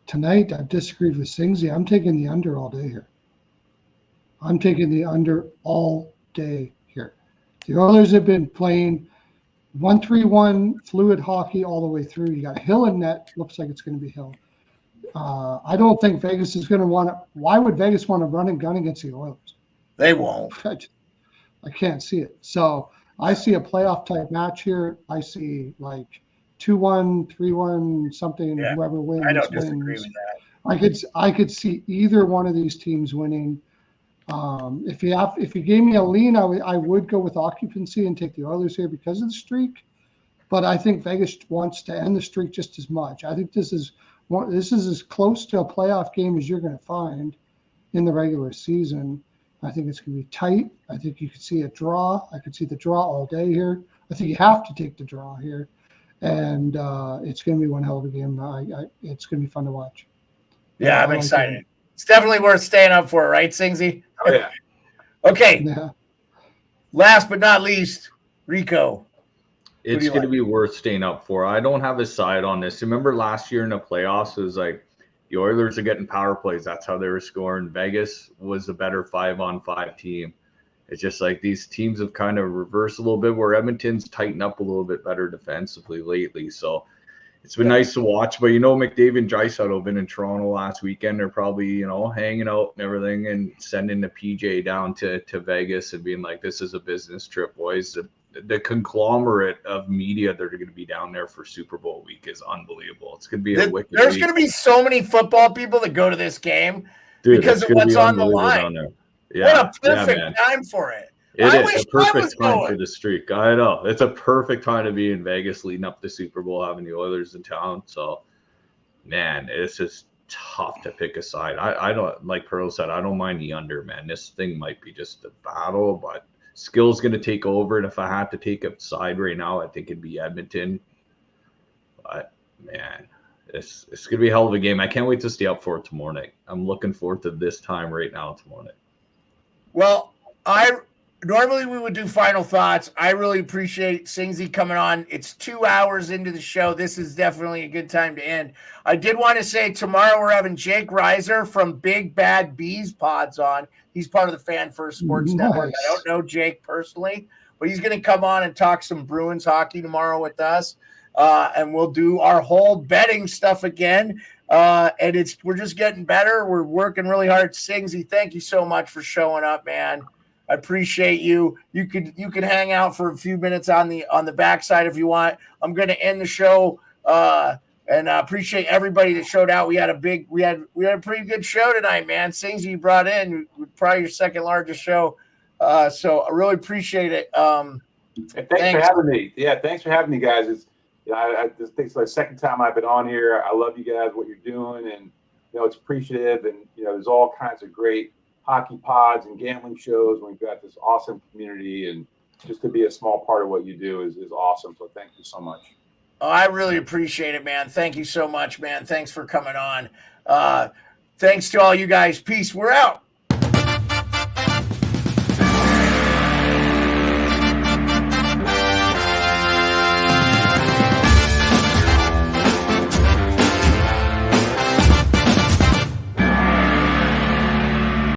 tonight I've disagreed with Singsy. I'm taking the under all day here. I'm taking the under all day here. The Oilers have been playing 1-3-1 fluid hockey all the way through. You got Hill in net. Looks like it's going to be Hill. I don't think Vegas is going to want to. Why would Vegas want to run and gun against the Oilers? They won't. I can't see it. So I see a playoff type match here. I see like 2-1, 3-1, something. Yeah. Whoever wins. I don't disagree with that. I could see either one of these teams winning. If you gave me a lean, I would go with occupancy and take the Oilers here because of the streak. But I think Vegas wants to end the streak just as much. I think this is as close to a playoff game as you're going to find in the regular season. I think it's going to be tight. I think you could see a draw. I could see the draw all day here. I think you have to take the draw here. And it's going to be one hell of a game. It's going to be fun to watch. Yeah, I'm excited. It's definitely worth staying up for, right, Singsy? Oh, yeah. Okay. Yeah. Last but not least, Rico. It's going to be worth staying up for. I don't have a side on this. Remember last year in the playoffs, it was like the Oilers are getting power plays. That's how they were scoring. Vegas was a better 5-on-5 team. It's just like these teams have kind of reversed a little bit where Edmonton's tightened up a little bit better defensively lately. So it's been nice to watch. But, McDavid and Draisaitl have been in Toronto last weekend. They're probably, hanging out and everything and sending the PJ down to Vegas and being like, this is a business trip, boys. The conglomerate of media that are going to be down there for Super Bowl week is unbelievable. It's going to be a wicked There's week. going to be so many football people that go to this game because of what's on the line. Yeah, what a perfect time for it. It is a perfect time for the streak. I know. It's a perfect time to be in Vegas leading up to Super Bowl, having the Oilers in town. So, man, it's just tough to pick a side. I don't, like Pearl said, I don't mind the under, man. This thing might be just a battle, but skill's going to take over. And if I had to take a side right now, I think it'd be Edmonton. But man, it's going to be a hell of a game. I can't wait to stay up for it tomorrow night. I'm looking forward to this time right now tomorrow night. Well, normally we would do final thoughts. I really appreciate Singsy coming on. It's 2 hours into the show. This is definitely a good time to end. I did want to say tomorrow we're having Jake Reiser from Big Bad Bees Pods on. He's part of the Fan First Sports Network. I don't know Jake personally, but he's going to come on and talk some Bruins hockey tomorrow with us. And we'll do our whole betting stuff again. And we're just getting better. We're working really hard. Singsy, thank you so much for showing up, man. I appreciate you. You can hang out for a few minutes on the backside if you want. I'm going to end the show. And I appreciate everybody that showed out. We had a pretty good show tonight, man. Singsy you brought in, probably your second largest show. So I really appreciate it. Thanks for having me. Yeah, thanks for having me, guys. This is the second time I've been on here. I love you guys, what you're doing, and it's appreciative. And there's all kinds of great hockey pods and gambling shows. We've got this awesome community, and just to be a small part of what you do is awesome. So thank you so much. Oh, I really appreciate it, man. Thank you so much, man. Thanks for coming on. Thanks to all you guys. Peace. We're out.